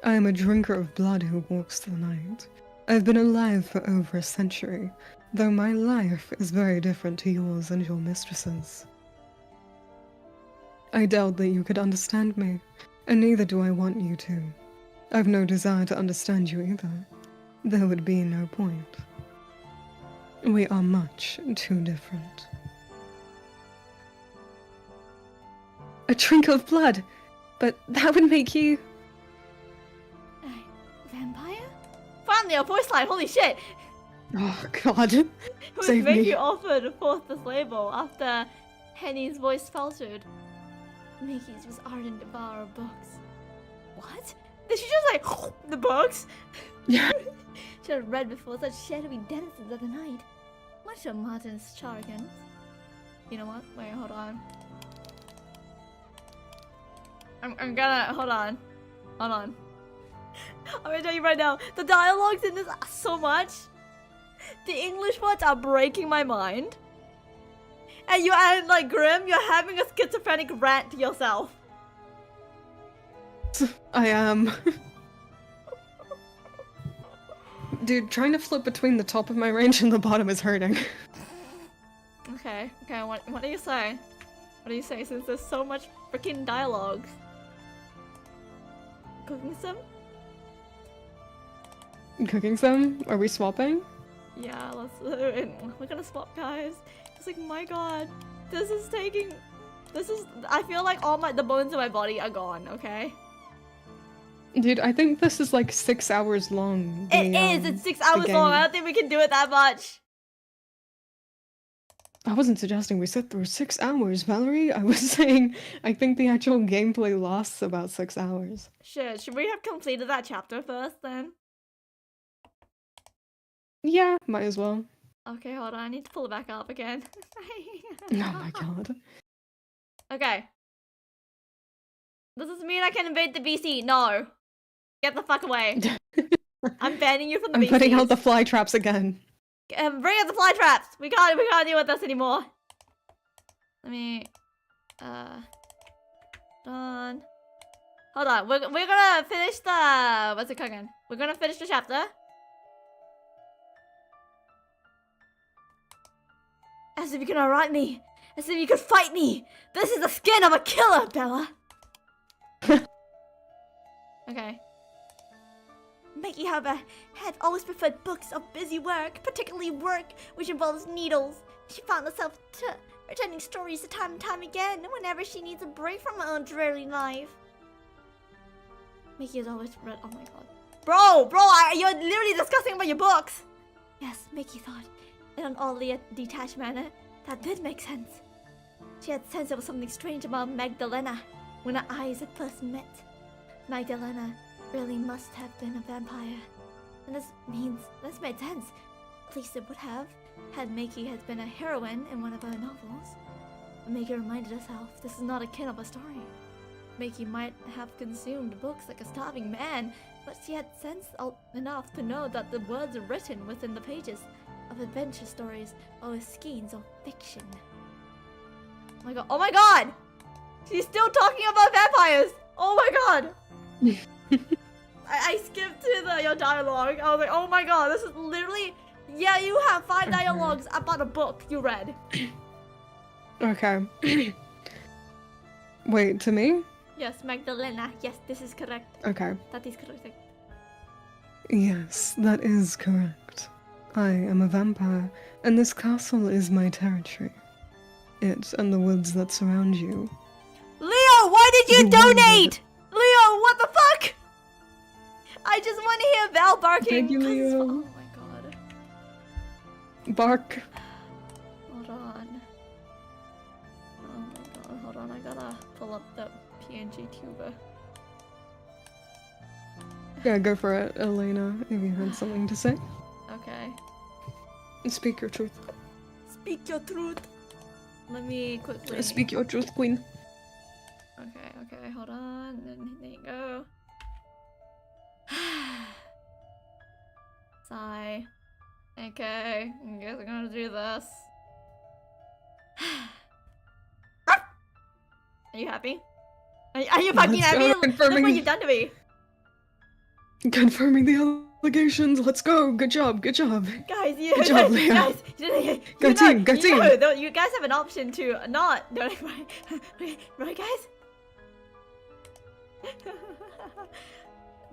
I am a drinker of blood who walks the night. I've been alive for over a century, though my life is very different to yours and your mistress's. I doubt that you could understand me, and neither do I want you to. I've no desire to understand you either. There would be no point. We are much too different. A drink of blood? But that would make you... Vampire? Finally, a voice line, holy shit! Oh god. Who would Save make me. you offer to force this label after Henny's voice faltered? Mickey's was ardent devourer of books. What? Did she just like the books? Yeah. She had read before such shadowy denizens of the night. Much of Martin's charlatan. You know what? Wait, hold on. I'm gonna hold on. Hold on. I'm gonna tell you right now, the dialogues in this are so much. The English words are breaking my mind. And you add like Grim, you're having a schizophrenic rant to yourself. I am. Dude, trying to flip between the top of my range and the bottom is hurting. Okay, what do you say? What do you say since there's so much freaking dialogues? Cooking some? Cooking some? Are we swapping? Yeah, we're gonna swap, guys. It's like, my god, I feel like all the bones in my body are gone, okay? Dude, I think this is like 6 hours long. It's 6 hours long, I don't think we can do it that much. I wasn't suggesting we sit through 6 hours, Valerie. I was saying I think the actual gameplay lasts about 6 hours. Shit, should we have completed that chapter first then? Yeah, might as well. Okay, hold on, I need to pull it back up again. Oh my god. Okay. Does this mean I can invade the BC? No. Get the fuck away. I'm banning you from the BC. I'm putting out the fly traps again. Bring out the fly traps! We can't deal with this anymore. Let me... Done. Hold on, we're gonna finish the... What's it cooking? We're gonna finish the chapter. As if you can outrun me. As if you could fight me. This is the skin of a killer, Bella. Okay. Mickey, however, had always preferred books of busy work, particularly work which involves needles. She found herself retelling stories time and time again whenever she needs a break from her own dreary life. Mickey is always read. Oh my god. Bro, you're literally discussing about your books. Yes, Mickey thought, in an oddly detached manner, that did make sense. She had sensed there was something strange about Magdalena when her eyes had first met. Magdalena really must have been a vampire. And this made sense. At least it would have, had Mickey had been a heroine in one of her novels. But Mickey reminded herself this is not akin of a story. Mickey might have consumed books like a starving man, but she had sense enough to know that the words written within the pages of adventure stories or skeins of fiction. Oh my god! Oh my god! She's still talking about vampires! Oh my god! I skipped to your dialogue. I was like, oh my god, this is literally... Yeah, you have 5 dialogues about a book you read. Okay. Wait, to me? Yes, Magdalena. Yes, this is correct. Okay. That is correct. Yes, that is correct. I am a vampire, and this castle is my territory. It and the woods that surround you. Leo, why did you You donate? Leo, what the fuck? I just want to hear Val barking. Thank you, Leo. Oh my god. Bark. Hold on. Oh my god, hold on. I gotta pull up the PNG tuber. Yeah, go for it, Elena, if you had something to say. Okay. Speak your truth. Speak your truth. Let me quickly... Speak your truth, queen. Okay, hold on. And there you go. Sigh. Okay, I guess I'm gonna do this. Are you happy? Are you fucking Let's go, happy? Look confirming- what you've done to me. Confirming the allegations. Let's go. Good job. Good job. Guys, you Good job, Leo. guys, Go team, go team. You guys have an option to not donate, right, guys?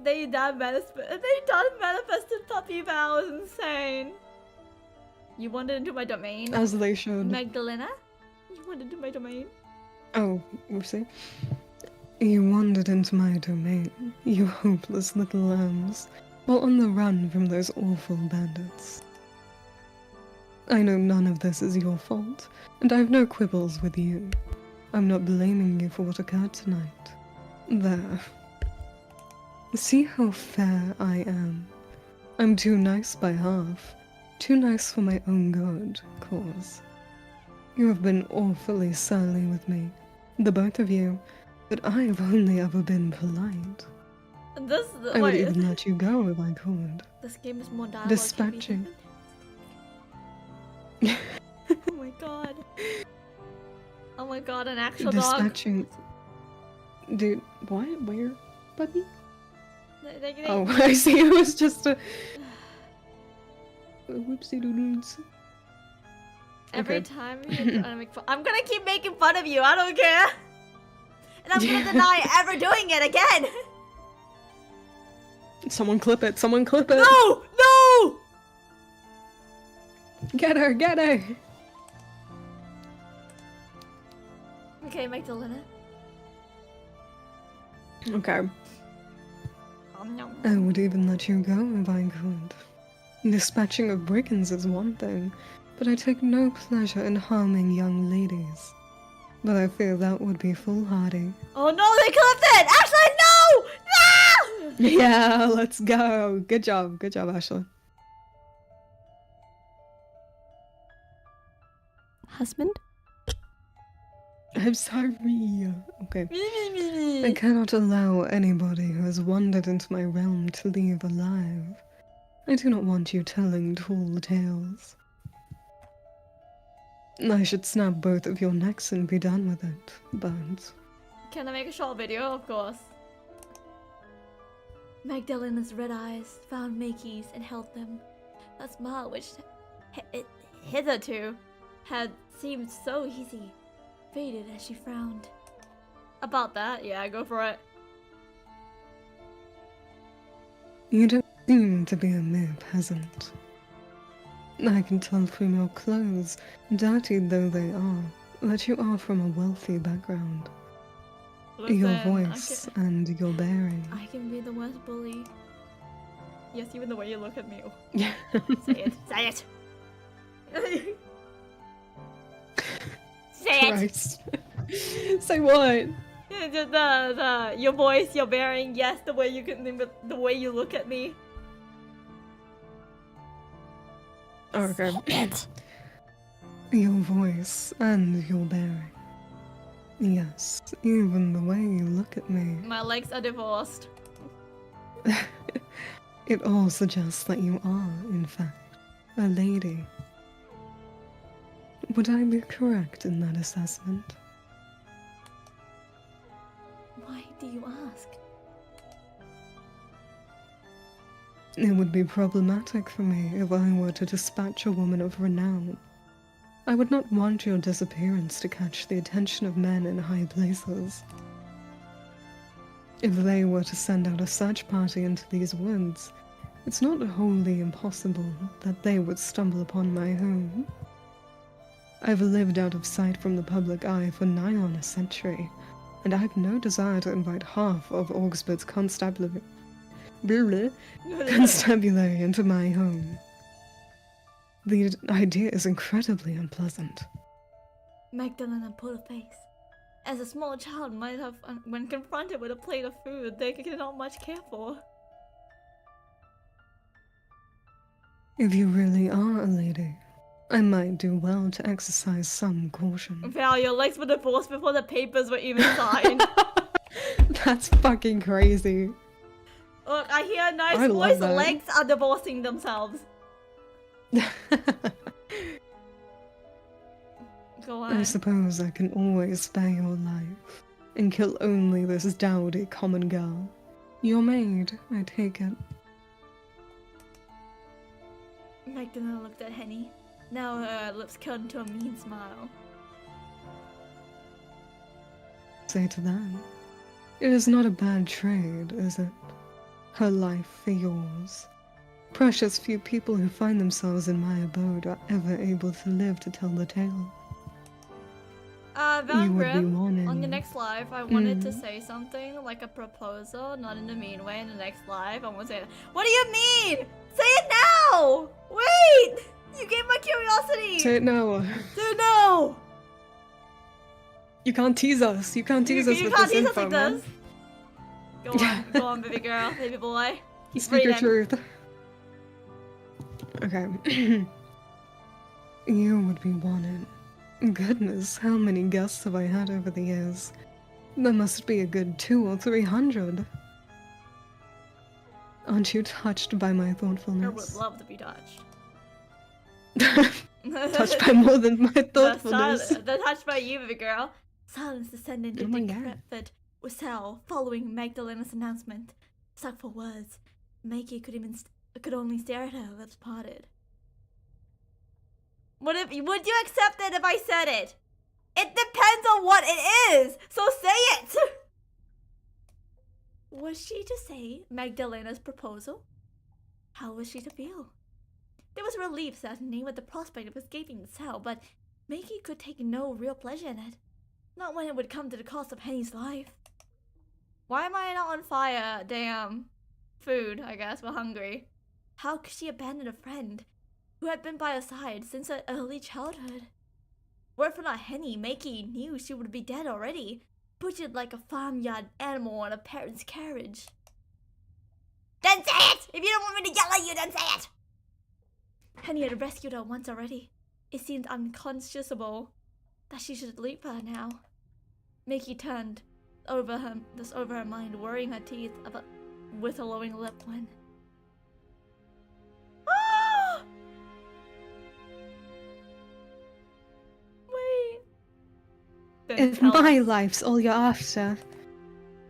They done manifested puppy vow. It was insane. You wandered into my domain, As they should. Magdalena. You wandered into my domain. Oh, whoopsie. You wandered into my domain, you hopeless little lambs, while on the run from those awful bandits. I know none of this is your fault, and I have no quibbles with you. I'm not blaming you for what occurred tonight. There. See how fair I am. I'm too nice by half. Too nice for my own good cause. You have been awfully surly with me, the both of you, but I've only ever been polite. This I would wait, even let you go if I could. this game is more dialogue. Dispatching. Oh my god. Oh my god, an actual dog. Dispatching. Dude, what? Where, puppy? They- Oh, I see. It was just a whoopsie doodles. Every Okay. time you're trying to make fun, I'm gonna keep making fun of you. I don't care. And I'm gonna deny ever doing it again. Someone clip it. Someone clip it. No! No! Get her. Get her. Okay, Magdalena. Okay. Nom. I would even let you go if I could. Dispatching of brigands is one thing, but I take no pleasure in harming young ladies. But I fear that would be foolhardy. Oh no, they clipped it! Ashley, no! No! Yeah, let's go. Good job. Good job, Ashley. Husband? I'm sorry. Okay. Me, me, me, me. I cannot allow anybody who has wandered into my realm to leave alive. I do not want you telling tall tales. I should snap both of your necks and be done with it, but... Can I make a short video? Of course. Magdalena's red eyes found Mickey's and held them. A smile which hitherto had seemed so easy faded as she frowned. About that, yeah, go for it. You don't seem to be a mere peasant. I can tell from your clothes, dirty though they are, that you are from a wealthy background. Your Listen, voice and your bearing. I can be the worst bully. Yes, even the way you look at me. Oh, Yeah. say it. Say it. Say it. Christ. Say what? Your voice, your bearing. Yes, the way you the way you look at me. Okay. Your voice and your bearing. Yes, even the way you look at me. My legs are divorced. It all suggests that you are, in fact, a lady. Would I be correct in that assessment? Why do you ask? It would be problematic for me if I were to dispatch a woman of renown. I would not want your disappearance to catch the attention of men in high places. If they were to send out a search party into these woods, it's not wholly impossible that they would stumble upon my home. I've lived out of sight from the public eye for nigh on a century, and I have no desire to invite half of Augsburg's constabulary into my home. The idea is incredibly unpleasant. Magdalena pulled a face. As a small child might have, when confronted with a plate of food they cannot much care for. If you really are a lady, I might do well to exercise some caution. Val, your legs were divorced before the papers were even signed. That's fucking crazy. Look, I hear a nice I love voice, that. legs are divorcing themselves. Go on. I suppose I can always spare your life and kill only this dowdy common girl. Your maid, I take it. Magdalena looked at Henny. Now her lips curled into a mean smile. Say to them, it is not a bad trade, is it? Her life for yours. Precious few people who find themselves in my abode are ever able to live to tell the tale. Van You would be Grim, one on the in- next live, I wanted to say something like a proposal, not in a mean way. In the next live, I want to say, what do you mean? Say it now! Wait! You gave my curiosity! Say it now. Say it now! You can't tease us. You can't tease us You with can't this tease us info, like man. this. Go on, baby girl, baby boy. Keep Speak your reading. truth. Okay. You would be wanted. Goodness, how many guests have I had over the years? There must be a good 200 or 300. Aren't you touched by my I would thoughtfulness? love to be touched. Touched by more than my thoughtfulness. The touched by you, baby girl. Silence descended Oh into my God. decrepit Wissel following Magdalena's announcement. Stuck for words, Maggie could only stare at her, lips parted. Would you accept it if I said it? It depends on what it is, so say it! Was she to say Magdalena's proposal? How was she to feel? There was relief, certainly, with the prospect of escaping the cell, but Maggie could take no real pleasure in it. Not when it would come to the cost of Henny's life. Why am I not on fire? Damn. Food, I guess. We're hungry. How could she abandon a friend who had been by her side since her early childhood? Were for not Henny, Maggie knew she would be dead already, butchered like a farmyard animal on a parent's carriage. Then say it! If you don't want me to yell at you, then say it! Henny had rescued her once already. It seemed unconscionable that she should leave her now. Maggie turned over her mind, worrying her teeth with a lowing lip when... Ah! Wait. Then If tell my us. life's all you're after,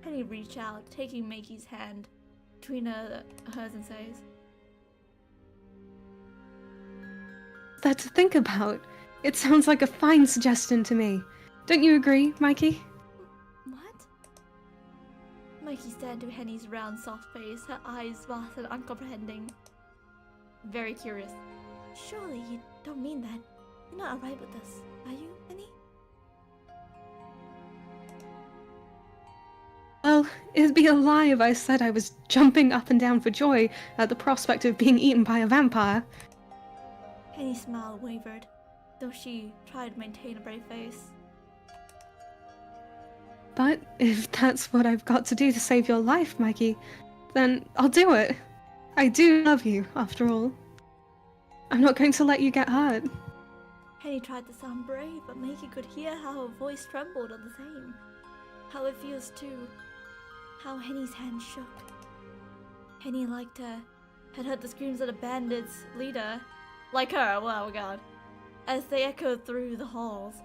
Henny reached out, taking Maggie's hand between hers and says, that to think about. It sounds like a fine suggestion to me. Don't you agree, Mikey? "What?" Mikey stared into Henny's round, soft face, her eyes vast and uncomprehending. Very curious. "Surely you don't mean that. You're not alright with this, are you, Henny?" Well, it'd be a lie if I said I was jumping up and down for joy at the prospect of being eaten by a vampire. Henny's smile wavered, though she tried to maintain a brave face. But if that's what I've got to do to save your life, Maggie, then I'll do it. I do love you, after all. I'm not going to let you get hurt. Henny tried to sound brave, but Maggie could hear how her voice trembled all the same. How it feels too. How Henny's hand shook. Henny had heard the screams of the bandits' leader, like her, oh god, as they echoed through the halls.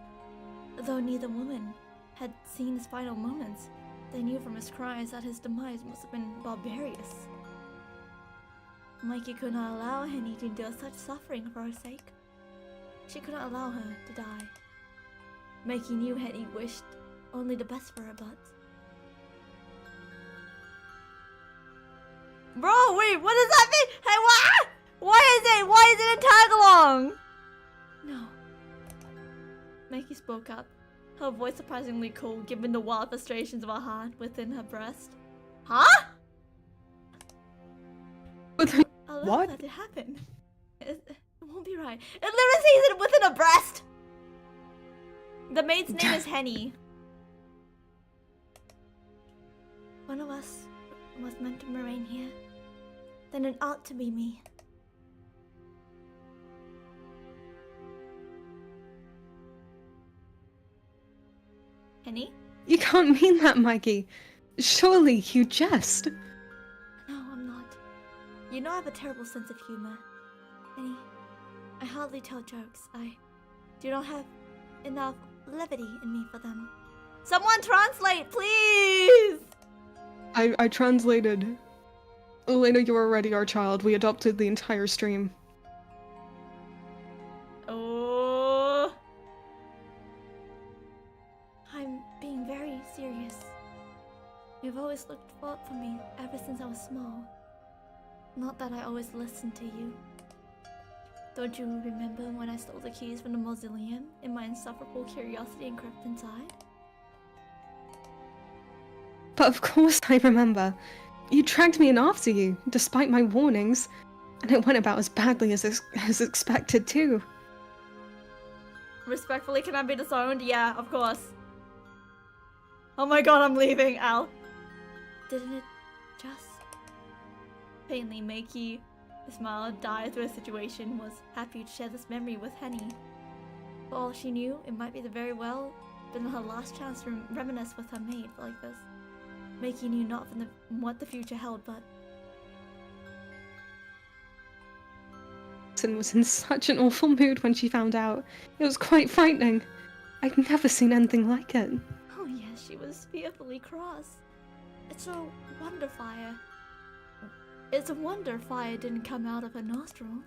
Though neither woman had seen his final moments, they knew from his cries that his demise must have been barbarous. Mikey could not allow Henny to endure such suffering for her sake. She could not allow her to die. Mikey knew Henny wished only the best for her, but... Bro, wait, what does that mean? Hey, what? Why is it in tag-along? No. Mikey spoke up, her voice surprisingly cool given the wild frustrations of her heart within her breast. Huh? What? That it happened. It won't be right. It literally says it within her breast! The maid's name is Henny. One of us was meant to remain here. Then it ought to be me. Henny? You can't mean that, Maggie. Surely you jest. No, I'm not. You know I have a terrible sense of humor. Henny, I hardly tell jokes. I do not have enough levity in me for them. Someone translate, please! I translated. Elena, you're already our child. We adopted the entire stream. Oh. I'm being very serious. You've always looked out for me ever since I was small. Not that I always listened to you. Don't you remember when I stole the keys from the mausoleum and my insufferable curiosity encrypted inside? But of course I remember. You dragged me in after you, despite my warnings, and it went about as badly as expected too. Respectfully, can I be disowned? Yeah, of course. Oh my god, I'm leaving, Al. Didn't it just faintly make you smile die through a situation? Was happy to share this memory with Henny. For all she knew, it might be the very well been her last chance to reminisce with her maid like this. Makey knew not from what the future held, but... And was in such an awful mood when she found out. It was quite frightening. I'd never seen anything like it. Oh yes, she was fearfully cross. It's a wonder fire. It's a wonder fire didn't come out of her nostrils.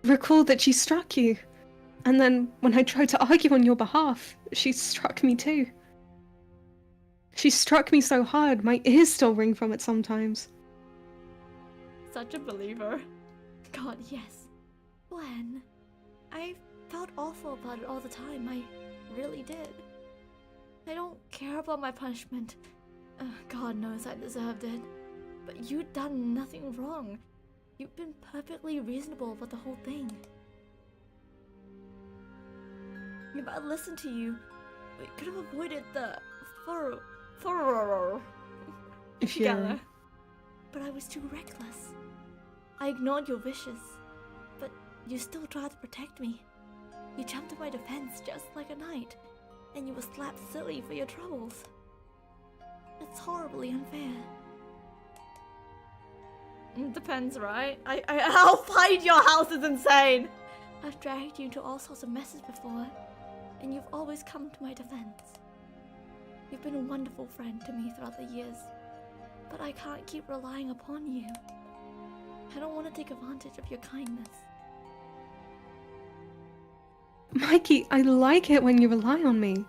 Recall that she struck you. And then, when I tried to argue on your behalf, she struck me too. She struck me so hard, my ears still ring from it sometimes. Such a believer. God, yes. When? I felt awful about it all the time. I really did. I don't care about my punishment. God knows I deserved it. But you'd done nothing wrong. You've been perfectly reasonable about the whole thing. If I listened to you, we could have avoided the furrow together. But I was too reckless. I ignored your wishes, but you still tried to protect me. You jumped to my defense just like a knight, and you were slapped silly for your troubles. It's horribly unfair. It depends, right? I'll find your house is insane! I've dragged you into all sorts of messes before, and you've always come to my defense. You've been a wonderful friend to me throughout the years, but I can't keep relying upon you. I don't want to take advantage of your kindness. Mikey, I like it when you rely on me.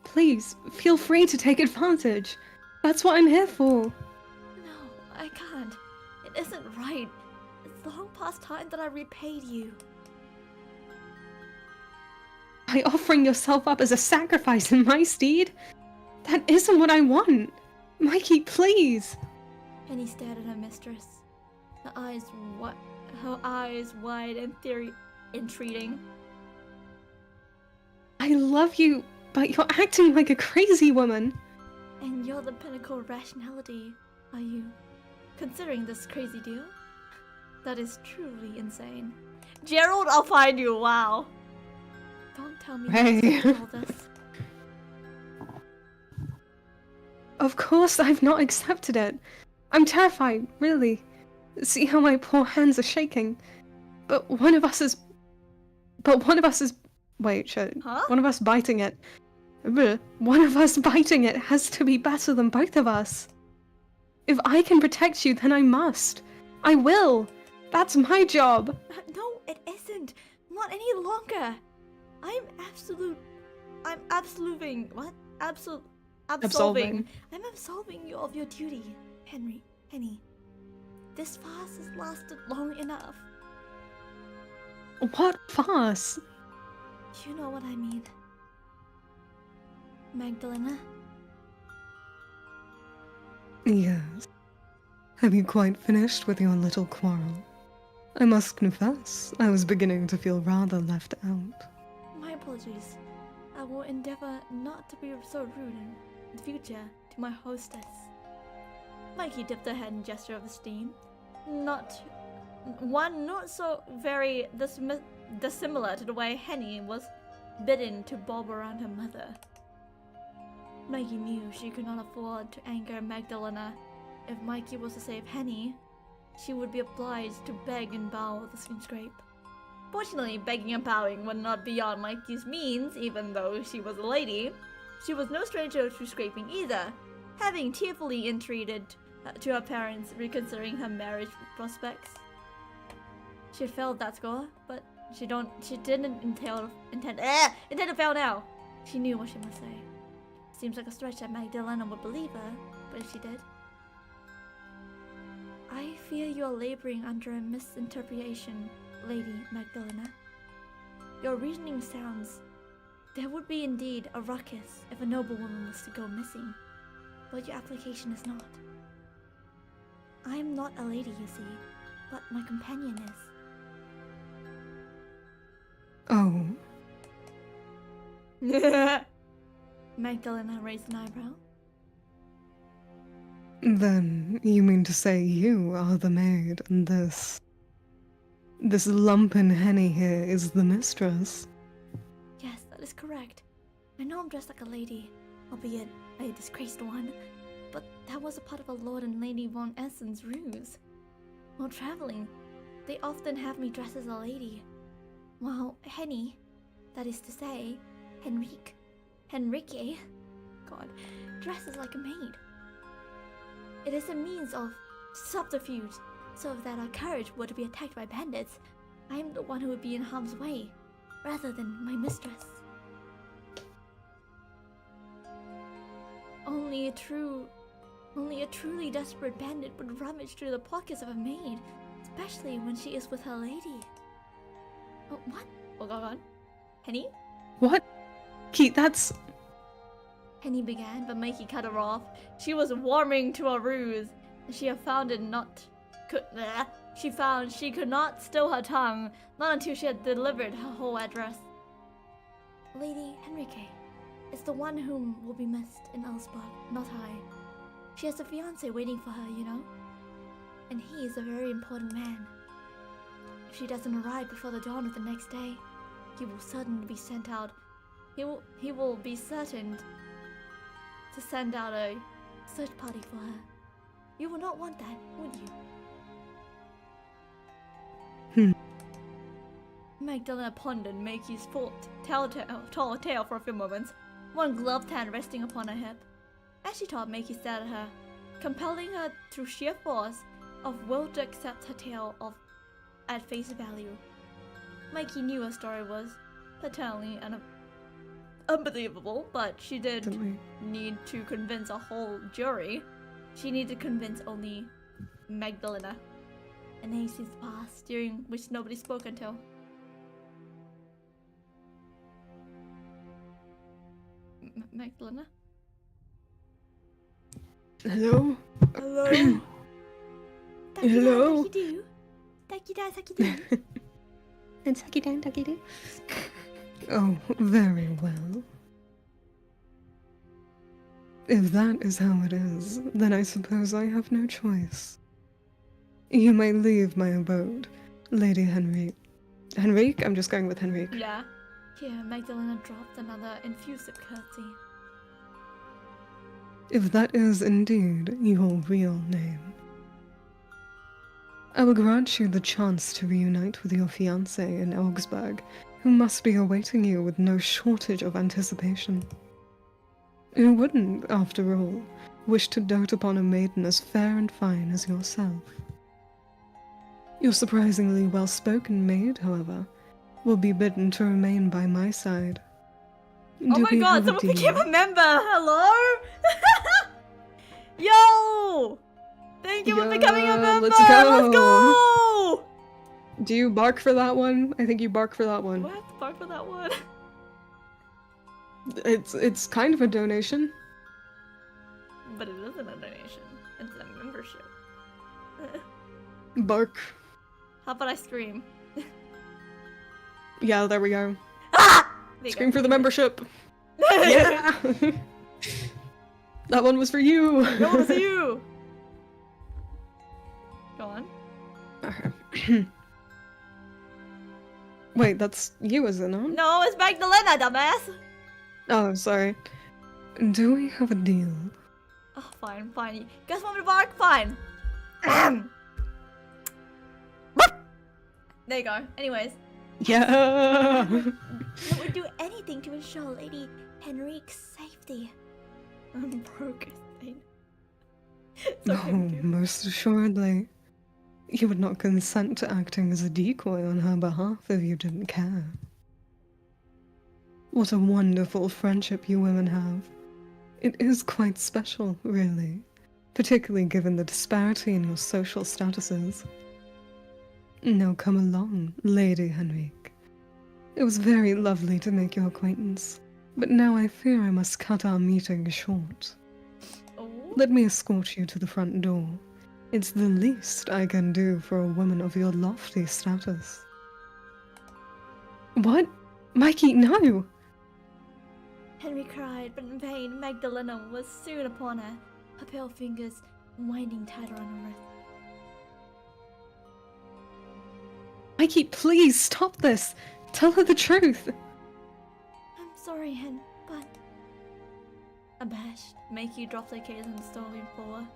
Please, feel free to take advantage. That's what I'm here for. No, I can't. It isn't right. It's long past time that I repaid you. By offering yourself up as a sacrifice in my stead? That isn't what I want! Mikey, please! Penny stared at her mistress, her eyes wide and entreating. I love you, but you're acting like a crazy woman. And you're the pinnacle of rationality, are you? Considering this crazy deal? That is truly insane. Gerald, I'll find you, wow! Don't tell me Hey. all this. Of course I've not accepted it. I'm terrified, really. See how my poor hands are shaking. But one of us is... Wait, shit. Huh? One of us biting it. Bleh. One of us biting it has to be better than both of us. If I can protect you, then I must. I will. That's my job. No, it isn't. Not any longer. I'm absolving. What? Absolving. I'm absolving you of your duty, Henny. This farce has lasted long enough. What farce? You know what I mean. Magdalena? Yes. Have you quite finished with your little quarrel? I must confess, I was beginning to feel rather left out. My apologies. I will endeavor not to be so rude in the future to my hostess. Mikey dipped her head in gesture of esteem. Not so very dissimilar to the way Henny was bidden to bob around her mother. Mikey knew she could not afford to anger Magdalena. If Mikey was to save Henny, she would be obliged to beg and bow with a skin scrape. Fortunately, begging and bowing were not beyond Mikey's means, even though she was a lady. She was no stranger to scraping either, having tearfully entreated to her parents, reconsidering her marriage prospects. She had failed that score, but she didn't intend to fail now. She knew what she must say. Seems like a stretch that Magdalena would believe her, but if she did. I fear you are laboring under a misinterpretation, Lady Magdalena. Your reasoning sounds. There would be indeed a ruckus if a noblewoman was to go missing, but your application is not. I am not a lady, you see, but my companion Oh, is. Magdalena raised an eyebrow. then you mean to say you are the maid and this lumpen Henny here is the mistress? Yes, that is correct. I know I'm dressed like a lady, albeit a disgraced one, but that was a part of a Lord and Lady von Essen's ruse. While traveling, they often have me dress as a lady, while Henny, that is to say, Henrique, God, dresses like a maid. It is a means of subterfuge, so that our carriage were to be attacked by bandits, I am the one who would be in harm's way, rather than my mistress. Only a truly desperate bandit would rummage through the pockets of a maid, especially when she is with her lady. Oh, what? Oh, God. Henny? What? Keith, that's... Henny began, but Mikey cut her off. She was warming to a ruse, and she found she could not still her tongue, not until she had delivered her whole address. Lady Henrique is the one whom will be missed in Elsbach, not I. She has a fiancé waiting for her, you know? And he is a very important man. If she doesn't arrive before the dawn of the next day, he will certainly be sent out. He will be certain to send out a search party for her. You will not want that, would you? Magdalena pondered Makey's tall tale for a few moments, one gloved hand resting upon her hip. As she talked, Makey stared at her, compelling her through sheer force of will to accept her tale at face value. Mikey knew her story was patently unbelievable, but she did need to convince a whole jury. She needed to convince only Magdalena. An age since passed, during which nobody spoke until. Magdalena? Hello? Hello? Hello? Takida. And suck it down, ducky do. Oh, very well. If that is how it is, then I suppose I have no choice. You may leave my abode, Lady Henrique. Henrique? I'm just going with Henrique. Yeah. Here, Magdalena dropped another effusive curtsy. If that is indeed your real name, I will grant you the chance to reunite with your fiancé in Augsburg, who must be awaiting you with no shortage of anticipation. Who wouldn't, after all, wish to dote upon a maiden as fair and fine as yourself? Your surprisingly well-spoken maid, however, will be bidden to remain by my side. Oh my god, someone became a member! Hello? Yo! Thank you for becoming a member! Let's go! Let's go! Do you bark for that one? I think you bark for that Do one. I have to bark for that one? It's kind of a donation. But it isn't a donation. It's a membership. Bark. How about I scream? Yeah, there we go. Ah! There you Scream go. for the membership. Yeah! That one was for you! That was you! Go on. Wait, that's you, is it not? No, it's Magdalena, dumbass! Oh, sorry. Do we have a deal? Oh, fine, fine. You guys want me to bark? Fine. There you go. Anyways, Yeah! I would do anything to ensure Lady Henrique's safety. I'm broke, thing. No, most assuredly. You would not consent to acting as a decoy on her behalf if you didn't care. What a wonderful friendship you women have. It is quite special, really, particularly given the disparity in your social statuses. Now come along, Lady Henrique. It was very lovely to make your acquaintance, but now I fear I must cut our meeting short. Oh. Let me escort you to the front door. It's the least I can do for a woman of your lofty status. What? Mikey, no! Henry cried, but in vain. Magdalena was soon upon her, her pale fingers winding tighter on her wrist. Mikey, please stop this! Tell her the truth! I'm sorry, Hen, but... Abashed, Makey dropped the case and slowly forward.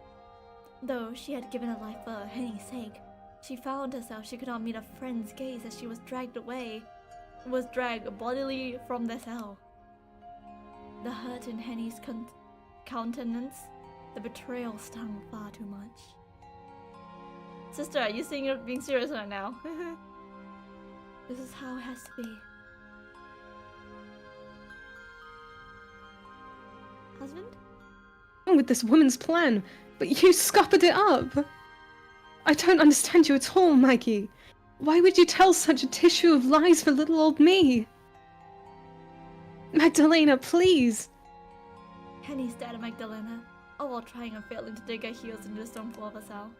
Though she had given her life for Henny's sake, she found herself she could not meet a friend's gaze as she was dragged bodily from the cell. The hurt in Henny's countenance, the betrayal stung far too much. Sister, are you seeing you're being serious right now? This is how it has to be. Husband? With this woman's plan, but you scuppered it up. I don't understand you at all, Maggie. Why would you tell such a tissue of lies for little old me? Magdalena, please. Henny stared at Magdalena, all while trying and failing to dig her heels into the stone floor of her cell.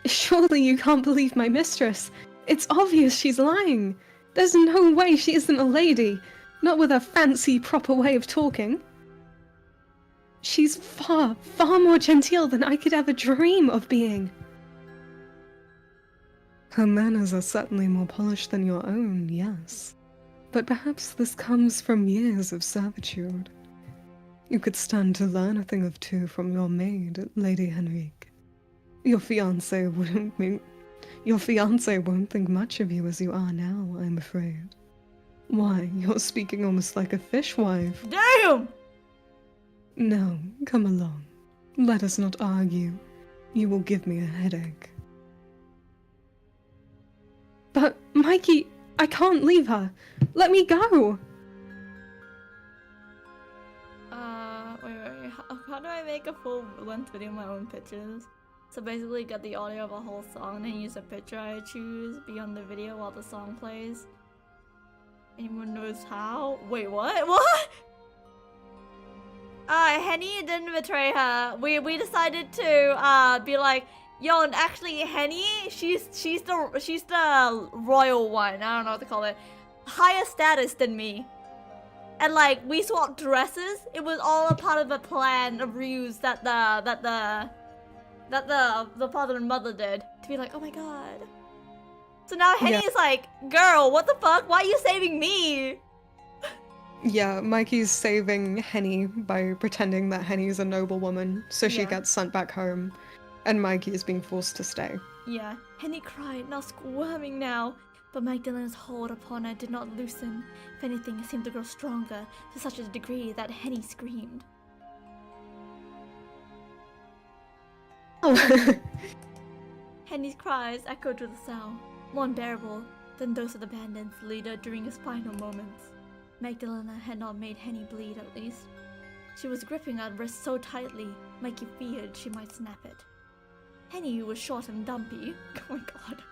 Surely you can't believe my mistress. It's obvious she's lying. There's no way she isn't a lady, not with her fancy, proper way of talking. She's far, far more genteel than I could ever dream of being. Her manners are certainly more polished than your own, yes. But perhaps this comes from years of servitude. You could stand to learn a thing or two from your maid, Lady Henrique. Your fiancé won't think much of you as you are now, I'm afraid. Why, you're speaking almost like a fishwife. Damn! No, come along. Let us not argue. You will give me a headache. But, Mikey, I can't leave her. Let me go. Wait. How do I make a full-length video of my own pictures? So basically get the audio of a whole song and use a picture I choose beyond the video while the song plays. Anyone knows how? Wait, what? What? Henny didn't betray her. We decided to be like, yo, and actually Henny, she's the royal one. I don't know what to call it. Higher status than me. And like we swapped dresses. It was all a part of a plan, a ruse that the father and mother did to be like, oh my god. So now Henny's like, girl, what the fuck? Why are you saving me? Yeah, Mikey's saving Henny by pretending that Henny's a noble woman, so she gets sent back home, and Mikey is being forced to stay. Yeah, Henny cried, now squirming now, but Magdalena's hold upon her did not loosen. If anything, it seemed to grow stronger to such a degree that Henny screamed. Oh. Henny's cries echoed through the cell, more unbearable than those of the bandit's leader during his final moments. Magdalena had not made Henny bleed, at least. She was gripping her wrist so tightly, Mikey feared she might snap it. Henny was short and dumpy. Oh my god.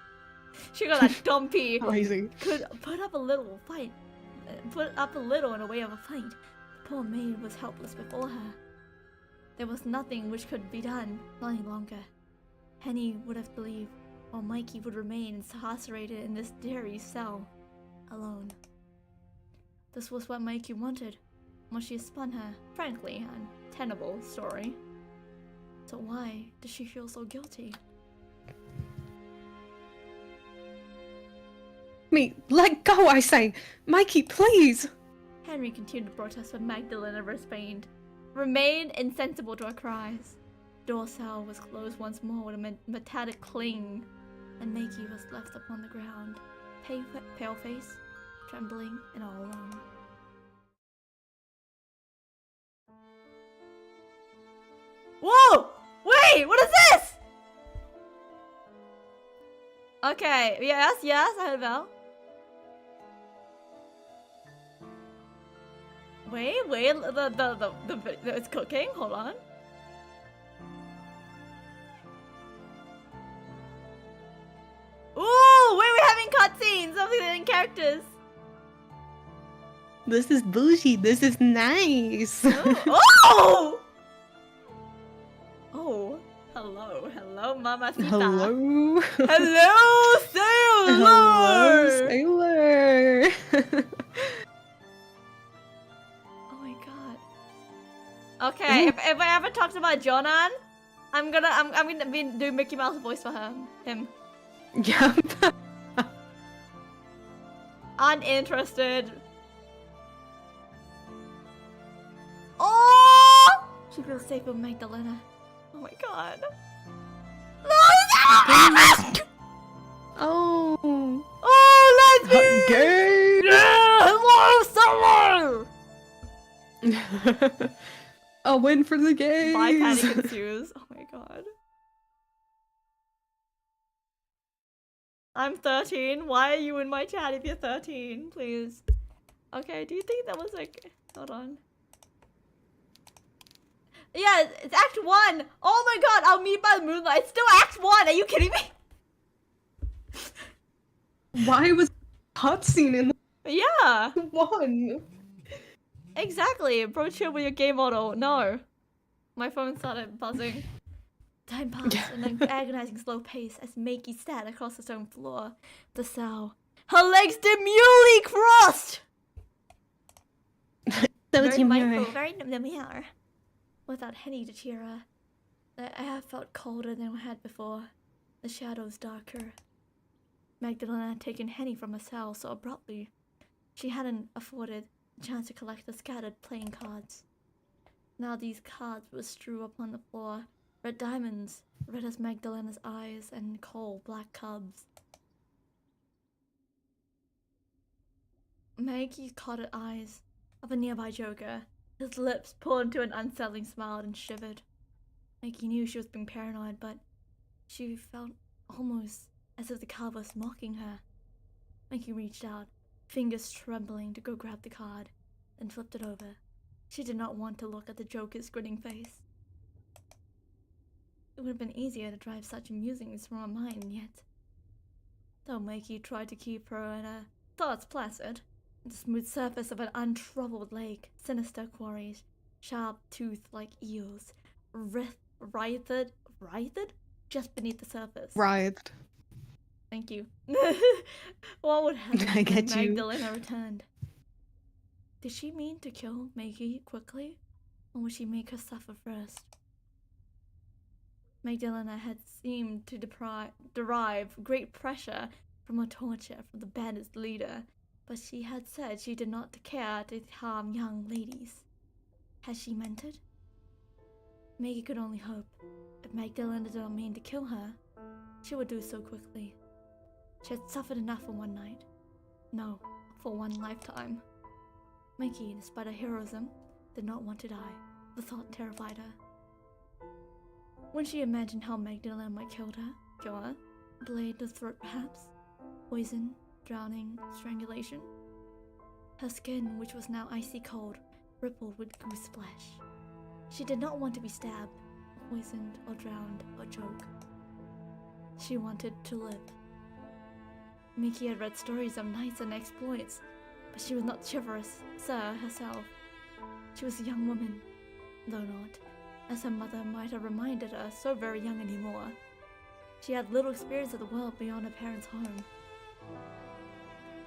She got that dumpy. Crazy. Could put up a little in a way of a fight. The poor maid was helpless before her. There was nothing which could be done any longer. Henny would have believed, while Mikey would remain incarcerated in this dreary cell, alone. This was what Mikey wanted, when she spun her, frankly, untenable story. So why does she feel so guilty? Me, let go, I say! Mikey, please! Henry continued to protest, but Magdalena remained insensible to her cries. The door cell was closed once more with a metallic cling, and Mikey was left upon the ground, pale face, trembling, and all alone. Whoa! Wait, what is this? Okay, yes, I heard a bell. Wait, it's cooking, hold on. Ooh, wait, we're having cutscenes of the hidden characters. This is bougie, this is nice! Oh! Oh, hello, Mama Sita. Hello? Hello, Sailor! Hello, Sailor! Oh my god. Okay, if I ever talked about Jonan, I'm gonna be doing Mickey Mouse voice for him. Yeah. Uninterested. Oh! She feels safe with Magdalena. Oh my god. No, Oh! oh, Lesbian! Gay! Yeah, hello, summer! A win for the gays! By panic ensues. Oh my god. I'm 13. Why are you in my chat if you're 13? Please. Okay, do you think that was like... Hold on. Yeah, it's Act 1! Oh my god, I'll meet by the moonlight. It's still Act 1! Are you kidding me? Why was cutscene in Yeah! the one? Exactly. Bro, chill with your game model. No. My phone started buzzing. Time passed in an agonizing slow pace as Makey sat across the stone floor of the cell. Her legs demurely crossed! So Very mindful, demure. very demure. Without Henny to cheer her, the air felt colder than it had before, the shadows darker. Magdalena had taken Henny from her cell so abruptly, she hadn't afforded the chance to collect the scattered playing cards. Now these cards were strewn upon the floor, red diamonds, red as Magdalena's eyes, and coal black cubs. Maggie caught her eyes of a nearby joker. His lips pulled into an unsettling smile and shivered. Maggie knew she was being paranoid, but she felt almost as if the card was mocking her. Maggie reached out, fingers trembling, to go grab the card, then flipped it over. She did not want to look at the joker's grinning face. It would have been easier to drive such musings from her mind, yet. Though Maggie tried to keep her and her thoughts placid, the smooth surface of an untroubled lake, sinister quarries, sharp tooth like eels, writhed just beneath the surface. Writhed. Thank you. What would happen I when get you. Magdalena returned? Did she mean to kill Maggie quickly, or would she make her suffer first? Magdalena had seemed to derive great pressure from her torture from the bandit's leader, but she had said she did not care to harm young ladies. Had she meant it? Maggie could only hope. If Magdalena did not mean to kill her, she would do so quickly. She had suffered enough for one night. No, for one lifetime. Maggie, despite her heroism, did not want to die. The thought terrified her. When she imagined how Magdalena might kill her, blade to the throat perhaps, poison, drowning, strangulation. Her skin, which was now icy cold, rippled with goose flesh. She did not want to be stabbed, poisoned, or drowned, or choke. She wanted to live. Mickey had read stories of knights and exploits, but she was not chivalrous, herself. She was a young woman, though not, as her mother might have reminded her, so very young anymore. She had little experience of the world beyond her parents' home.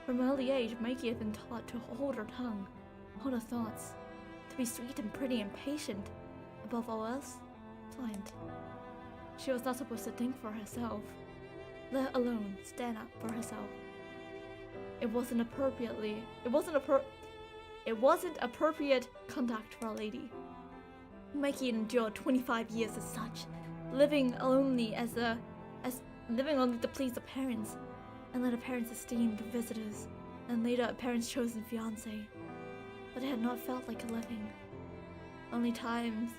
From early age, Mikey had been taught to hold her tongue, hold her thoughts, to be sweet and pretty and patient, above all else, pliant. She was not supposed to think for herself, let alone stand up for herself. It wasn't appropriate conduct for a lady. Mikey endured 25 years as such, living only living only to please her parents, and let her parents' esteemed visitors, and later her parents' chosen fiancé. But it had not felt like a living. The only times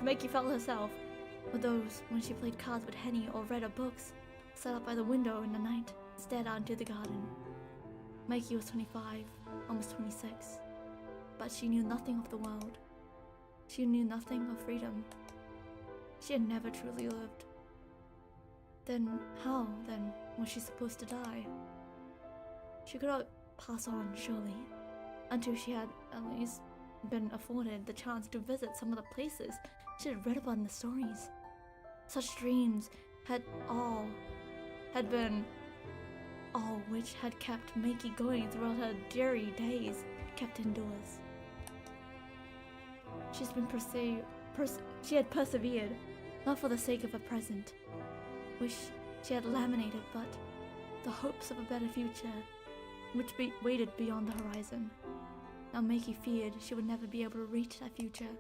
Mikey felt herself were those when she played cards with Henny or read her books, sat up by the window in the night, stared out into the garden. Mikey was 25, almost 26, but she knew nothing of the world. She knew nothing of freedom. She had never truly lived. Then how, was she supposed to die? She could not pass on, surely, until she had at least been afforded the chance to visit some of the places she had read about in the stories. Such dreams had been all which had kept Mikey going throughout her dreary days, kept indoors. She had persevered, not for the sake of a present, which she had laminated, but the hopes of a better future, which waited beyond the horizon. Now Mikey feared she would never be able to reach that future.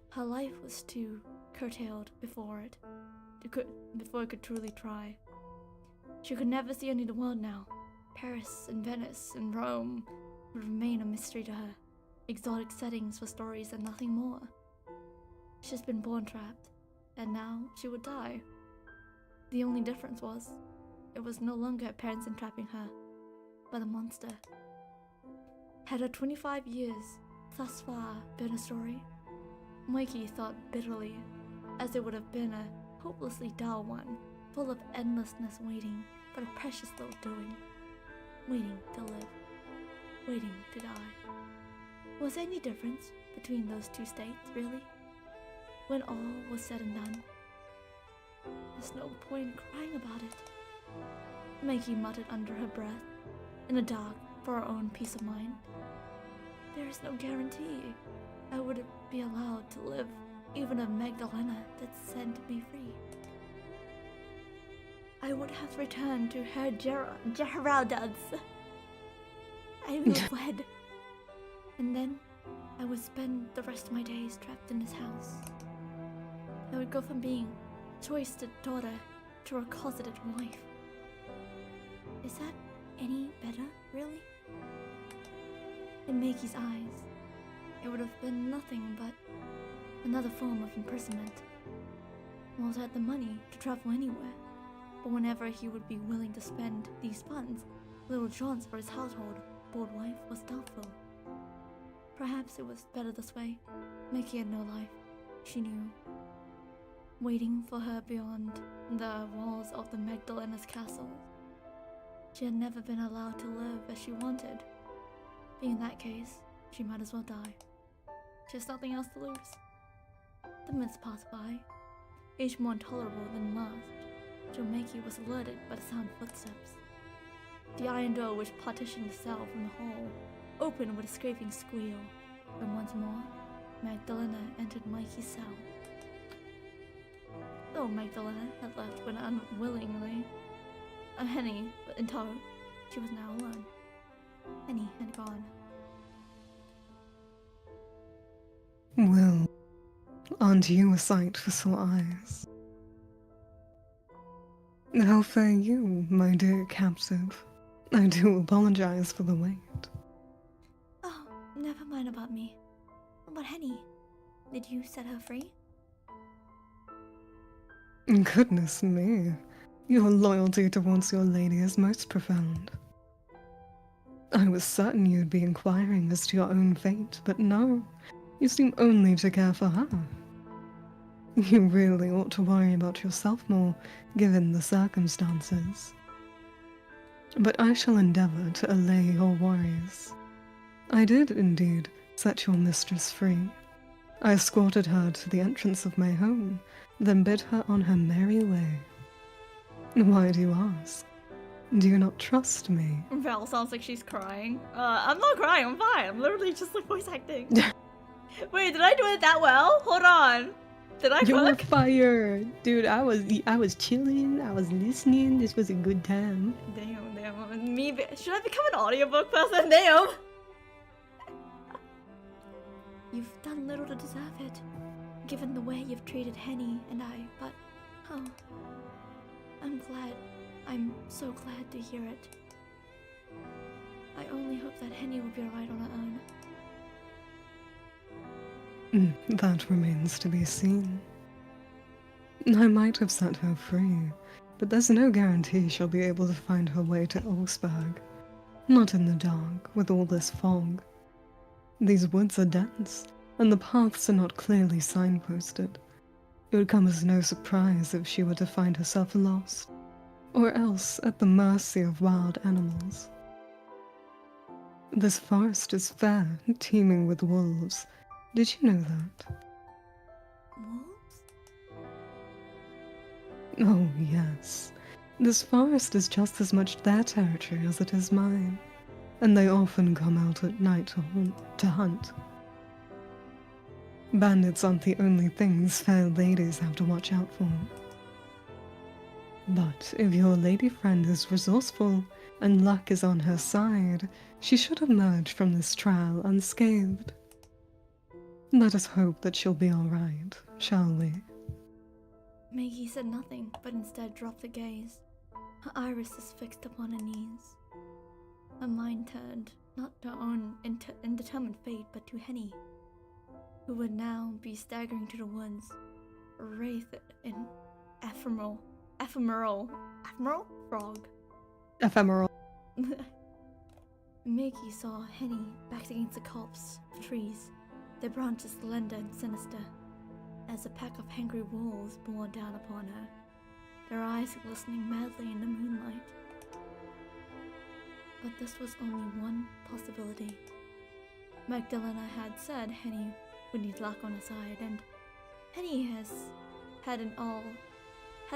Her life was too curtailed before it could truly try. She could never see any of the world now. Paris and Venice and Rome would remain a mystery to her. Exotic settings for stories and nothing more. She's been born trapped, and now she would die. The only difference was, it was no longer her parents entrapping her, but a monster. Had her 25 years thus far been a story? Mikey thought bitterly, as it would have been a hopelessly dull one, full of endlessness waiting, but a precious little doing. Waiting to live, waiting to die. Was there any difference between those two states, really? When all was said and done? There's no point in crying about it. Mikey muttered under her breath, in the dark, for her own peace of mind. There is no guarantee I would be allowed to live, even if Magdalena did set me free. I would have returned to her Geraldus. I would have fled. And then I would spend the rest of my days trapped in this house. I would go from being choiced daughter to a closeted wife. Is that any better, really? In Mikey's eyes, it would have been nothing but another form of imprisonment. Wells had the money to travel anywhere, but whenever he would be willing to spend these funds, little chance for his household board wife was doubtful. Perhaps it was better this way. Mickey had no life, she knew. Waiting for her beyond the walls of the Magdalena's castle. She had never been allowed to live as she wanted. Being in that case, she might as well die. She has nothing else to lose. The minutes passed by, each more intolerable than last. Jomeki was alerted by the sound of footsteps. The iron door which partitioned the cell from the hall opened with a scraping squeal, and once more, Magdalena entered Mikey's cell. Though Magdalena had left but unwillingly, Henny in tow, she was now alone. Henny had gone. Well, aren't you a sight for sore eyes? How fare you, my dear captive? I do apologize for the wait. Oh, never mind about me. What about Henny? Did you set her free? Goodness me, your loyalty towards your lady is most profound. I was certain you'd be inquiring as to your own fate, but no, you seem only to care for her. You really ought to worry about yourself more, given the circumstances. But I shall endeavor to allay your worries. I did, indeed, set your mistress free. I escorted her to the entrance of my home, then bid her on her merry way. Why do you ask? Do you not trust me? Val sounds like she's crying. I'm not crying, I'm fine. I'm literally just like voice acting. Wait, did I do it that well? Hold on. Did I You were cook? fired, dude. I was chilling. I was listening. This was a good time. Damn. Should I become an audiobook person? Damn. You've done little to deserve it, given the way you've treated Henny and I, but, oh, I'm so glad to hear it. I only hope that Henny will be alright on her own. That remains to be seen. I might have set her free, but there's no guarantee she'll be able to find her way to Augsburg. Not in the dark, with all this fog. These woods are dense, and the paths are not clearly signposted. It would come as no surprise if she were to find herself lost, or else at the mercy of wild animals. This forest is fair, teeming with wolves. Did you know that? Wolves? Oh, yes. This forest is just as much their territory as it is mine, and they often come out at night to hunt. Bandits aren't the only things fair ladies have to watch out for. But if your lady friend is resourceful and luck is on her side, she should emerge from this trial unscathed. Let us hope that she'll be all right, shall we? Maggie said nothing, but instead dropped the gaze. Her irises fixed upon her knees. Her mind turned, not to her own indeterminate fate, but to Henny, who would now be staggering to the woods, wraith in ephemeral frog. Ephemeral. Maggie saw Henny backed against the copse of trees, their branches slender and sinister, as a pack of hungry wolves bore down upon her, their eyes glistening madly in the moonlight. But this was only one possibility. Magdalena had said Henny would need luck on her side, and Henny had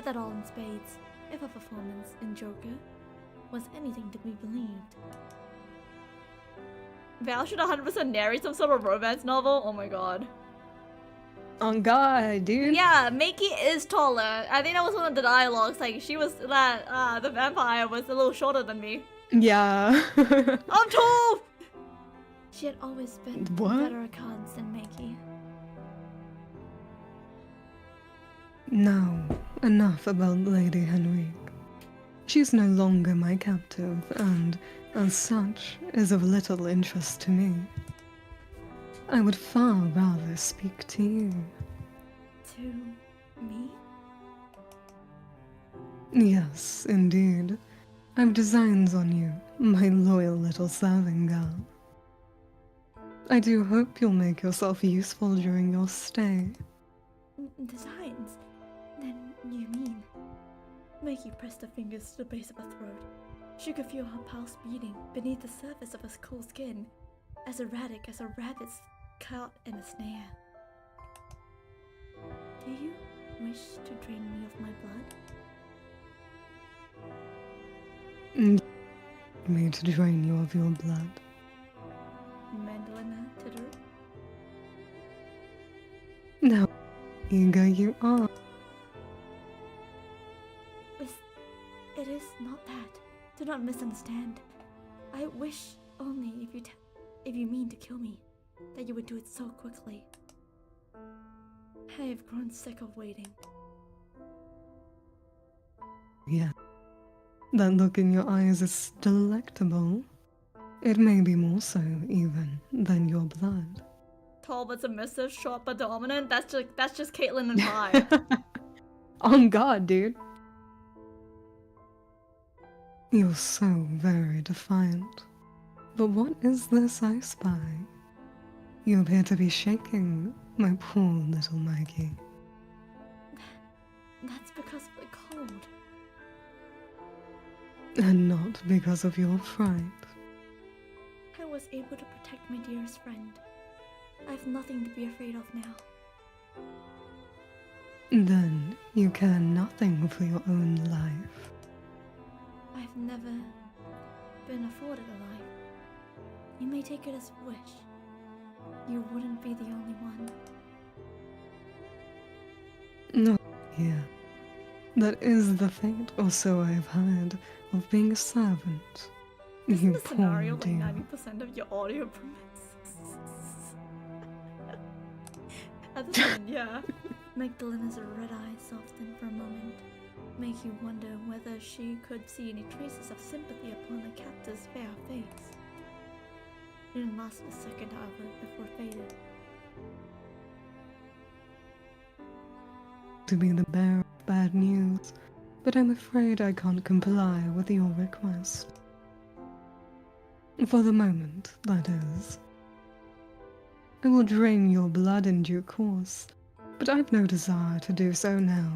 that all in spades, if her performance in Joker was anything to be believed. Val should 100% narrate some sort of romance novel. Oh my god. On God, dude. Yeah, Makey is taller. I think that was one of the dialogues. Like, she was that the vampire was a little shorter than me. Yeah. I'm tall. She had always been What? better at cards than Makey. Now, enough about Lady Henrique. She's no longer my captive, and, as such, is of little interest to me. I would far rather speak to you. To me? Yes, indeed. I've designs on you, my loyal little serving girl. I do hope you'll make yourself useful during your stay. Designs? Then you mean? Makey pressed her fingers to the base of her throat. She could feel her pulse beating beneath the surface of her cool skin, as erratic as a rabbit's caught in a snare. Do you wish to drain me of my blood? Me to drain you of your blood. Magdalena tittered. No, eager you are. It is not that. Do not misunderstand. I wish only if you mean to kill me, that you would do it so quickly. I have grown sick of waiting. Yeah. That look in your eyes is delectable. It may be more so, even, than your blood. Tall but submissive, short but dominant. That's just Caitlyn and Vi. On God, dude. You're so very defiant. But what is this I spy? You appear to be shaking, my poor little Maggie. That's because of the cold. And not because of your fright. I was able to protect my dearest friend. I have nothing to be afraid of now. Then you care nothing for your own life. I've never been afforded a life. You may take it as a wish. You wouldn't be the only one. No, yeah. That is the fate, or so I have heard, of being a servant. Isn't You the poor scenario like dear. 90% of your audio permits? At the end, yeah. Magdalena's red eyes soften for a moment, make you wonder whether she could see any traces of sympathy upon the captive's fair face. It didn't last a second, however, before it faded. To be the bearer of bad news, but I'm afraid I can't comply with your request. For the moment, that is. I will drain your blood in due course, but I've no desire to do so now.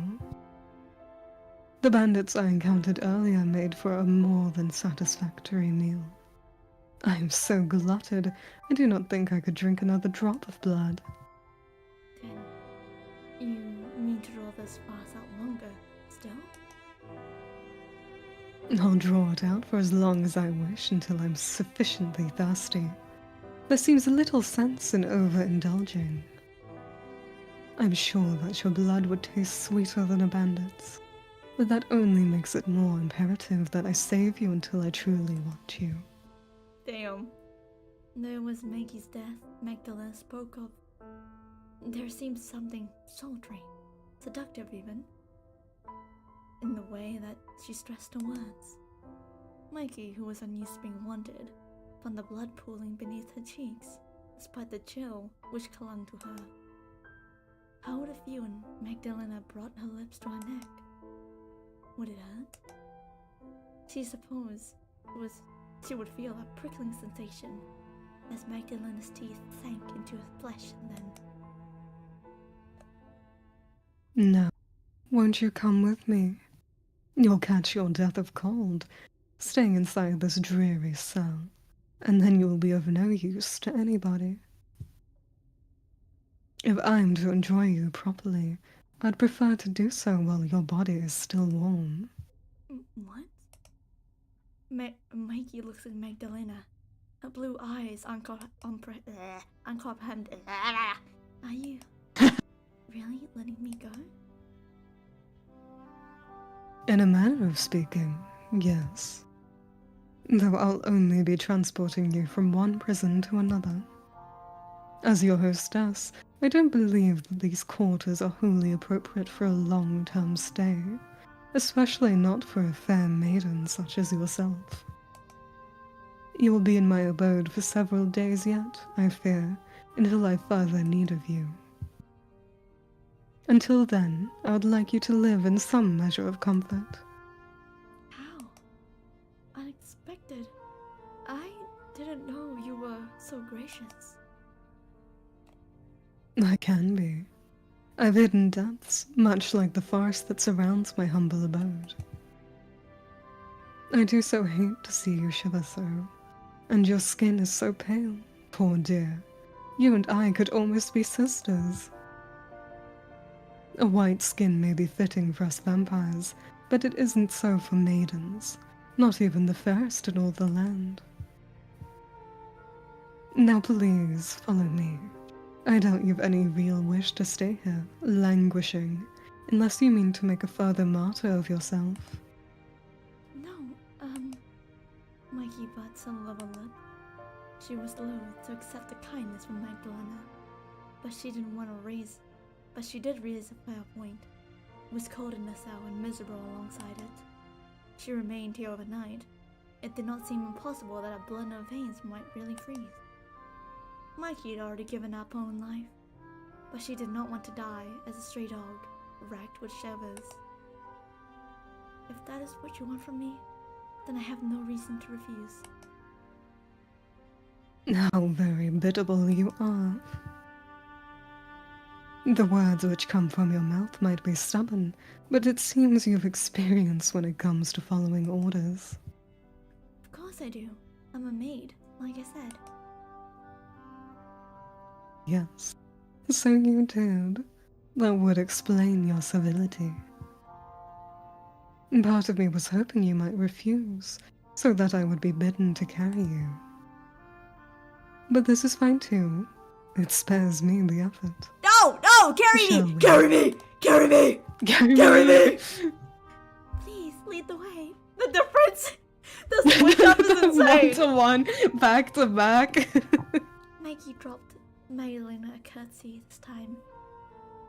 The bandits I encountered earlier made for a more than satisfactory meal. I am so glutted, I do not think I could drink another drop of blood. Then, you mean to draw this fast out longer, still? I'll draw it out for as long as I wish until I'm sufficiently thirsty. There seems little sense in overindulging. I'm sure that your blood would taste sweeter than a bandit's, but that only makes it more imperative that I save you until I truly want you. Damn. There was Maggie's death, Magdalena spoke of. There seemed something sultry, seductive even, in the way that she stressed her words. Mikey, who was unused to being wanted, found the blood pooling beneath her cheeks, despite the chill which clung to her. How would it feel when Magdalena brought her lips to her neck? Would it hurt? She supposed she would feel a prickling sensation as Magdalena's teeth sank into her flesh, and then... No, won't you come with me? You'll catch your death of cold, staying inside this dreary cell, and then you'll be of no use to anybody. If I'm to enjoy you properly, I'd prefer to do so while your body is still warm. What? Mikey looks at Magdalena. Her blue eyes uncomprehended. Are you really letting me go? In a manner of speaking, yes. Though I'll only be transporting you from one prison to another. As your hostess, I don't believe that these quarters are wholly appropriate for a long-term stay, especially not for a fair maiden such as yourself. You will be in my abode for several days yet, I fear, until I further need of you. Until then, I would like you to live in some measure of comfort. How? Unexpected. I didn't know you were so gracious. I can be. I've hidden depths, much like the forest that surrounds my humble abode. I do so hate to see you shiver so, and your skin is so pale, poor dear. You and I could almost be sisters. A white skin may be fitting for us vampires, but it isn't so for maidens, not even the fairest in all the land. Now please, follow me. I doubt you've any real wish to stay here, languishing, unless you mean to make a further martyr of yourself. No, Mikey bit some lower lip. She was loath to accept the kindness from Magdalena, but she did raise a fair point. It was cold in the cell and miserable alongside it. She remained here overnight. It did not seem impossible that a blood in her veins might really freeze. Mikey had already given up her own life, but she did not want to die as a stray dog, racked with shivers. If that is what you want from me, then I have no reason to refuse. How very biddable you are. The words which come from your mouth might be stubborn, but it seems you've experience when it comes to following orders. Of course I do. I'm a maid, like I said. Yes, so you did. That would explain your civility. Part of me was hoping you might refuse, so that I would be bidden to carry you. But this is fine too. It spares me the effort. No! Carry Shall me! we? Carry me! Carry me! Carry me! Please, lead the way. The difference! The switch up is insane! 1-to-1, back to back. Maggie dropped Magdalena a curtsy this time,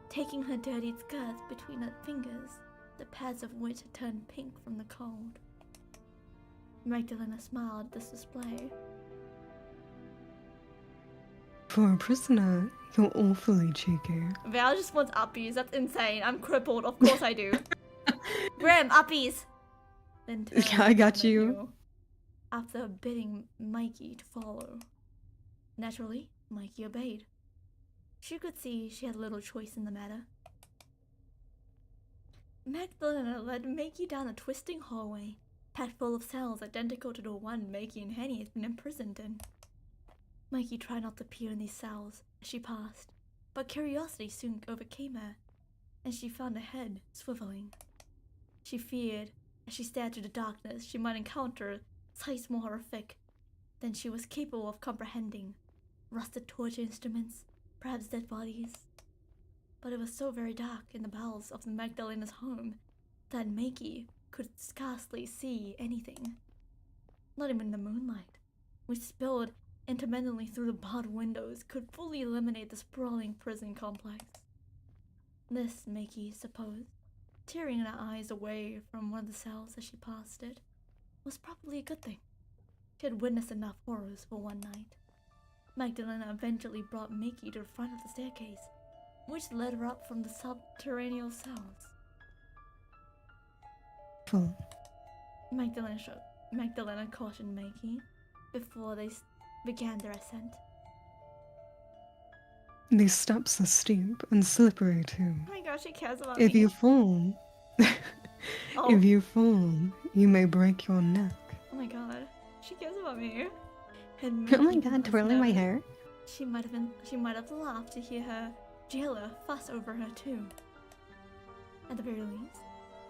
taking her dirty skirts between her fingers, the pads of which had turned pink from the cold. Magdalena smiled at this display. For a prisoner, you're awfully cheeky. Val just wants uppies. That's insane. I'm crippled. Of course I do. Grim, uppies! Then turned Yeah, I got to you. menu after bidding Mikey to follow. Naturally, Mikey obeyed. She could see she had little choice in the matter. Magdalena led Mikey down a twisting hallway, packed full of cells identical to the one Mikey and Henny had been imprisoned in. Mikey tried not to peer in these cells as she passed, but curiosity soon overcame her, and she found her head swiveling. She feared, as she stared through the darkness, she might encounter sights more horrific than she was capable of comprehending. Rusted torture instruments, perhaps dead bodies. But it was so very dark in the bowels of the Magdalena's home that Mikey could scarcely see anything. Not even the moonlight, which spilled intermittently through the barred windows, could fully illuminate the sprawling prison complex. This, Mikey supposed, tearing her eyes away from one of the cells as she passed it, was probably a good thing. She had witnessed enough horrors for one night. Magdalena eventually brought Mikey to the front of the staircase, which led her up from the subterranean cells. Full. Magdalena cautioned Mikey before they began their ascent. These steps are steep and slippery too. Oh my gosh, she cares about If me. you fall, Oh. if you fall, you may break your neck. Oh my god, she cares about me. And Oh my Mikey god, was twirling my nervous. hair. She might have laughed to hear her jailer fuss over her too. At the very least,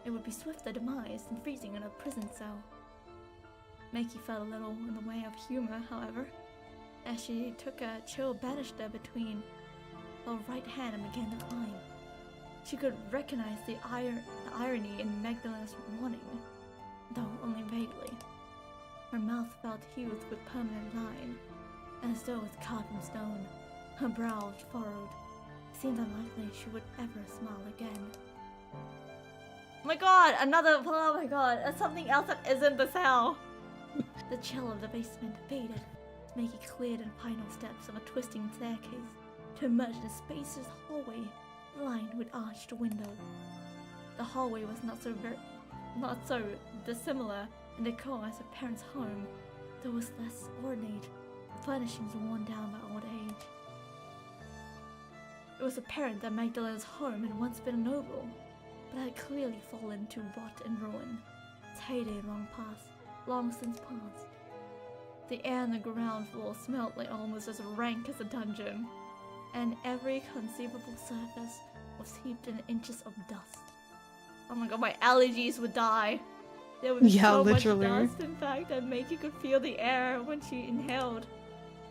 it would be swifter demise than freezing in a prison cell. Mikey felt a little in the way of humor, however, as she took a chill banister between her right hand and began to climb. She could recognize the irony in Magdalena's warning, though only vaguely. Her mouth felt hued with permanent line, as though it was carved from stone. Her brow furrowed. It seemed unlikely she would ever smile again. Oh my god, oh my god, that's something else that isn't the cell. The chill of the basement faded as Maggie cleared the final steps of a twisting staircase to emerge in a spacious hallway lined with arched windows. The hallway was not so dissimilar in decor as her parents' home, though it was less ornate, furnishings worn down by old age. It was apparent that Magdalena's home had once been a noble, but had clearly fallen to rot and ruin. Its heyday long since passed. The air on the ground floor smelled like almost as rank as a dungeon, and every conceivable surface was heaped in inches of dust. Oh my god, my allergies would die. There was Yeah, so literally. much dust, in fact, that Makey could feel the air when she inhaled.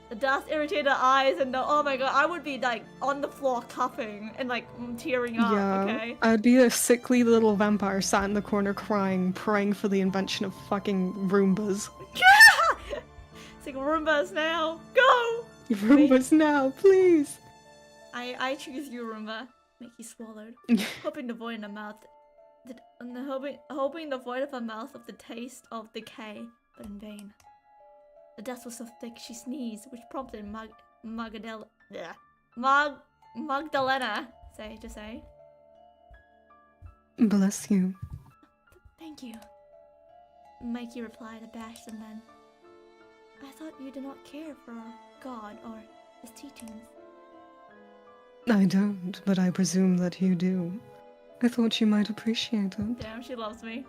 The dust irritated her eyes, and oh my god, I would be like on the floor coughing and like tearing up, okay? I'd be a sickly little vampire sat in the corner crying, praying for the invention of fucking Roombas. It's like Roombas now, go! Roombas now, please! I choose you, Roomba. Makey swallowed, hoping the void in her mouth, hoping the void of her mouth of the taste of decay, but in vain. The dust was so thick she sneezed, which prompted Magdalena to say, Bless you. "Thank you." Mikey replied, abashed, and then, "I thought you did not care for God or his teachings." I don't, but I presume that you do. I thought you might appreciate it. Damn, she loves me.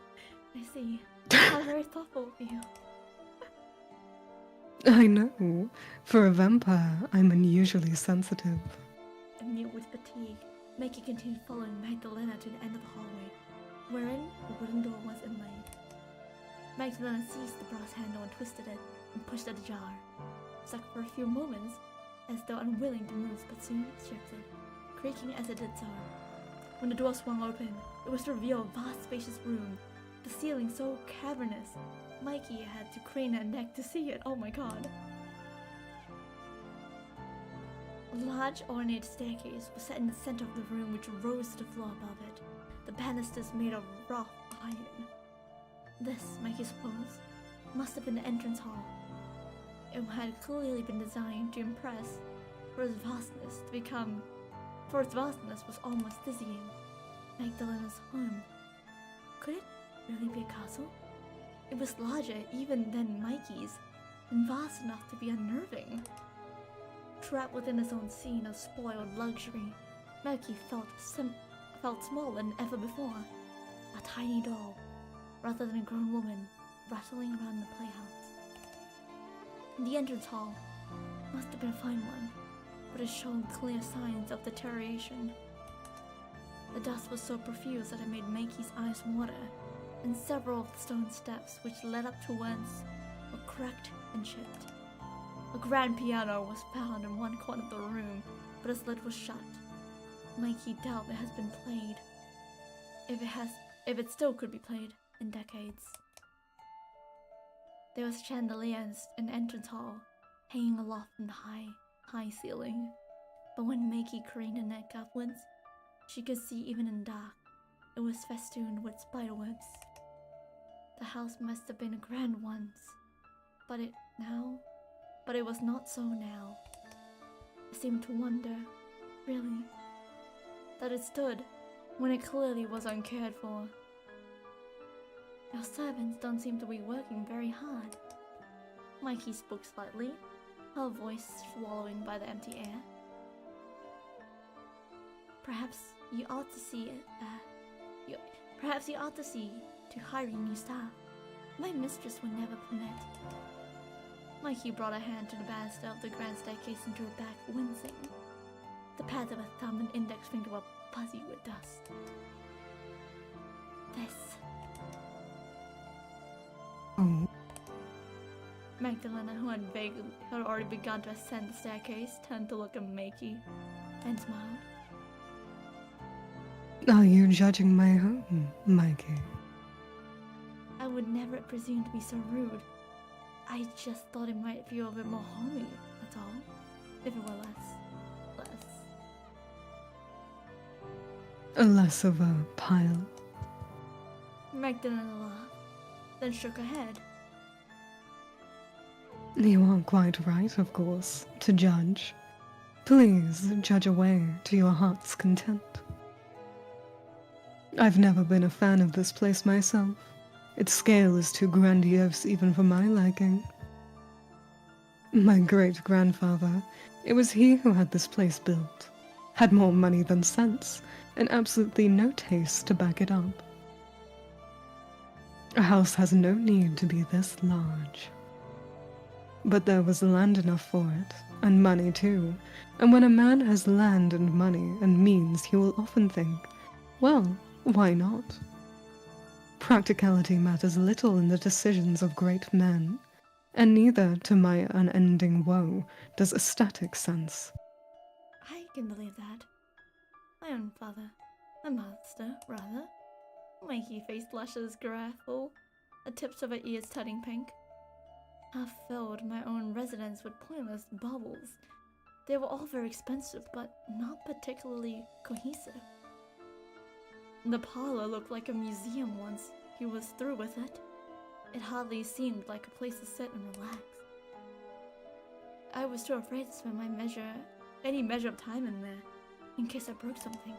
I see. How very thoughtful of you. I know. For a vampire, I'm unusually sensitive. And mute with fatigue, Mikey continued following Magdalena to the end of the hallway, wherein a wooden door was inlaid. Magdalena seized the brass handle and twisted it and pushed it ajar, stuck for a few moments, as though unwilling to move, but soon shifted, creaking as it did so. When the door swung open, it was to reveal a vast, spacious room, the ceiling so cavernous, Mikey had to crane her neck to see it. Oh my god. A large, ornate staircase was set in the center of the room, which rose to the floor above it, the banisters made of rough iron. This, Mikey supposed, must have been the entrance hall. It had clearly been designed to impress, for its vastness was almost dizzying. Magdalena's home. Could it really be a castle? It was larger even than Mikey's, and vast enough to be unnerving. Trapped within his own scene of spoiled luxury, Mikey felt smaller than ever before. A tiny doll, rather than a grown woman, rattling around the playhouse. The entrance hall must have been a fine one, but it showed clear signs of deterioration. The dust was so profuse that it made Makey's eyes water, and several of the stone steps which led up to whence were cracked and chipped. A grand piano was found in one corner of the room, but its lid was shut. Mikey doubted it has been played, if it still could be played, in decades. There was a chandelier in the entrance hall, hanging aloft in the high ceiling, but when Makey craned her neck upwards, she could see even in the dark. It was festooned with spiderwebs. The house must have been a grand once, but it was not so now. I seemed to wonder, really, that it stood when it clearly was uncared for. Our servants don't seem to be working very hard. Mikey spoke slightly, her voice swallowing by the empty air. Perhaps you ought to see to hiring new staff. My mistress would never permit. Mikey brought a hand to the banister of the grand staircase and drew it back, wincing. The pads of her thumb and index finger were fuzzy with dust. This. Oh. Magdalena, who had already begun to ascend the staircase, turned to look at Makey and smiled. Are you judging my home, Mikey? I would never presume to be so rude. I just thought it might feel a bit more homey, that's all. If it were less. Less of a pile. Magdalena laughed, then shook her head. You are quite right, of course, to judge. Please judge away to your heart's content. I've never been a fan of this place myself. Its scale is too grandiose even for my liking. My great-grandfather, it was he who had this place built. Had more money than sense, and absolutely no taste to back it up. A house has no need to be this large. But there was land enough for it, and money too. And when a man has land and money and means, he will often think, well, why not? Practicality matters little in the decisions of great men, and neither, to my unending woe, does aesthetic sense. I can believe that. My own father, a master, rather. Mikey face blushes grapple, the tips of her ears turning pink. Half filled my own residence with pointless baubles. They were all very expensive, but not particularly cohesive. The parlor looked like a museum once he was through with it. It hardly seemed like a place to sit and relax. I was too afraid to spend any measure of time in there, in case I broke something.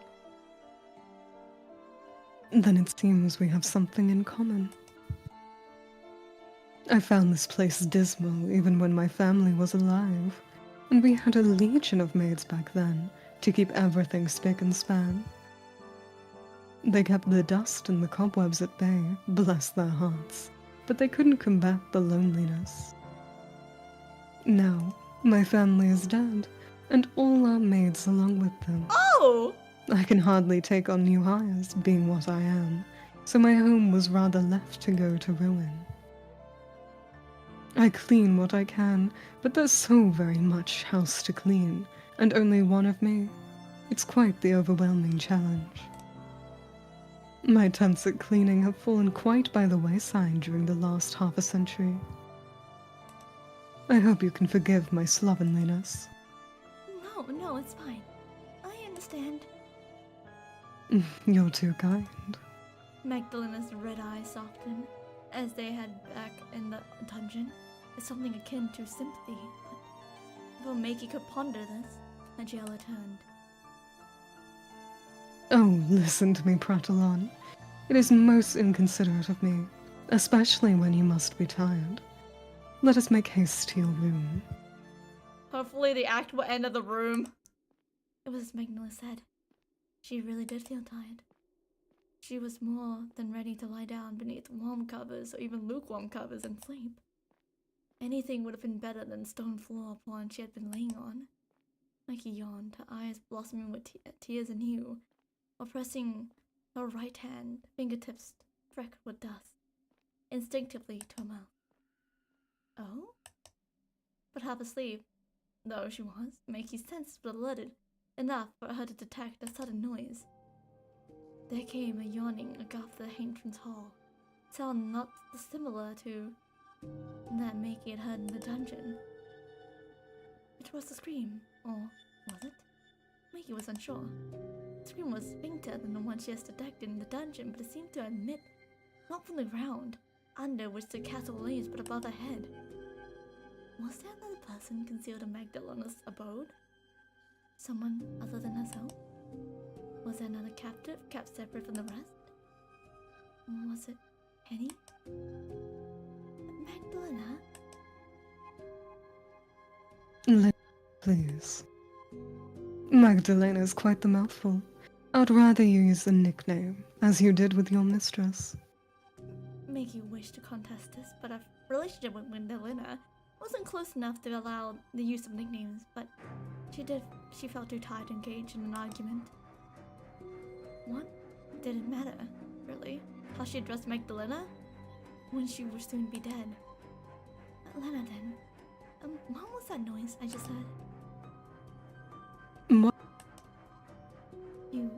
Then it seems we have something in common. I found this place dismal even when my family was alive, and we had a legion of maids back then to keep everything spick and span. They kept the dust and the cobwebs at bay, bless their hearts, but they couldn't combat the loneliness. Now, my family is dead, and all our maids along with them. Oh! I can hardly take on new hires, being what I am, so my home was rather left to go to ruin. I clean what I can, but there's so very much house to clean, and only one of me. It's quite the overwhelming challenge. My attempts at cleaning have fallen quite by the wayside during the last half a century. I hope you can forgive my slovenliness. No, it's fine. I understand. You're too kind. Magdalena's red eyes softened as they head back in the dungeon. It's something akin to sympathy, but before Makey could ponder this, the jailer turned. Oh, listen to me prattle on. It is most inconsiderate of me, especially when you must be tired. Let us make haste to your room. Hopefully the act will end at the room. It was as Magdalena said. She really did feel tired. She was more than ready to lie down beneath warm covers or even lukewarm covers and sleep. Anything would have been better than the stone floor upon she had been laying on. Mikey yawned, her eyes blossoming with tears anew, while pressing her right hand, fingertips freckled with dust, instinctively to her mouth. Oh? But half asleep, though she was, Mikey's senses were alerted enough for her to detect a sudden noise. There came a yawning aghast the entrance hall, sound not dissimilar to that Makey had heard in the dungeon. It was a scream, or was it? Makey was unsure. The scream was fainter than the one she had detected in the dungeon, but it seemed to emit not from the ground, under which the castle lays, but above her head. Was there another person concealed in Magdalena's abode? Someone other than herself? Was there another captive, kept separate from the rest? Was it Henny? Magdalena? Please. Magdalena's quite the mouthful. I'd rather you use the nickname, as you did with your mistress. Make you wish to contest this, but our relationship with Magdalena wasn't close enough to allow the use of nicknames, but she felt too tired to engage in an argument. What did it matter, really? How she addressed Magdalena? When she would soon be dead. Lena then. What was that noise I just heard? What? You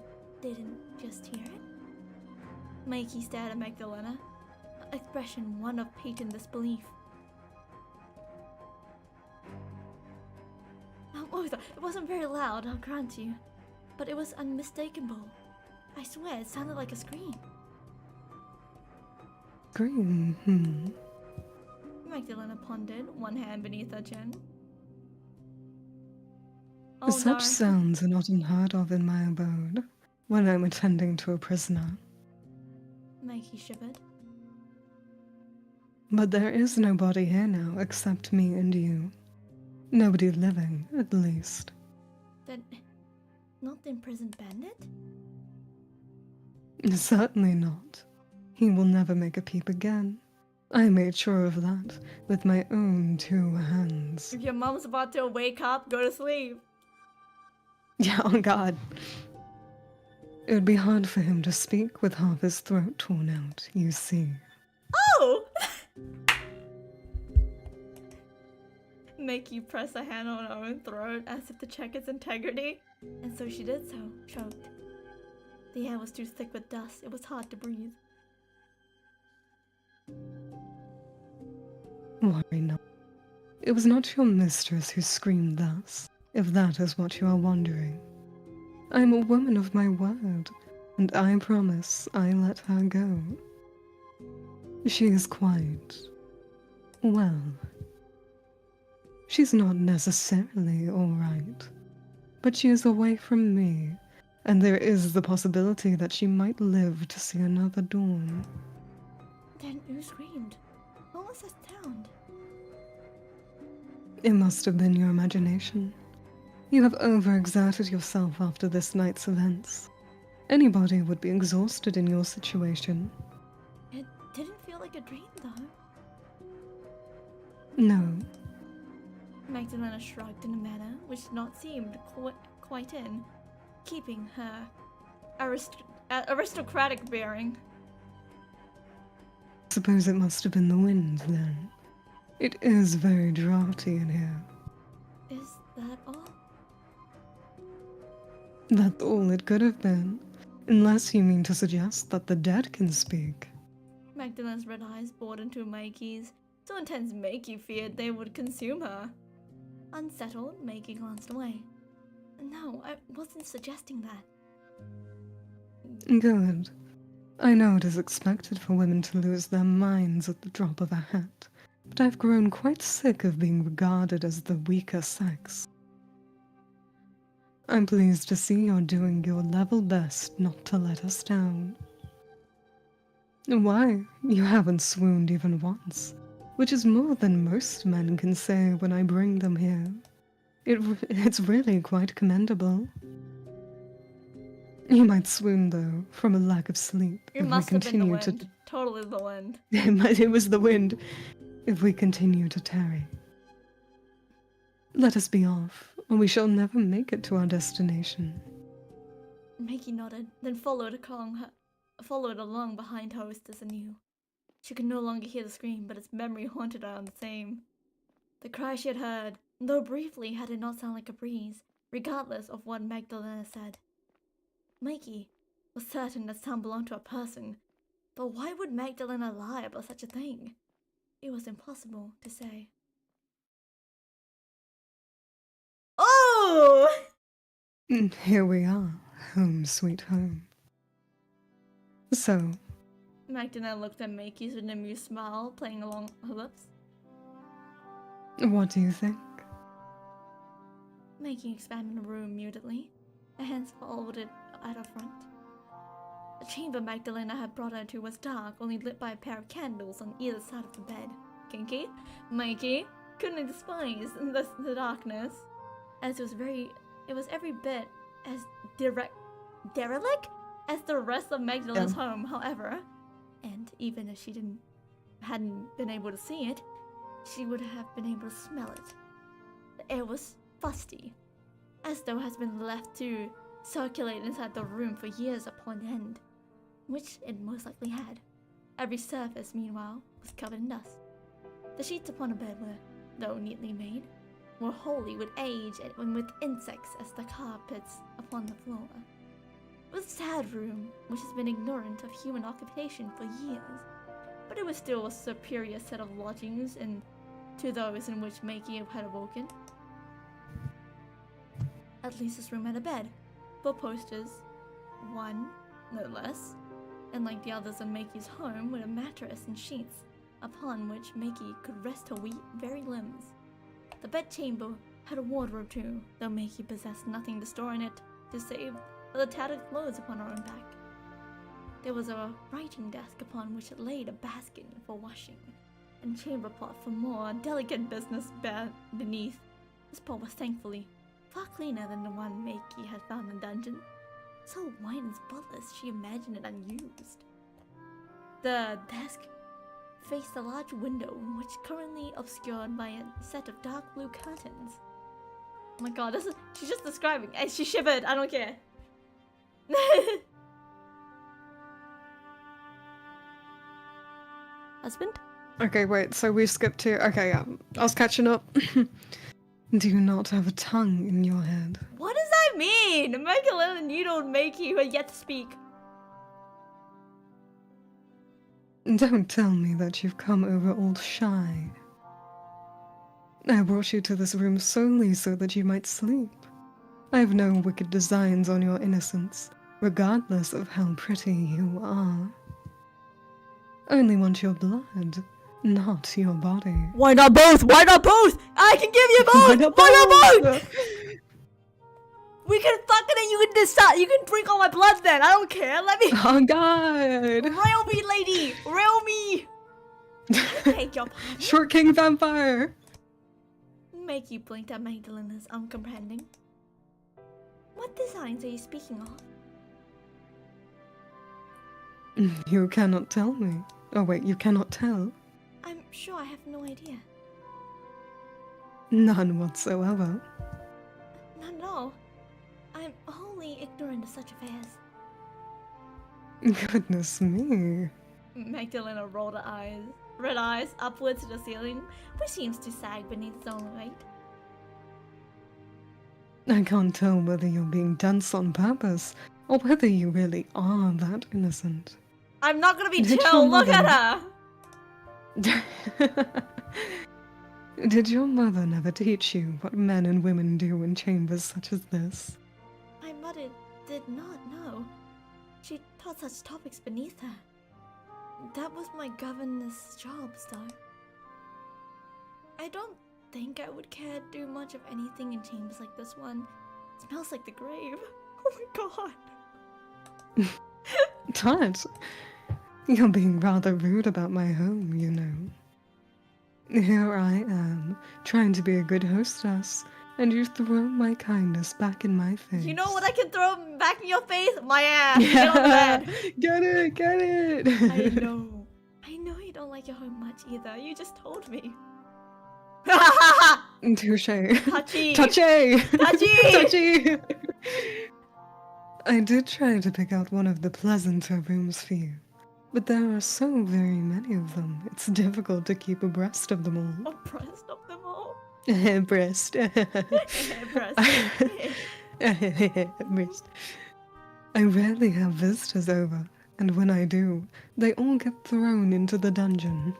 didn't just hear it? Mikey stared at Magdalena, expression one of patent disbelief. It wasn't very loud, I'll grant you, but it was unmistakable. I swear it sounded like a scream. Scream, Magdalena pondered, one hand beneath her chin. Oh, Such darn. sounds are not unheard of in my abode, when I'm attending to a prisoner. Mikey shivered. But there is nobody here now except me and you. Nobody living, at least. Then, not the imprisoned bandit? Certainly not. He will never make a peep again. I made sure of that with my own 2 hands. If your mom's about to wake up, go to sleep. Yeah, oh god. It would be hard for him to speak with half his throat torn out, you see. Oh! Make you press a hand on her own throat as if to check its integrity. And so she did so, choked. The air was too thick with dust, it was hard to breathe. Worry not. It was not your mistress who screamed thus, if that is what you are wondering. I am a woman of my word, and I promise I let her go. She is quite... well... She's not necessarily alright, but she is away from me, and there is the possibility that she might live to see another dawn. Then who screamed? What was that sound? It must have been your imagination. You have overexerted yourself after this night's events. Anybody would be exhausted in your situation. It didn't feel like a dream, though. No, Magdalena shrugged in a manner which did not seem quite in keeping her aristocratic bearing. suppose it must have been the wind then. It is very draughty in here. Is that all? That's all it could have been, unless you mean to suggest that the dead can speak. Magdalena's red eyes bored into Mikey's, so intense Makey feared they would consume her. Unsettled, Makey glanced away. No, I wasn't suggesting that. Good. I know it is expected for women to lose their minds at the drop of a hat, but I've grown quite sick of being regarded as the weaker sex. I'm pleased to see you're doing your level best not to let us down. Why, you haven't swooned even once, which is more than most men can say when I bring them here. It's really quite commendable. You might swoon, though, from a lack of sleep. It must have been the wind. Totally the wind. It was the wind. If we continue to tarry. Let us be off, or we shall never make it to our destination. Makey nodded, then followed along behind her hostess anew. She could no longer hear the scream, but its memory haunted her on the same. The cry she had heard, though briefly, had it not sounded like a breeze, regardless of what Magdalena said. Mikey was certain that sound belonged to a person, but why would Magdalena lie about such a thing? It was impossible to say. Oh! Here we are, home sweet home. So, Magdalena looked at Makey with an amused smile playing along her lips. what do you think? Makey examined the room mutely. Her hands folded at her front. The chamber Magdalena had brought her to was dark, only lit by a pair of candles on either side of the bed. Kinky, Mikey couldn't despise the darkness, as it was every bit as derelict as the rest of Magdalena's home, however. And even if she hadn't been able to see it, she would have been able to smell it. The air was fusty, as though it has been left to circulate inside the room for years upon end, which it most likely had. Every surface, meanwhile, was covered in dust. The sheets upon the bed were, though neatly made, were wholly with age and with insects as the carpets upon the floor. It was a sad room, which has been ignorant of human occupation for years, but it was still a superior set of lodgings to those in which Makey had awoken. At least this room had a bed, 4 posters, one, no less, and like the others in Makey's home, with a mattress and sheets, upon which Makey could rest her weak, very limbs. The bedchamber had a wardrobe too, though Makey possessed nothing to store in it, to save for the tattered clothes upon her own back. There was a writing desk upon which it laid a basket for washing, and chamber pot for more delicate business beneath. This pot was thankfully far cleaner than the one Makey had found in the dungeon. So white and spotless, she imagined it unused. The desk faced a large window, which currently obscured by a set of dark blue curtains. Oh my god, she's just describing, and she shivered, I don't care. Husband? Okay, wait, so we skipped to... Okay, yeah, I was catching up. Do you not have a tongue in your head? What does that mean? Magdalena and you don't make you are yet to speak. Don't tell me that you've come over all shy. I brought you to this room solely so that you might sleep. I have no wicked designs on your innocence, regardless of how pretty you are. I only want your blood, not your body. Why not both? Why not both? I can give you both! Why not both? We can fuck it and you can decide. You can drink all my blood then. I don't care. Let me. Oh god! Rail me, lady! Rail me! Take your punch. Short King Vampire! Make you blinked at Magdalena's uncomprehending. What designs are you speaking of? You cannot tell me. Oh wait, you cannot tell? I'm sure I have no idea. None whatsoever. Not at all. I'm wholly ignorant of such affairs. Goodness me. Magdalena rolled her eyes, red eyes upwards to the ceiling, which seems to sag beneath its own weight. I can't tell whether you're being dense on purpose, or whether you really are that innocent. I'm not gonna be Did chill, your look at mother- her! Did your mother never teach you what men and women do in chambers such as this? My mother did not know. She taught such topics beneath her. That was my governess' job, though. I don't think I would care to do much of anything in chambers like this one. It smells like the grave. Oh my god. Tut! You're being rather rude about my home, you know. Here I am, trying to be a good hostess, and you throw my kindness back in my face. You know what I can throw back in your face? My ass! Get on the bed! Get it! Get it! I know. I know you don't like your home much either. You just told me. Touche. Touchy! Touchy! Touchy! Touchy! I did try to pick out one of the pleasanter rooms for you, but there are so very many of them, it's difficult to keep abreast of them all. Abreast of them all. Breast. Abreast. Breast. I rarely have visitors over, and when I do, they all get thrown into the dungeon.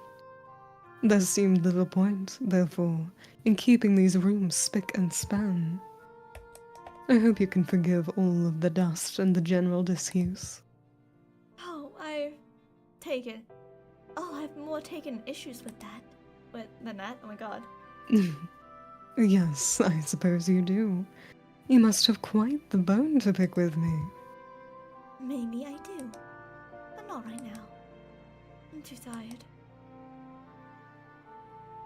There seemed little point, therefore, in keeping these rooms spick and span. I hope you can forgive all of the dust and the general disuse. Oh, I've taken. Oh, I've more taken issues with that. Than that? Oh my god. Yes, I suppose you do. You must have quite the bone to pick with me. Maybe I do. But not right now. I'm too tired.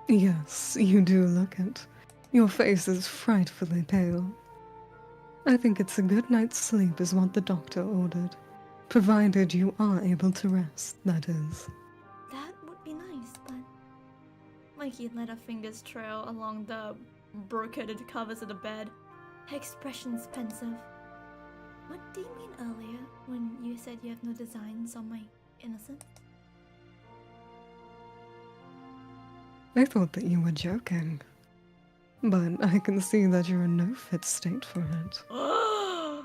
Yes, you do look it. Your face is frightfully pale. I think it's a good night's sleep is what the doctor ordered. Provided you are able to rest, that is. That would be nice, but... Mikey let her fingers trail along the brocaded covers of the bed. Her expression's pensive. What do you mean earlier when you said you have no designs on my innocence? I thought that you were joking. But I can see that you're in no fit state for it. I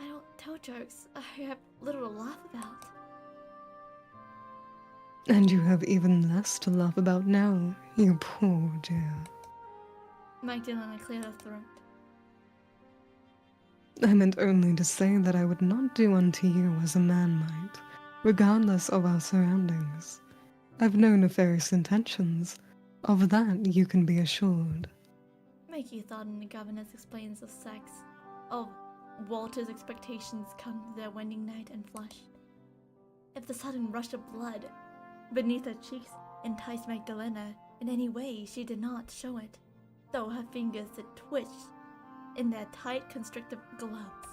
don't tell jokes. I have little to laugh about. And you have even less to laugh about now, you poor dear. Magdalena cleared her throat. I meant only to say that I would not do unto you as a man might, regardless of our surroundings. I've no nefarious intentions. Of that you can be assured. Mikey thought in the governess explains of sex, of Walter's expectations come to their wedding night and flushed. If the sudden rush of blood beneath her cheeks enticed Magdalena in any way, she did not show it, though her fingers did twitch in their tight, constrictive gloves.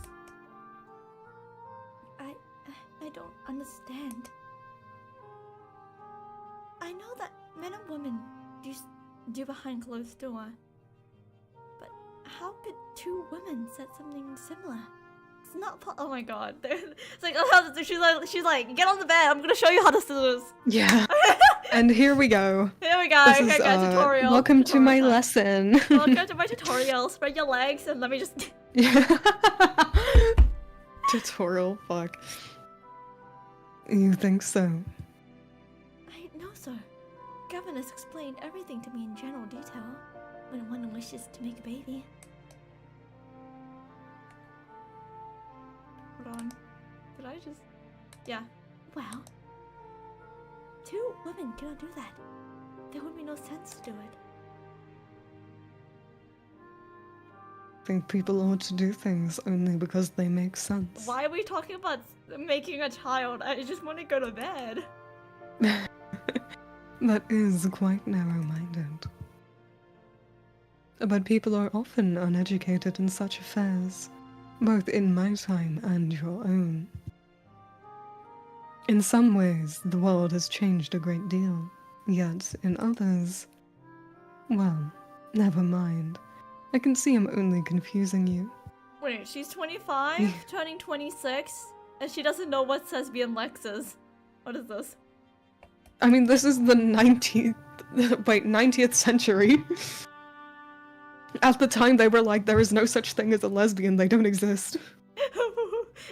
I don't understand. I know that men and women do behind closed door. But how could two women said something similar? It's not oh my god. It's like, oh, she's like, get on the bed, I'm gonna show you how to scissors. Yeah. And here we go. Here we go. This Here is, we go, tutorial. welcome to my time. lesson. Welcome to my tutorial. Spread your legs and let me just... Tutorial, fuck. You think so? I know so. Governess explained everything to me in general detail when one wishes to make a baby. Hold on. Did I just... Yeah. Well... Two women cannot do that. There would be no sense to do it. I think people ought to do things only because they make sense. Why are we talking about making a child? I just want to go to bed. That is quite narrow-minded. But people are often uneducated in such affairs, both in my time and your own. In some ways, the world has changed a great deal, yet in others... Well, never mind. I can see I'm only confusing you. Wait, she's 25, turning 26, and she doesn't know what Lesbian Lex is. What is this? I mean, this is the 90th century. At the time, they were like, there is no such thing as a lesbian, they don't exist.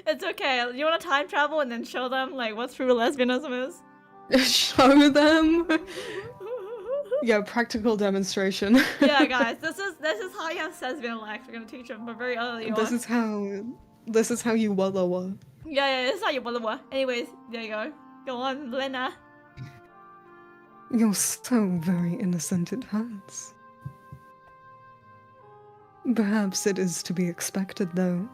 It's okay. You want to time travel and then show them like what true lesbianism is? Show them? Yeah, practical demonstration. Yeah, guys, this is how you have lesbian Lex. We're gonna teach them, but very early on. This is how you wallow. Yeah, this is how you wallow. Anyways, there you go. Go on, Lena. You're so very innocent it hurts. Perhaps it is to be expected, though.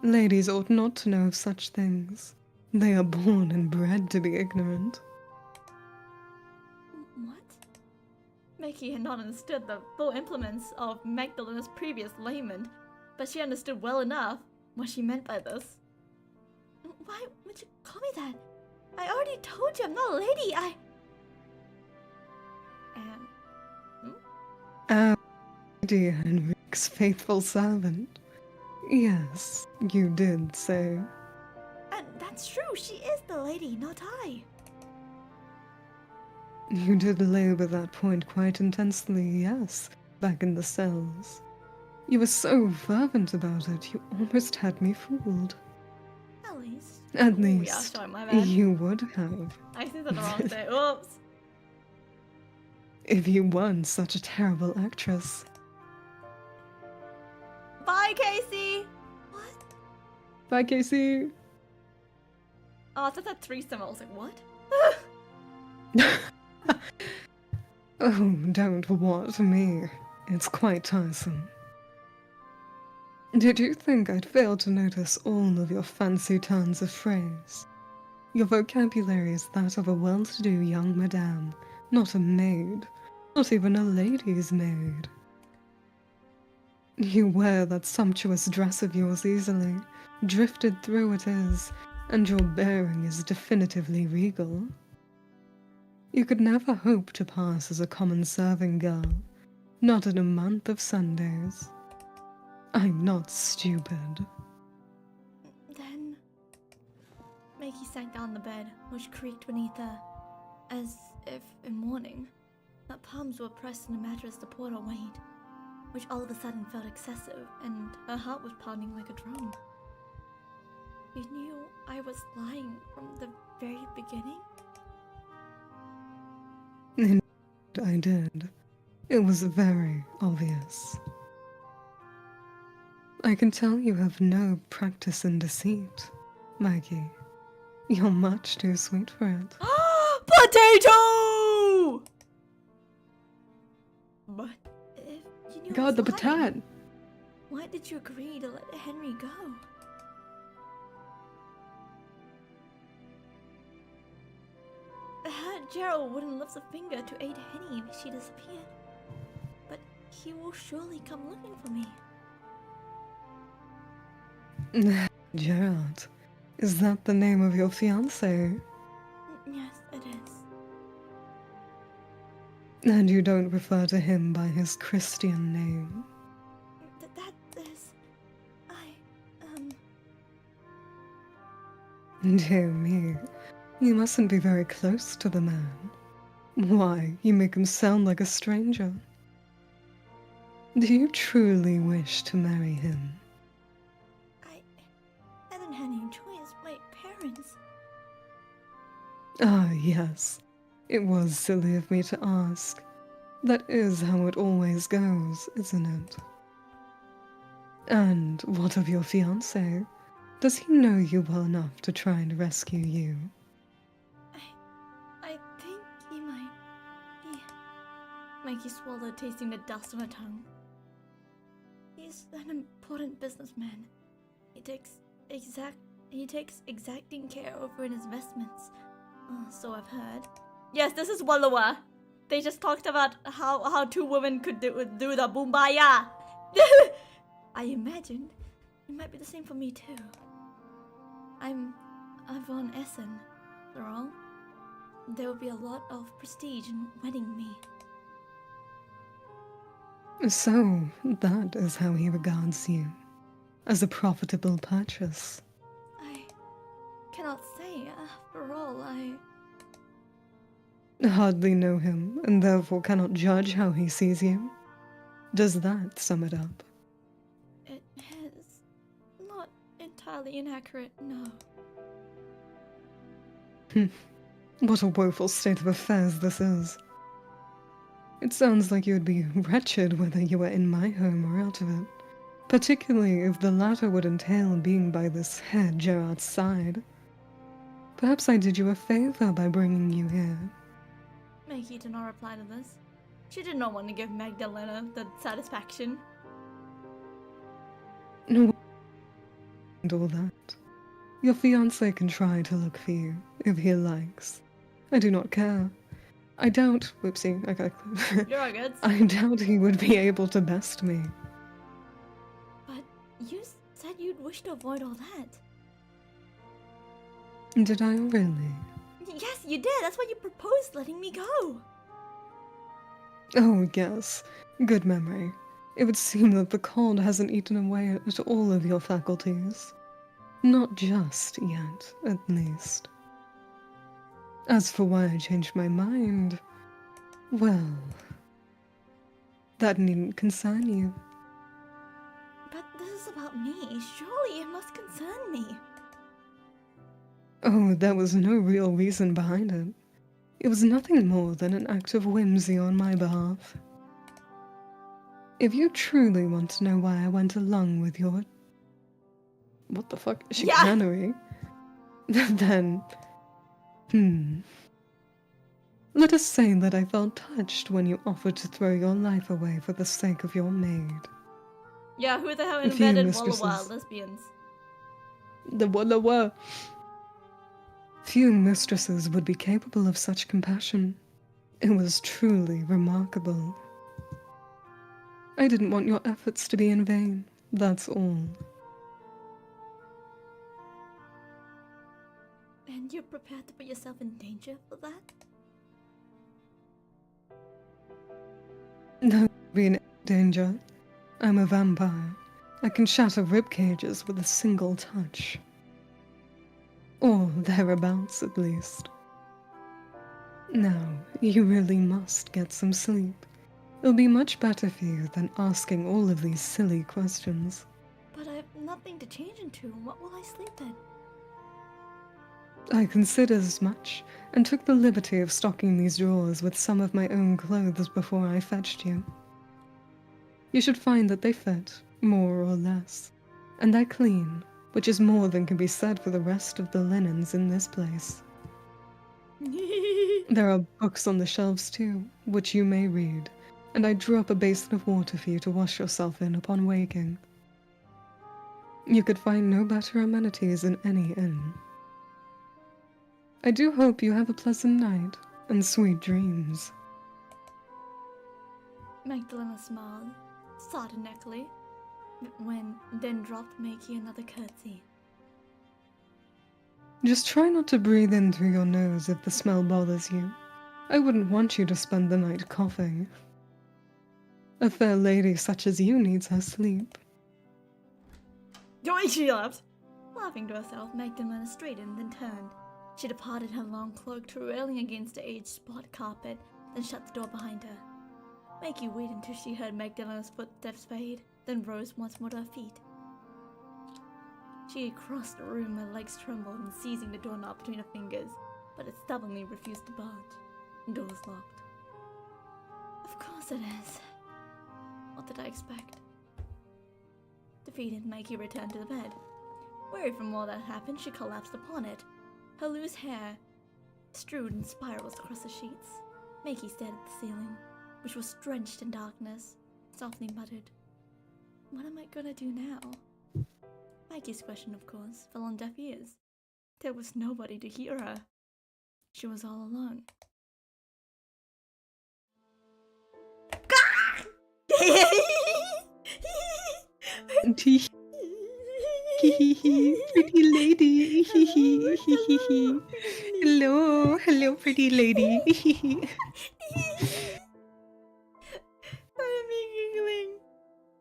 Ladies ought not to know of such things. They are born and bred to be ignorant. What? Mickey had not understood the full implements of Magdalena's previous layman, but she understood well enough what she meant by this. Why would you call me that? I already told you I'm not a lady, Dear Henrik's faithful servant. Yes, you did say. And that's true, she is the lady, not I. You did labor that point quite intensely, yes, back in the cells. You were so fervent about it, you almost had me fooled. At least. At Ooh, yeah, least, sorry, my bad. you would have. I said that the wrong thing. Oops. If you weren't such a terrible actress. Bye, Casey! What? Bye, Casey. Oh, I thought that threesome. I was like, what? Oh, don't what me. It's quite tiresome. Did you think I'd fail to notice all of your fancy turns of phrase? Your vocabulary is that of a well-to-do young madame, not a maid, not even a lady's maid. You wear that sumptuous dress of yours easily, drifted through it is, and your bearing is definitively regal. You could never hope to pass as a common serving girl, not in a month of Sundays. I'm not stupid. Then... Mickey sank down the bed, which creaked beneath her, as if in mourning. Her palms were pressed on the mattress to support her weight, which all of a sudden felt excessive, and her heart was pounding like a drum. You knew I was lying from the very beginning? And I did. It was very obvious. I can tell you have no practice in deceit, Maggie. You're much too sweet for it. Potato! But if you knew I God, was the lying, batat! why did you agree to let Henry go? Gerald wouldn't lift a finger to aid Henny if she disappeared. But he will surely come looking for me. Gerard, is that the name of your fiancé? Yes, it is. And you don't refer to him by his Christian name? That is... Dear me, you mustn't be very close to the man. Why, you make him sound like a stranger. Do you truly wish to marry him? I hadn't had any choice. My parents... Ah, yes. It was silly of me to ask. That is how it always goes, isn't it? And what of your fiancé? Does he know you well enough to try and rescue you? I think he might be... Mikey swallowed, tasting the dust on her tongue. He's an important businessman. He takes exacting care over his investments. So I've heard. Yes, this is Wallowa. They just talked about how two women could do the boombaya. I imagined it might be the same for me too. I'm Von Essen, after all. There will be a lot of prestige in wedding me. So, that is how he regards you. As a profitable purchase. I cannot say. After all, I Hardly know him, and therefore cannot judge how he sees you. Does that sum it up? It is not entirely inaccurate, no. What a woeful state of affairs this is. It sounds like you would be wretched whether you were in my home or out of it, particularly if the latter would entail being by this Herr Gerard's side. Perhaps I did you a favor by bringing you here. Maggie did not reply to this. She did not want to give Magdalena the satisfaction. No, and all that. Your fiancé can try to look for you, if he likes. I do not care. I doubt... Whoopsie, I got... You're all good. I doubt he would be able to best me. But you said you'd wish to avoid all that. Did I really? Yes, you did. That's why you proposed letting me go. Oh, yes. Good memory. It would seem that the cold hasn't eaten away at all of your faculties. Not just yet, at least. As for why I changed my mind, well, that needn't concern you. But this is about me. Surely it must concern me. Oh, there was no real reason behind it. It was nothing more than an act of whimsy on my behalf. If you truly want to know why I went along with your... What the fuck? Chicanery? Then... Let us say that I felt touched when you offered to throw your life away for the sake of your maid. Yeah, who the hell A few invented mistresses. Walla Walla lesbians? The Walla. Few mistresses would be capable of such compassion. It was truly remarkable. I didn't want your efforts to be in vain, that's all. And you're prepared to put yourself in danger for that? No, be in danger. I'm a vampire. I can shatter rib cages with a single touch. Or thereabouts, at least. Now, you really must get some sleep. It'll be much better for you than asking all of these silly questions. But I have nothing to change into. What will I sleep in? I considered as much, and took the liberty of stocking these drawers with some of my own clothes before I fetched you. You should find that they fit, more or less, and they're clean, which is more than can be said for the rest of the linens in this place. There are books on the shelves too, which you may read, and I drew up a basin of water for you to wash yourself in upon waking. You could find no better amenities in any inn. I do hope you have a pleasant night, and sweet dreams. Magdalena smiled, sardonically, then dropped Makey another curtsy. Just try not to breathe in through your nose if the smell bothers you. I wouldn't want you to spend the night coughing. A fair lady such as you needs her sleep. Joy, she laughed. Laughing to herself, Magdalena straightened, then turned. She departed her long cloak to railing against the aged spot carpet, then shut the door behind her. Maggie waited until she heard Magdalena's footsteps fade, then rose once more to her feet. She crossed the room, her legs trembled, and seizing the doorknob between her fingers, but it stubbornly refused to budge. The door was locked. Of course it is. What did I expect? Defeated, Maggie returned to the bed. Weary from all that happened, she collapsed upon it. Her loose hair strewed in spirals across the sheets. Maggie stared at the ceiling, which was drenched in darkness, softly muttered, "What am I gonna do now?" Maggie's question, of course, fell on deaf ears. There was nobody to hear her. She was all alone. Pretty lady. Hello, pretty lady. I'm giggling.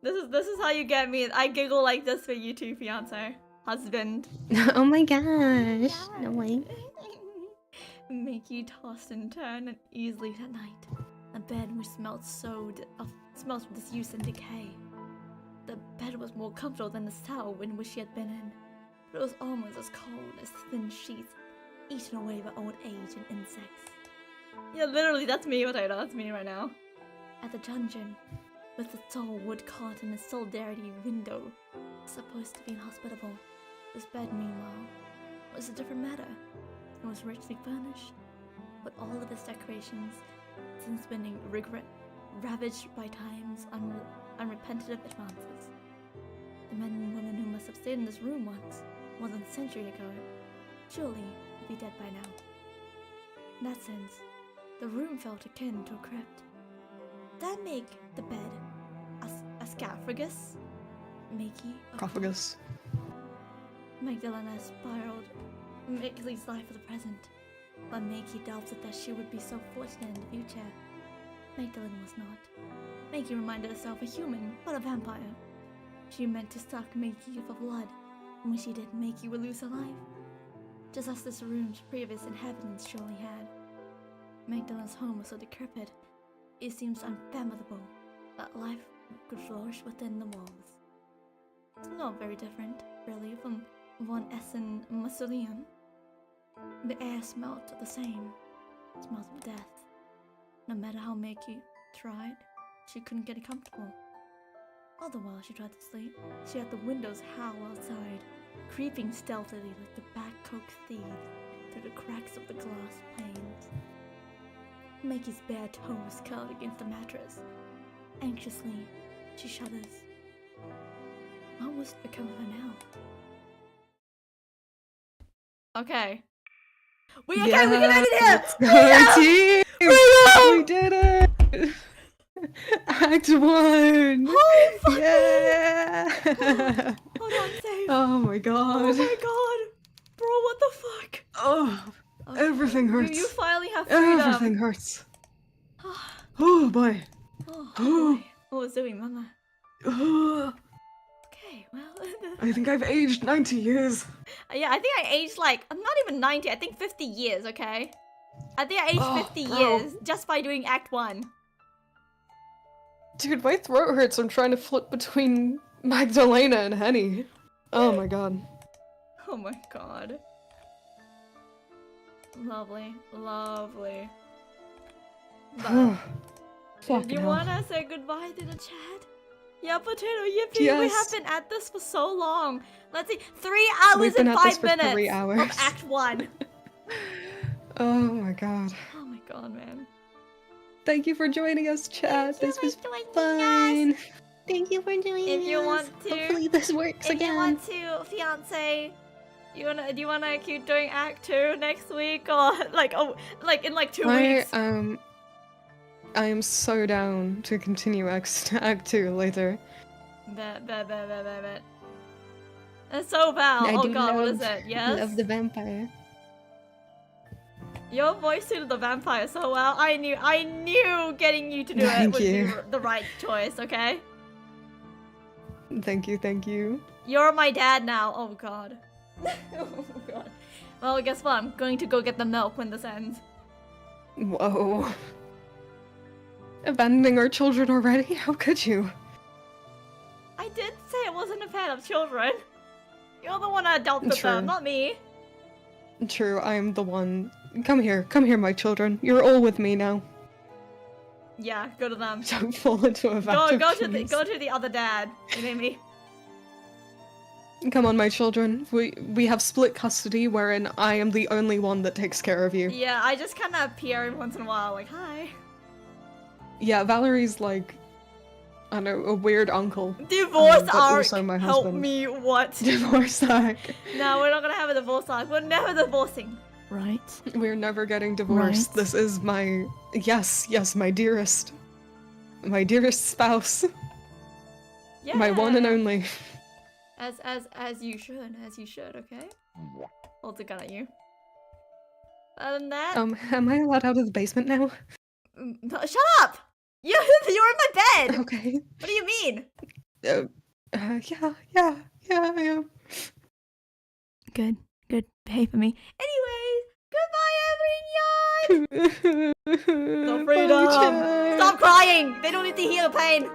This is how you get me. I giggle like this for you too, fiance, husband. Oh my gosh. No way. Make you toss and turn and easily at night. A bed which smelled smells of disuse and decay. The bed was more comfortable than the cell in which she had been in, but it was almost as cold as thin sheets eaten away by old age and insects. Yeah, literally, that's me, Potato. That's me right now. At the dungeon, with its tall wood cot and its solidarity window, supposed to be inhospitable, this bed, meanwhile, was a different matter. It was richly furnished, but all of its decorations, since being ravaged by time's unrepentative advances. The men and women who must have stayed in this room once, more than a century ago, surely would be dead by now. In that sense, the room felt akin to a crypt. That make the bed a sarcophagus? Sarcophagus. Magdalena spiraled Mickey's life for the present, but Maggie doubted that she would be so fortunate in the future. Magdalena was not. Maggie reminded herself a human, but a vampire. She meant to suck Maggie for blood, and when she did, Maggie would lose her life. Just as this room's previous inhabitants surely had. Magdalena's home was so decrepit, it seems unfathomable that life could flourish within the walls. It's not very different, really, from Von Essen mausoleum. The air smelled the same. It smelled of death. No matter how Maggie tried, she couldn't get it comfortable. All the while she tried to sleep, she had the windows howl outside, creeping stealthily like the back-coke thieves through the cracks of the glass panes. Maggie's bare toes curled against the mattress. Anxiously, she shudders. What was to become of her now? Okay. We can end it here! We did it! Act 1! Oh, fuck yeah! Hold on, save. Oh my god. Oh my god. Bro, what the fuck? Oh, everything hurts. You finally have freedom. Everything hurts. Oh boy. Oh boy. Oh, Zoe, mama. Oh, Okay, well. I think I've aged 90 years. Yeah, I think I aged like, I'm not even 90, I think 50 years, okay? I think I aged 50 bro. years just by doing Act 1. Dude, my throat hurts. I'm trying to flip between Magdalena and Henny. Oh my god. Oh my god. Lovely, lovely. But, do Fucking you hell. wanna say goodbye to the chat? Yeah, Potato, yippee! We Yes. have been at this for so long. Let's see, 3 hours We've been and at this 5 for minutes 3 hours. of Act 1. Oh my god. Oh my god, man. Thank you for joining us, chat. This was joining fun. Thank you for doing If you this. want to- Hopefully this works If again. you want to, fiance, do you wanna keep doing Act 2 next week or like in like 2 weeks? I am so down to continue Act 2 later. Bet. And so Val, I oh do god, what is love- it? Yes? Love the vampire. Your voice suited the vampire so well. I knew getting you to do it Thank would be you. the right choice, okay? Thank you, thank you. You're my dad now. Oh god. Oh god. Well, guess what? I'm going to go get the milk when this ends. Whoa. Abandoning our children already? How could you? I did say I wasn't a fan of children. You're the one that adopted True. them, not me. True, I am the one. Come here, my children. You're all with me now. Yeah, go to them. Don't fall into a vat of Go cheese. to the other dad. You know me. Come on, my children. We have split custody, wherein I am the only one that takes care of you. Yeah, I just kind of appear every once in a while, like, hi. Yeah, Valerie's like, I don't know, a weird uncle. Divorce but arc. also my Help husband. me, what? Divorce arc. No, we're not gonna have a divorce arc. We're never divorcing. Right. We're never getting divorced. Right. This is my yes, my dearest spouse, Yeah. my one and only. As you should, okay? Hold the gun at you. Other than that, Am I allowed out of the basement now? no, shut up! You're in my bed. Okay. What do you mean? Yeah, I am. Good. Behave for me. Anyways, goodbye, everyone. The freedom. Bye, Chad. Stop crying. They don't need to hear the pain.